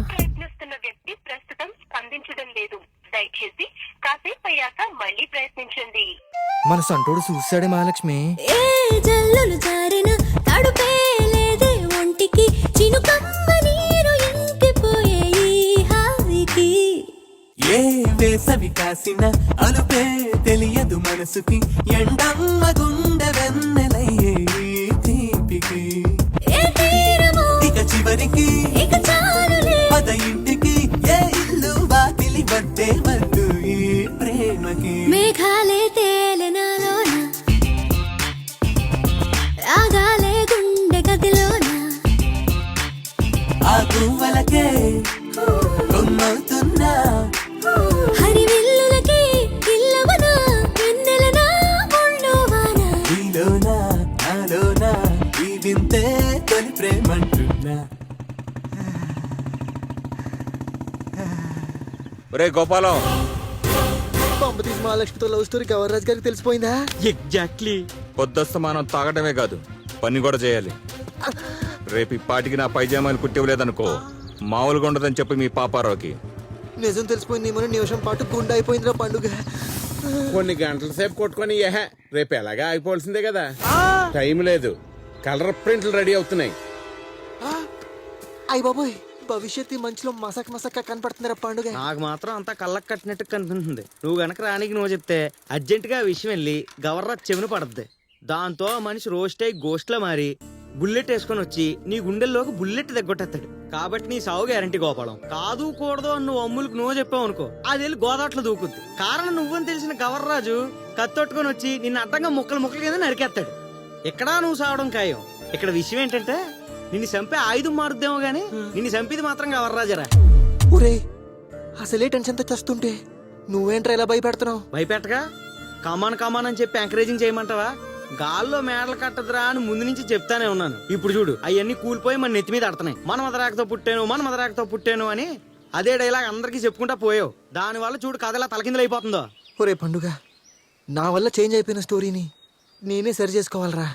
ప్రయత్నిస్తున్న వ్యక్తి ప్రస్తుతం స్పందించడం లేదు. దయచేసి కాసేపు అయ్యాక మళ్ళీ ప్రయత్నించండి. మన సంటోడు చూసాడే మహాలక్ష్మి. ఏ జల్లులు జారిన తడుపే లేదే ఒంటికి చినుకమ్మ నీరు ఇంకిపోయే ఈ హాయికి. ఏ వేసవి కాసిన అలుపే తెలియదు మనసుకి ఎండమ్మ గుండె వెన్నెలయ్యే ఈ తీపికి. ఏ తీరము ఇక చివరికి ఇక చాలులే పద ఇంటికి. ఏ ఇల్లు వాకిలి వద్దే వద్దు ఈ ప్రేమకి. మేఘాలే తేలెనాలోన రాగాలే గుండె గదిలోన ఆ గువ్వలకే కొమ్మవుతున్నా హరివిల్లులకి ఇల్లవన వెన్నెలనా ముళ్ళోవాన. నీలోనా నాలోనా ఈ వింతే తొలి ప్రేమంటున్నా. ఒరే గోపాలం, పంపతీసి మహాలక్ష్మితో లవ్ స్టోరీ గవర్రాజ్ గారికి తెలిసిపోయిందా? ఎగ్జాక్ట్లీ. పొద్దస్తమానం తాగడమే కాదు, పని కూడా చేయాలి. రేపు ఈ పాటికి నా పైజామాలు కుట్టివ్వలేదనుకో మామూలుగా ఉండదని చెప్పి మీ పాపారావుకి. నిజం తెలిసిపోయింది. నిమిషం పాటు గుండె అయిపోయిందిరా పండుగ. కొన్ని గంటల సేపు కొట్టుకొని రేపు ఎలాగా అయిపోవాల్సిందే కదా. టైం లేదు, కలర్ ప్రింట్లు రెడీ అవుతున్నాయి. అయ్య బాబోయ్, భవిష్యత్తు మంచులో మసక్ మసక్క కనపడుతుందిరా పండుగ. నాకు మాత్రం అంతా కళ్ళకు కట్టినట్టు కనిపిస్తుంది. నువ్వు గనక రానికి నువ్వు చెప్తే అర్జెంటుగా ఆ విషయం వెళ్ళి గవర్రాజ్ చెవిన పడద్ది. దాంతో ఆ మనిషి రోస్ట్ అయి గోస్ట్ లా మారి బుల్లెట్ వేసుకొని వచ్చి నీ గుండెల్లోకి బుల్లెట్ దగ్గొట్టేస్తాడు. కాబట్టి నీ సావు గ్యారంటీ గోపాలం. కాదు కూడదు అని నువ్వు అమ్ములకు నువ్వు చెప్పావు అనుకో, అది వెళ్ళి గోదాట్లో దూకుద్ది. కారణం నువ్వని తెలిసిన గవర్రాజు కత్తొట్టుకొని వచ్చి నిన్ను అడ్డంగా ముక్కలు ముక్కలు కింద నరికేస్తాడు. ఎక్కడా నువ్వు సావడం ఖాయం. ఇక్కడ విషయం ఏంటంటే నిన్ను చంపే ఆయుధం మారుద్దేమో గానీ నిన్ను చంపేది మాత్రం గవర్రాజరా. ఒరే, అసలే టెన్షన్ తో చస్తుంటే నువ్వేంట్రా ఇలా భయపెడుతున్నావు? భయపెట్టగా కమాన్ కమాన్ అని చెప్పి ఎంకరేజింగ్ చేయమంటావా? గాల్లో మేడలు కట్టదురా అని ముందు నుంచి చెప్తానే ఉన్నాను. ఇప్పుడు చూడు, అవన్నీ కూలిపోయి మన నెత్తి మీద ఆడుతున్నాయి. మన మదరాకతో పుట్టాను అని అదే డైలాగ్ అందరికీ చెప్పుకుంటా పోయావు. దానివల్ల చూడు కథ ఎలా తలకిందులు అయిపోతుందో. ఒరే పండుగ, నా వల్ల చేంజ్ అయిపోయిన స్టోరీని నేనే సరి చేసుకోవాలరా.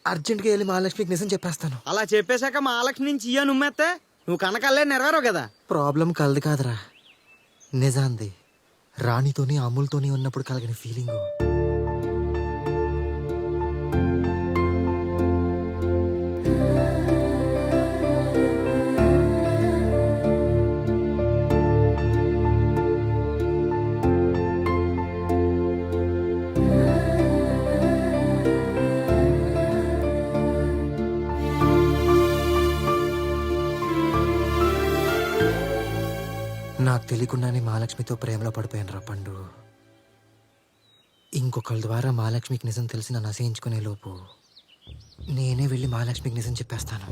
అర్జెంట్గా వెళ్ళి మహాలక్ష్మికి నిజం చెప్పేస్తాను. అలా చెప్పేశాక మహాలక్ష్మి నుంచి ఇయ్య నుమ్మేస్తే నువ్వు కనకల్లే నెరవేరవు కదా. ప్రాబ్లం కలది కాదురా, నిజాంది. రాణితోని అమ్ములతోని ఉన్నప్పుడు కలిగిన ఫీలింగు. నాకు తెలియకుండానే మహాలక్ష్మితో ప్రేమలో పడిపోయాను రా పండు. ఇంకొకళ్ళ ద్వారా మహాలక్ష్మికి నిజం తెలిసి నన్ను అసహించుకునే లోపు నేనే వెళ్ళి మహాలక్ష్మికి నిజం చెప్పేస్తాను.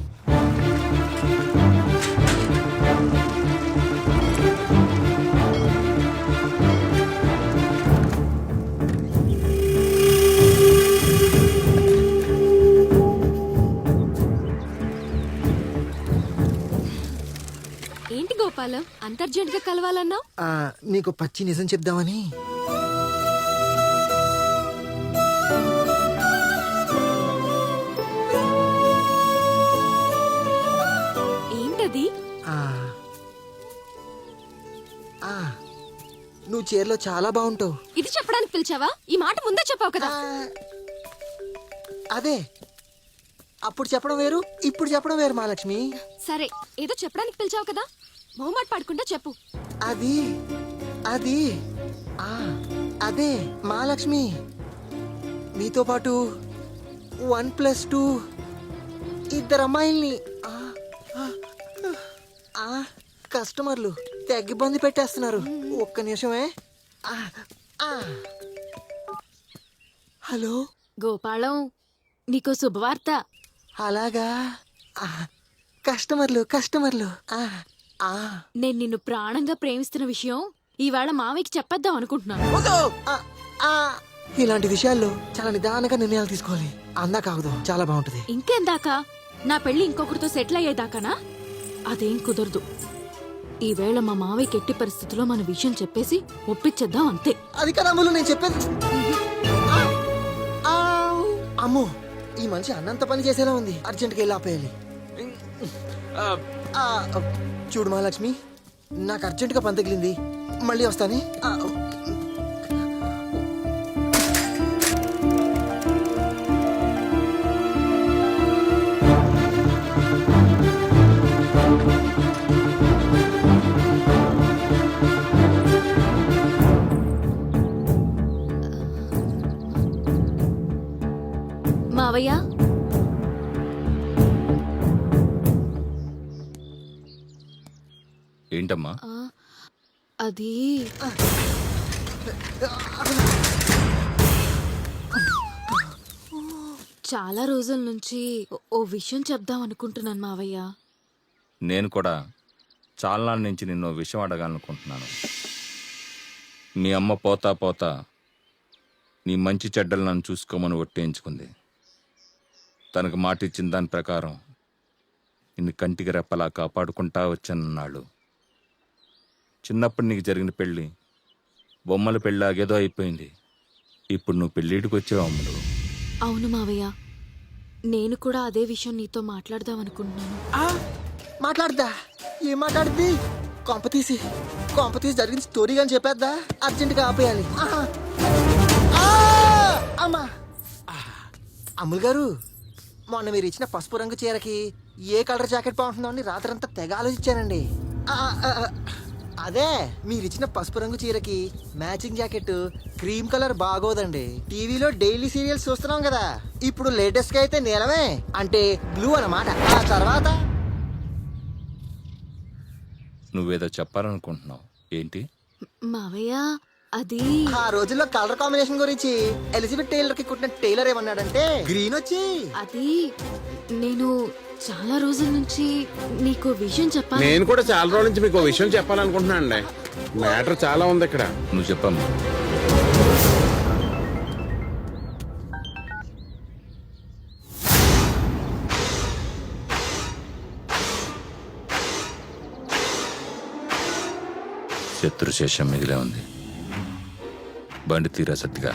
ఏంటి గోపాలం అంత అర్జెంట్ గా కలవాలన్నావు? నీకు పచ్చి నిజం చెప్దామని. ఏంటది? నువ్వు చీరలో చాలా బాగుంటావు. ఇది చెప్పడానికి పిలిచావా? ఈ మాట ముందే చెప్పావు కదా. అదే, అప్పుడు చెప్పడం వేరు, ఇప్పుడు చెప్పడం వేరు మహాలక్ష్మి. సరే, ఏదో చెప్పడానికి పిలిచావు కదా, మొహమాట పడకుండా చెప్పు. అది అది అదే మహాలక్ష్మి, మీతో పాటు 1+2 ఇద్దరు అమ్మాయిల్ని కస్టమర్లు తెగ ఇబ్బంది పెట్టేస్తున్నారు. ఒక్క నిమిషమే. హలో గోపాలం, నీకో శుభవార్త. అలాగా? కస్టమర్లు నేను నిన్ను ప్రాణంగా ప్రేమిస్తున్న విషయం ఈవేళ మావయ్యకి చెప్పేద్దాం అనుకుంటున్నాను. ఇలాంటి విషయాల్లో చాలా నిదానంగా నిర్ణయాలు తీసుకోవాలి. అందా కాదు, చాలా బాగుంటది. ఇంకేందాకా? నా పెళ్లి ఇంకొకరితో సెటిల్ అయ్యేదాకానా? అదేం కుదరదు. ఈవేళ మా మావయ్యకి ఎట్టి పరిస్థితుల్లో మన విషయం చెప్పేసి ఒప్పించేద్దాం, అంతే. అది కదా నేను చెప్పేది. అమ్మో, ఈ మనిషి అన్నంత పని చేసేలా ఉంది. అర్జెంట్గా వెళ్ళి ఆపేయాలి. చూడు మహాలక్ష్మి, నాకు అర్జెంటుగా పని తగిలింది. మళ్ళీ వస్తాను. మావయ్య, ఏంటమ్మా? అది చాలా రోజుల నుంచి ఓ విషయం చెప్దాం అనుకుంటున్నాను మావయ్య. నేను కూడా చాలా నాళ్ళ నుంచి నిన్ను ఓ విషయం అడగాలనుకుంటున్నాను. మీ అమ్మ పోతా పోతా నీ మంచి చెడ్డలు నన్ను చూసుకోమని ఒట్టేయించుకుంది. తనకు మాట ఇచ్చిన దాని ప్రకారం నిన్ను కంటికి రెప్పలా కాపాడుకుంటా వచ్చానన్నాళ్ళు. చిన్నప్పుడు నీకు జరిగిన పెళ్ళి బొమ్మల పెళ్ళాగేదో అయిపోయింది. ఇప్పుడు నువ్వు పెళ్ళిడికి వచ్చావు అమ్ముడు. అవును మావయ్య, నేను కూడా అదే విషయం నీతో మాట్లాడదాం అనుకుంటున్నాను. మాట్లాడదా? ఏం మాట్లాడుద్ది? కొంపతీసి జరిగిన స్టోరీ కానీ చెప్పేద్దా? అర్జెంటుగా ఆపేయాలి. అమ్మా అమ్ముల్ గారు, మొన్న మీరు ఇచ్చిన పసుపు రంగు చీరకి ఏ కలర్ జాకెట్ బాగుంటుందో అని రాత్రంతా తెగ ఆలోచించానండి. అదే మీరిచ్చిన పసుపు రంగు చీరకి మ్యాచింగ్ జాకెట్ క్రీమ్ కలర్ బాగోదండి. టీవీలో డైలీ సీరియల్స్ చూస్తున్నాం కదా, ఇప్పుడు లేటెస్ట్ గా అయితే నీలమే, అంటే బ్లూ అన్నమాట. ఆ తర్వాత నువ్వేదో చెప్పాలనుకుంటున్నావు, ఏంటి? మావయ్య, అది ఆ రోజుల్లో కలర్ కాంబినేషన్ గురించి ఎలిజబెత్ టైలర్ కి కుట్టిన టైలర్ ఏమన్నాడంటే గ్రీన్ వచ్చి. అది నేను చాలా రోజుల నుంచి నీకు విషయం చెప్పాలి. నేను కూడా చాలా రోజుల నుంచి మీకు విషయం చెప్పాలనుకుంటున్నాను అండి. మ్యాటర్ చాలా ఉంది ఇక్కడ. నువ్వు చెప్పమ్మా. శత్రుశేషం మిగిలే ఉంది. బండి తీరా సత్తిగా.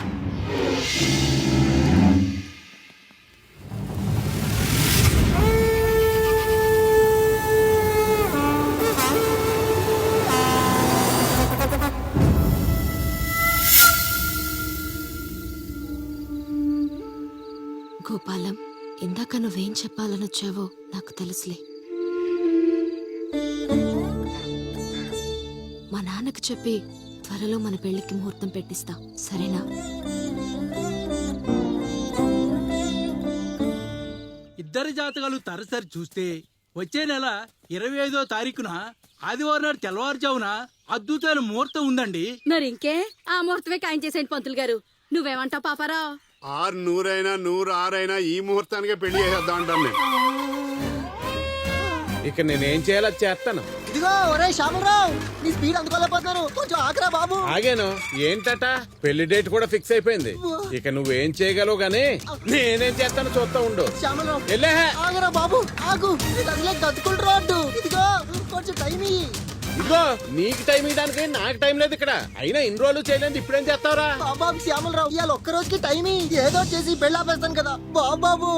గోపాలం, ఇందాక నువ్వేం చెప్పాలనొచ్చావో నాకు తెలుసులే. మా నాన్నకు చెప్పి త్వరలో మన పెళ్లికి ముహూర్తం పెట్టిస్తా, సరేనా? ఇద్దరి జాతకాలు తరసరి చూస్తే వచ్చే నెల 25వ తారీఖున ఆదివారం నాడు తెల్లవారుజామున అద్భుతమైన ముహూర్తం ఉందండి. మరి ఇంకే ఆ ముహూర్తమే ఖాయం చేసేయండి పంతులు గారు. నువ్వేమంటావు పాపారావు? 600 106 ఈ ముహూర్తానికే పెళ్లి చేసేద్దాం అంటాను నేను. ఇక నేనేం చేయాలో అది చేస్తాను. ఇదిగో ఒరే శ్యామలరావు, నీ స్పీడ్ అందుకోలేకపోతున్నాను, కొంచెం ఆగ్రా బాబు. ఆగాను. ఏంటట? పెళ్లి డేట్ కూడా ఫిక్స్ అయిపోయింది. ఇక నువ్వేం చేయగలవు గానీ నేనేం చేస్తాను చూస్తా ఉండు. శ్యామలరావు, వెళ్ళే. ఆగరా బాబు, ఆగు. గతుకులు రోడ్డు. ఇదిగో కొంచెం టైం ఇయ్యి. ఇదిగో నీకు టైం ఇవ్వడానికి నాకు టైం లేదు ఇక్కడ. అయినా ఇన్ని రోజులు చేయలేదు, ఇప్పుడేం చేస్తావరా? బాబాబు శ్యామలరావు, ఇవాళ ఒక్క రోజుకి టైం ఇయ్యి. ఏదో చేసి పెళ్ళాపేస్తాను కదా బాబాబు.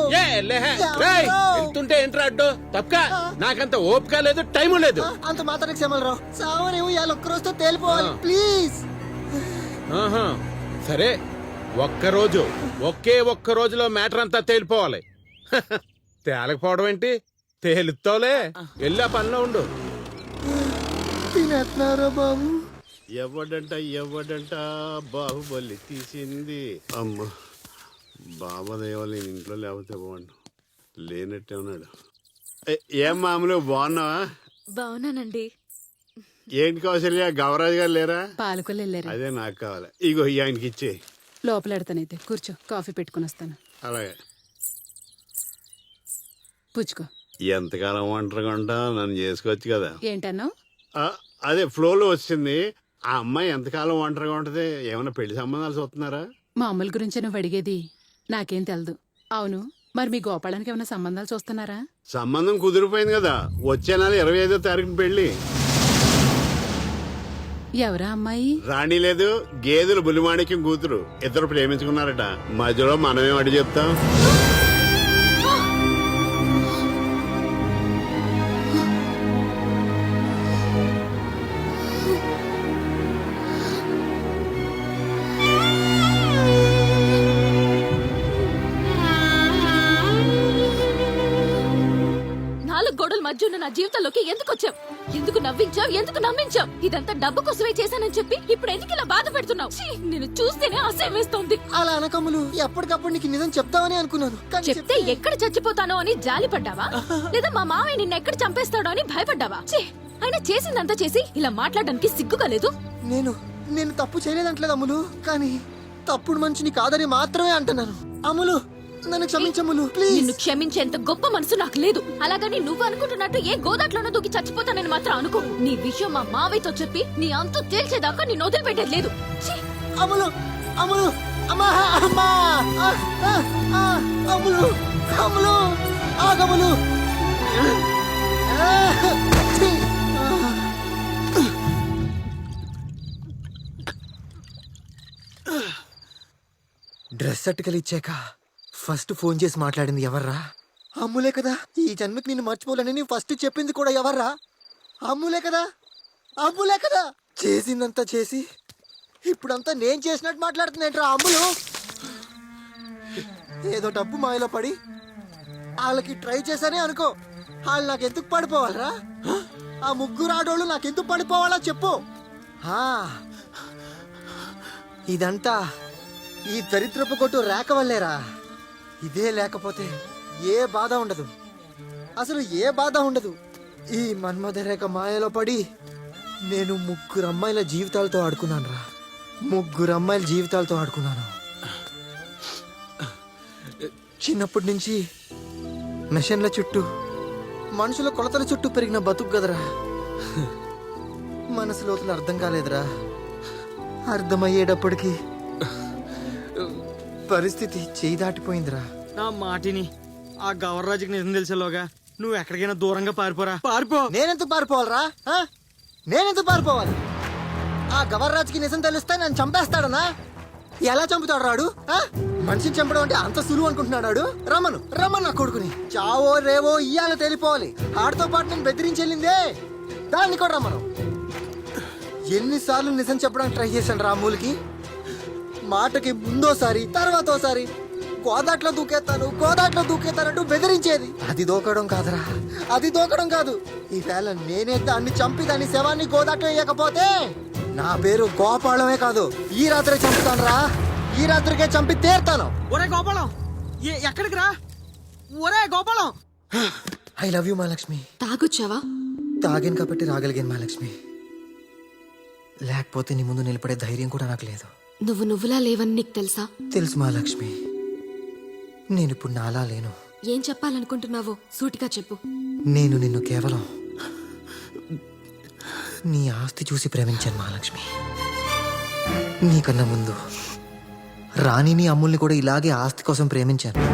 వెళ్తుంటే ఏంట్రా అడ్డు? తప్పక నాకంత ఓపిక లేదు, టైం లేదు. అంత మాత్రానికి శ్యామలరావు, సావనేమో ఇవాళ ఒక్క రోజుతో తేలిపోవాలి ప్లీజ్. ఆహా సరే, ఒక్కరోజు ఒక్క రోజులో మ్యాటర్ అంతా తేలిపోవాలి. తేలకపోవడం ఏంటి? తేలుతావులే. వెళ్ళి ఆ పనిలో ఉండు. తినేస్తున్నారా బాబు? ఎవడంట బాహుబలి తీసింది. అమ్మ బాబా దేవాలి, నేను ఇంట్లో లేకపోతే బాగుండు. లేనట్టే ఉన్నాడు. ఏం మామూలు బాగున్నావా? బాగున్నానండి. ఏంటి కౌశల్య, గవరాజు గారు లేరా? పాలకొల్లు వెళ్ళారు. అదే నాకు కావాలి. ఇగో ఆయనకి ఇచ్చే. లోపల ఎడతానైతే కూర్చో, కాఫీ పెట్టుకుని వస్తాను. అలాగే. పుచ్చుకో. ఎంతకాలం ఒంటరిగా ఉంటా, నన్ను చేసుకోవచ్చు కదా. ఏంటన్నావు? అదే ఫ్లోలో వచ్చింది. ఆ అమ్మాయి ఎంతకాలం ఒంటరిగా ఉంటది? ఏమైనా పెళ్లి సంబంధాలు చూస్తున్నారా? మా అమ్మల గురించి నువ్వు అడిగేది నాకేం తెలదు. అవును, మరి మీ గోపాలానికి ఏమైనా సంబంధాలు చూస్తున్నారా? సంబంధం కుదిరిపోయింది కదా, వచ్చే నెల 25వ తారీఖున పెళ్లి. ఎవరా అమ్మాయి? రాణి లేదు, గేదెలు బులిమాణిక్యం కూతురు. ఇద్దరు ప్రేమించుకున్నారట. మధ్యలో మనమేం అడిగి చెప్తాం? మధ్య ఉన్న నా జీవితంలోకి ఎందుకు వచ్చావు? ఎందుకు నవ్వించావు? ఎందుకు నమ్మించావు? ఇదంతా డబ్బు కోసమే చేశానని చెప్పి ఇప్పుడు ఎందుకు ఇలా బాధ పెడుతున్నావు? నేను చూస్తేనే అసహ్యం వేస్తోంది. అలా అనకమ్ములు, ఎప్పటికప్పుడు నీకు నిజం చెప్తావని అనుకున్నాను. చెప్తే ఎక్కడ చచ్చిపోతానో అని జాలి పడ్డావా? లేదా మా మావయ్య నిన్న ఎక్కడ చంపేస్తాడో అని భయపడ్డావా? ఆయన చేసిందంతా చేసి ఇలా మాట్లాడడానికి సిగ్గుగా లేదు? నేను తప్పు చేయలేదంటలేదు అమ్ములు, కానీ తప్పుడు మనిషిని కాదని మాత్రమే అంటున్నాను. అమ్ములు, నన్ను క్షమించమ్ములు, ప్లీజ్. నిన్ను క్షమించేంత గొప్ప మనసు నాకు లేదు. అలాగని నువ్వు అనుకుంటున్నట్టు ఏ గోదాట్లోనో దూకి చచ్చిపోతానని మాత్రం అనుకో. నీ విషయం మా మావయ్యతో చెప్పి నీ అంతు తేల్చేదాకా నేను వదిలిపెట్టేది లేదు. అమ్ములు, అమ్ములు, అమ్మా, అమ్మా, అమ్ములు, అమ్ములు, ఆగమ్ములు. డ్రెస్ అట్టుకలు ఇచ్చాక ఫస్ట్ ఫోన్ చేసి మాట్లాడింది ఎవర్రా? అమ్ములే కదా. ఈ జన్మకి నిన్ను మర్చిపోలేనని ఫస్ట్ చెప్పింది కూడా ఎవర్రా? అమ్ములే కదా, అమ్ములే కదా. చేసిందంతా చేసి ఇప్పుడంతా నేను చేసినట్టు మాట్లాడుతుందేంట్రా అమ్ములు? ఏదో డబ్బు మాయలో పడి వాళ్ళకి ట్రై చేశానే అనుకో, వాళ్ళు నాకెందుకు పడిపోవాలరా? ఆ ముగ్గురు ఆడోళ్ళు నాకెందుకు పడిపోవాలా చెప్పు. ఇదంతా ఈ దరిద్రపు కొట్టు రేఖ వల్లేరా. ఇదే లేకపోతే ఏ బాధ ఉండదు, అసలు ఏ బాధ ఉండదు. ఈ మన్మథ రేఖ మాయలో పడి నేను ముగ్గురు అమ్మాయిల జీవితాలతో ఆడుకున్నాను రా. ముగ్గురు అమ్మాయిల జీవితాలతో ఆడుకున్నాను. చిన్నప్పటి నుంచి మెషన్ల చుట్టూ, మనుషుల కొలతల చుట్టూ పెరిగిన బతుకు కదరా. మనసు లోతులు అర్థం కాలేదురా. అర్థమయ్యేటప్పటికి పరిస్థితి చేయి దాటిపోయిందిరా. నా మాటిని ఆ గవర్రాజుకి నిజం తెలిసేలోగా నువ్వు ఎక్కడికైనా దూరంగా పారిపోరా. పారిపో. నేనెందుకు పారిపోవాలరా? నేనెందుకు పారిపోవాలి? ఆ గవర్రాజుకి నిజం తెలిస్తే నన్ను చంపేస్తాడనా? ఎలా చంపుతాడు రాడు? మనిషిని చంపడం అంటే అంత సులువు అనుకుంటున్నాడు? రమ్మను నా కొడుకుని. చావో రేవో ఇయ్యాల తెలిపోవాలి. ఆడితో పాటు నేను బెదిరించెళ్ళిందే, దాన్ని కూడా రమ్మను. ఎన్నిసార్లు నిజం చెప్పడానికి ట్రై చేశాను రా అమ్ములకి. మాటకి ముందోసారి తర్వాతోసారి గోదాట్లో దూకేతానంటూ బెదిరించేది. అది దూకడం కాదురా, అది దూకడం కాదు. ఈవేళ నేనే దాన్ని చంపి దాని శవాన్ని గోదాట్లో వేయకపోతే నా పేరు గోపాలమే కాదు. ఈ రాత్రే చంపుతాను రా, ఈ రాత్రికే చంపి తీరుతాను. ఒరే గోపాలం, ఎక్కడికి రా? ఒరే Gopalam. I love you Mahalakshmi. తాగొచ్చావా? తాగాను కాబట్టి రాగలిగాను మహాలక్ష్మి. లేకపోతే నీ ముందు నిలబడే ధైర్యం కూడా నాకు లేదు. నువ్వులా లేవని నీకు తెలుసా? తెలుసు మహాలక్ష్మి. నేనిప్పుడు నాలా లేను. ఏం చెప్పాలనుకుంటున్నావో సూటిగా చెప్పు. నేను నిన్ను కేవలం నీ ఆస్తి చూసి ప్రేమించాను మహాలక్ష్మి. నీకన్నా ముందు రాణిని అమ్ముల్ని కూడా ఇలాగే ఆస్తి కోసం ప్రేమించాను.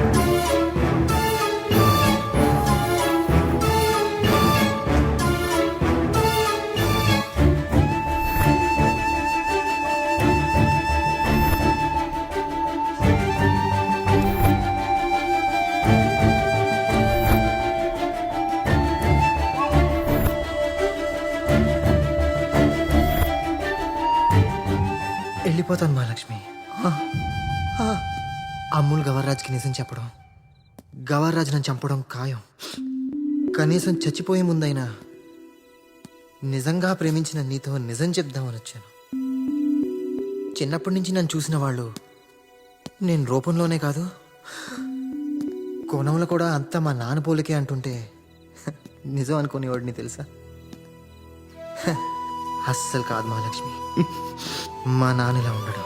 వెళ్ళిపోతాను మహాలక్ష్మి. అమ్ముల్ గవర్రాజ్కి నిజం చెప్పడం, గవర్రాజ్ నన్ను చంపడం ఖాయం. కనీసం చచ్చిపోయే ముందైనా నిజంగా ప్రేమించిన నీతో నిజం చెప్దామని వచ్చాను. చిన్నప్పటి నుంచి నన్ను చూసిన వాళ్ళు నేను రూపంలోనే కాదు కోణంలో కూడా అంతా మా నాన్న పోలికే అంటుంటే నిజం అనుకునేవాడిని తెలుసా? అస్సలు కాదు మహాలక్ష్మి. మా నాన్నలా ఉండడు.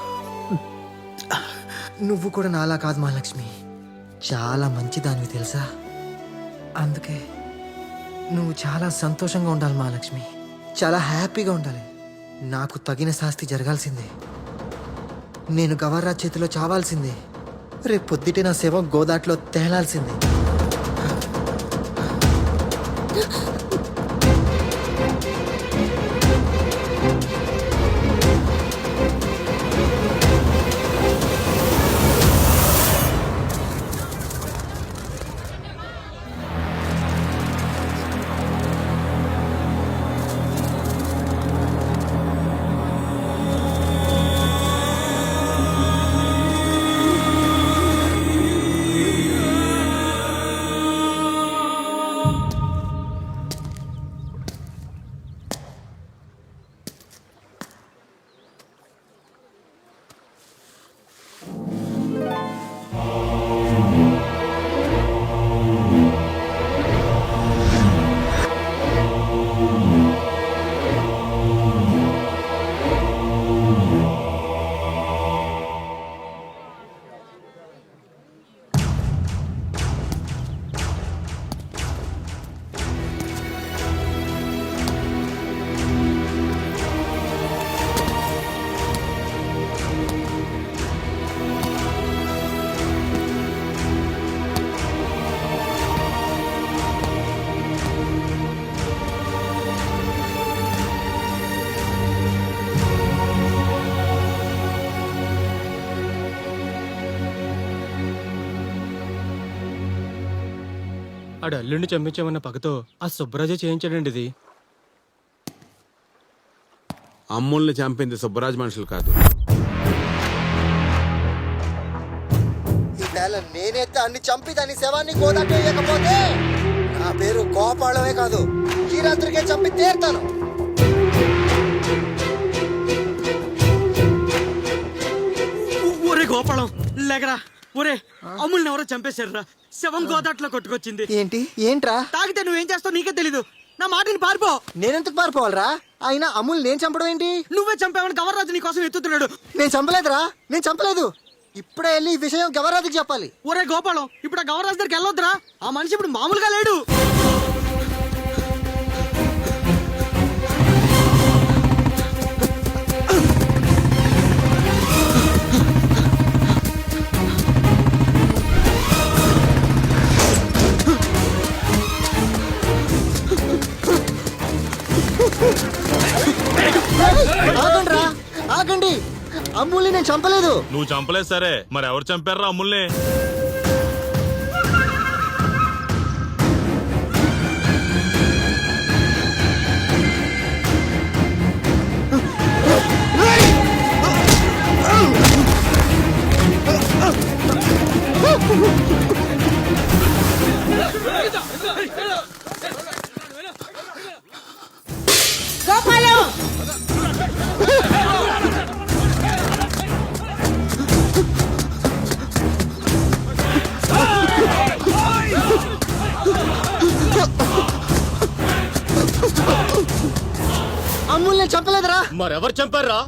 నువ్వు కూడా నాలా కాదు మహాలక్ష్మి. చాలా మంచిదానివి తెలుసా? అందుకే నువ్వు చాలా సంతోషంగా ఉండాలి మహాలక్ష్మి. చాలా హ్యాపీగా ఉండాలి. నాకు తగిన శాస్తి జరగాల్సిందే. నేను గవర్రాజ్ చేతిలో చావాల్సిందే. రేపు పొద్దుటే నా శవం గోదాట్లో తేలాల్సిందే. ఆడు అల్లుండి చంపించామన్న పగతో ఆ సుబ్బరాజే చేయించాడండి ఇది. అమ్ముల్ని చంపింది సుబ్బరాజు మనుషులు కాదు. నేనే దాన్ని చంపి దాని శవాన్ని గోదాట్లో వేయకపోతే నా పేరు గోపాలమే కాదు, ఈ రాత్రికే చంపి తీరుతాను. ఒరే గోపాలం లేకరా. ఒరే అమ్ముల్ని ఎవరో చంపేశారురా. శవం గోదాట్లో కొట్టుకొచ్చింది. ఏంట్రా తాగితే నువ్వేం చేస్తావు నీకే తెలీదు. నా మాటని పారిపో. నేనెందుకు పారిపోవాలరా? అయినా అమూల్ నేను చంపడం ఏంటి? నువ్వే చంపావని గవర్రాజు నీ కోసం ఎత్తుతున్నాడు. నేను చంపలేదురా, నేను చంపలేదు. ఇప్పుడే వెళ్ళి ఈ విషయం గవర్రాజుకి చెప్పాలి. ఒరే గోపాలం ఇప్పుడు ఆ గవర్రాజు దగ్గరికి వెళ్ళొద్దురా. ఆ మనిషి ఇప్పుడు మామూలుగా లేడు. ఆగండ్రా, ఆగండి. అమ్ముల్ని నేను చంపలేదు. నువ్వు చంపలేదు సరే, మరి ఎవరు చంపారా అమ్ముల్ని? అమ్ముల్ని చంపలేదురా. మరెవరు చంపారా?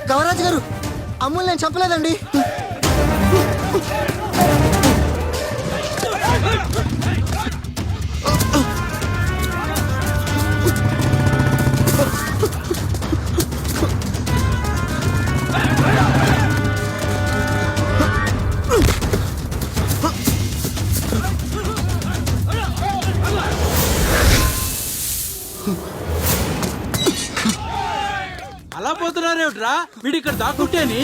గవరాజు గారు, అమ్ముల్ని నేను చంపలేదండి. అలా పోతున్నారేమిట్రా? వీడు ఇక్కడ దాక్కుంటేని.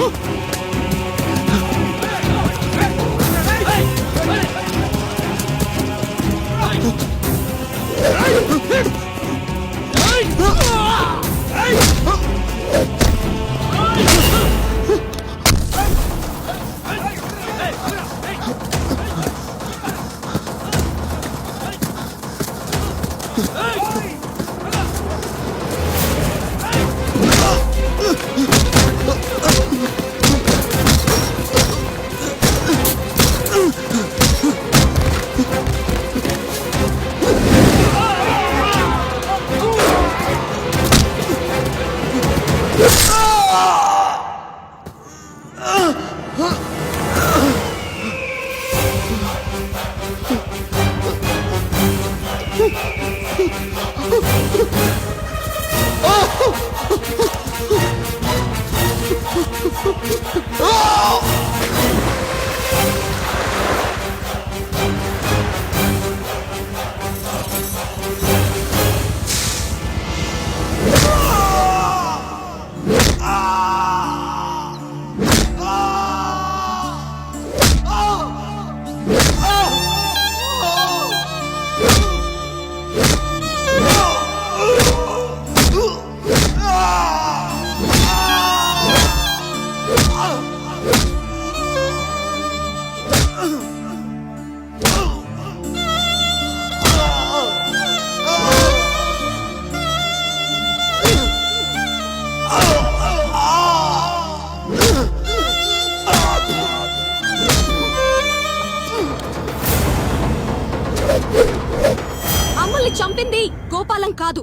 అమ్ముల్ని చంపింది గోపాలం కాదు.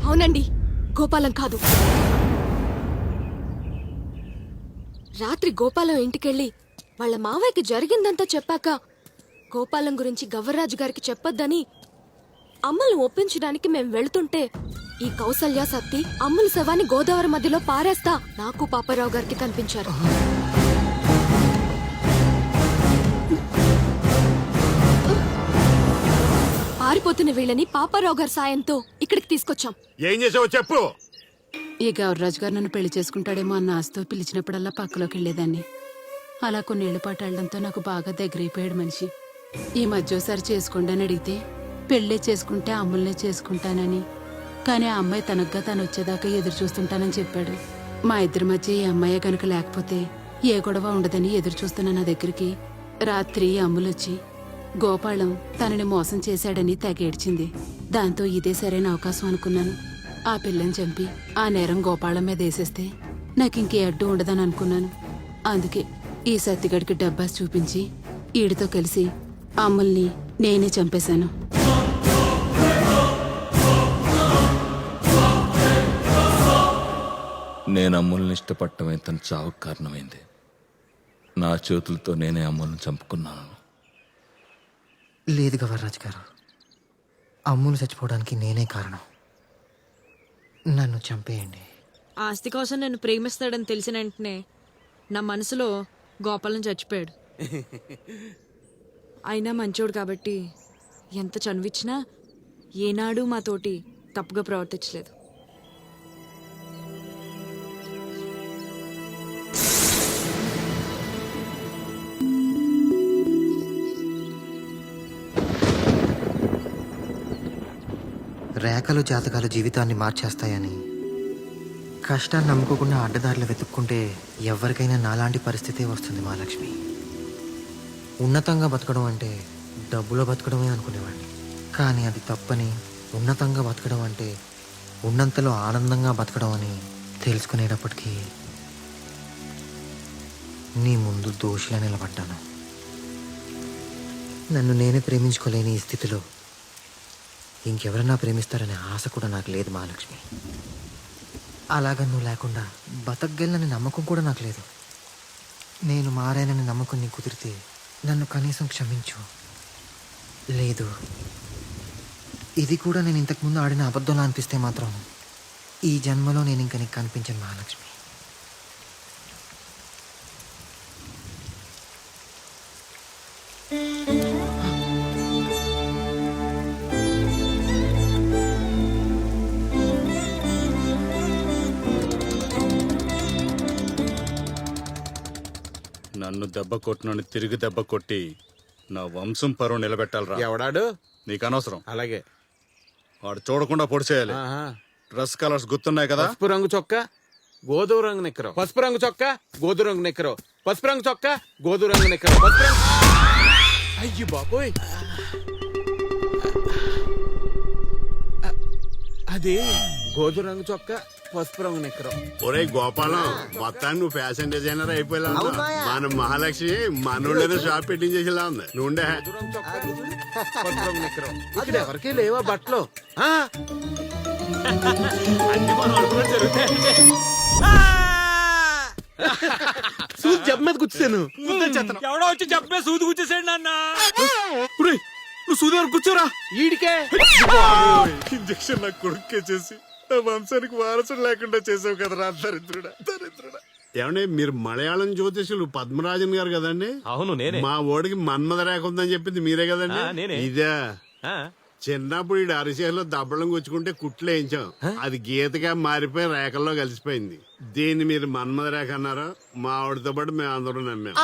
అవునండి, గోపాలం కాదు. రాత్రి గోపాలం ఇంటికెళ్ళి వాళ్ళ మావయ్యకి జరిగిందంతా చెప్పాక గోపాలం గురించి గవర్రాజు గారికి చెప్పొద్దని అమ్మల్ని ఒప్పించడానికి మేం వెళుతుంటే ఈ కౌసల్య సత్తి అమ్ముల శవాన్ని గోదావరి మధ్యలో పారేస్తా నాకు పాపారావు గారికి కనిపించారు. పారిపోతున్న వీళ్ళని పాపారావు గారి సాయంతో ఇక్కడికి తీసుకొచ్చాం. ఏం చేసావో చెప్పు. ఈ గౌరరాజు గారు నన్ను పెళ్లి చేసుకుంటాడేమో అన్న ఆశతో పిలిచినప్పుడల్లా పక్కలోకి వెళ్లేదాన్ని. అలా కొన్నేళ్ల పాటు వెళ్ళడంతో నాకు బాగా దగ్గరైపోయాడు మనిషి. ఈ మధ్య ఒకసారి చేసుకోండి అని అడిగితే పెళ్ళే చేసుకుంటే అమ్ముల్నే చేసుకుంటానని, కానీ ఆ అమ్మాయి తనగ్గా తను వచ్చేదాకా ఎదురు చూస్తుంటానని చెప్పాడు. మా ఇద్దరి మధ్య ఈ అమ్మాయే కనుక లేకపోతే ఏ గొడవ ఉండదని ఎదురు చూస్తున్న నా దగ్గరికి రాత్రి అమ్ములొచ్చి గోపాలం తనని మోసం చేశాడని తెగేడ్చింది. దాంతో ఇదే సరైన అవకాశం అనుకున్నాను. ఆ పిల్లని చంపి ఆ నేరం గోపాలం మీద వేసేస్తే నాకు ఇంకే అడ్డు ఉండదని అనుకున్నాను. అందుకే ఈ సత్తిగడికి డబ్బాస్ చూపించి ఈడితో కలిసి అమ్ముల్ని నేనే చంపేశాను. నేను అమ్ముల్ని ఇష్టపడటమే తన చావుకు కారణమైంది. నా చేతులతో నేనే అమ్ముల్ని చంపుకున్నాను. లేదు గవర్రాజు గారు, అమ్ములు చచ్చిపోవడానికి నేనే కారణం. నన్ను చంపేయండి. ఆస్తి కోసం నన్ను ప్రేమిస్తాడని తెలిసిన వెంటనే నా మనసులో గోపాలం చచ్చిపోయాడు. అయినా మంచోడు కాబట్టి ఎంత చనువిచ్చినా ఏనాడు మాతోటి తప్పుగా ప్రవర్తించలేదు. రేఖలు జాతకాలు జీవితాన్ని మార్చేస్తాయని కష్టాన్ని నమ్ముకోకుండా అడ్డదారులు వెతుక్కుంటే ఎవరికైనా నాలాంటి పరిస్థితే వస్తుంది మహాలక్ష్మి. ఉన్నతంగా బతకడం అంటే డబ్బులో బతకడమే అనుకునేవాడిని, కానీ అది తప్పని, ఉన్నతంగా బతకడం అంటే ఉన్నంతలో ఆనందంగా బతకడం అని తెలుసుకునేటప్పటికీ నీ ముందు దోషిలా నిలబడ్డాను. నన్ను నేనే ప్రేమించుకోలేని ఈ స్థితిలో ఇంకెవరన్నా ప్రేమిస్తారనే ఆశ కూడా నాకు లేదు మహాలక్ష్మి. అలాగా నువ్వు లేకుండా బతకగలనని నమ్మకం కూడా నాకు లేదు. నేను మారానని నమ్మకం నీకు కుదిరితే నన్ను కనీసం క్షమించు. లేదు, ఇది కూడా నేను ఇంతకుముందు ఆడిన అబద్ధంలా అనిపిస్తే మాత్రం ఈ జన్మలో నేను ఇంక నీకు కనిపించను మహాలక్ష్మి. నన్ను దెబ్బ కొట్టినని తిరిగి దెబ్బ కొట్టి నా వంశం పరువు నిలబెట్టాలరా. ఎవడాడు? నీకు అనవసరం. అలాగే. వాడు చూడకుండా పొడి చేయాలి. డ్రెస్ కలర్స్ గుర్తున్నాయి కదా? పసుపు రంగు చొక్కా, గోధుమ రంగు నిక్కరు. పసుపు రంగు చొక్కా, గోధుమ రంగు నిక్కరు. పసుపు రంగు చొక్కా, గోధుమ రంగు నిక్కరు. పసుపు రంగు. అయ్యి బాబోయ్, అది గోధుమ రంగు చొక్కా, పసుపు రంగు నిక్కరు. ఒరే గోపాలం, మొత్తాన్ని నువ్వు ఫ్యాషన్ డిజైనర్ అయిపోయేలా మన మహాలక్ష్మి మనోళ్ళని షాప్ పెట్టించేసేలా ఉంది. నువ్వుండే పసుపు రంగు నిక్కరు. ఇక్కడ ఎవరికీ లేవా బట్టలు? సూది జబ్బ మీద కూర్చాను. ఎవడో వచ్చి చెప్పే సూది కూర్చేసాడు నాన్న. నువ్వు సూది వరకు కూర్చోరా. ఈడికే ఇంజక్షన్ నాకు కొడుకే చేసి నా వంశానికి వారసుడు లేకుండా చేసావు కదరా దరిద్రుడా, దరిద్రుడా. ఏమండి, మీరు మలయాళం జ్యోతిషులు పద్మరాజన్ గారు కదండి? అవును, నేనే. మా ఓడికి మన్మద రేఖ ఉందని చెప్పింది మీరే కదండి? నేనే. ఇదే చిన్నప్పుడు ఈ అరిసేలో దబ్బలం గుచ్చుకుంటే కుట్లు వేయించాం. అది గీతగా మారిపోయి రేఖల్లో కలిసిపోయింది. దీన్ని మీరు మన్మద రేఖ అన్నారా? మా ఆవిడతో పాటు మేము అందరూ నమ్మాం.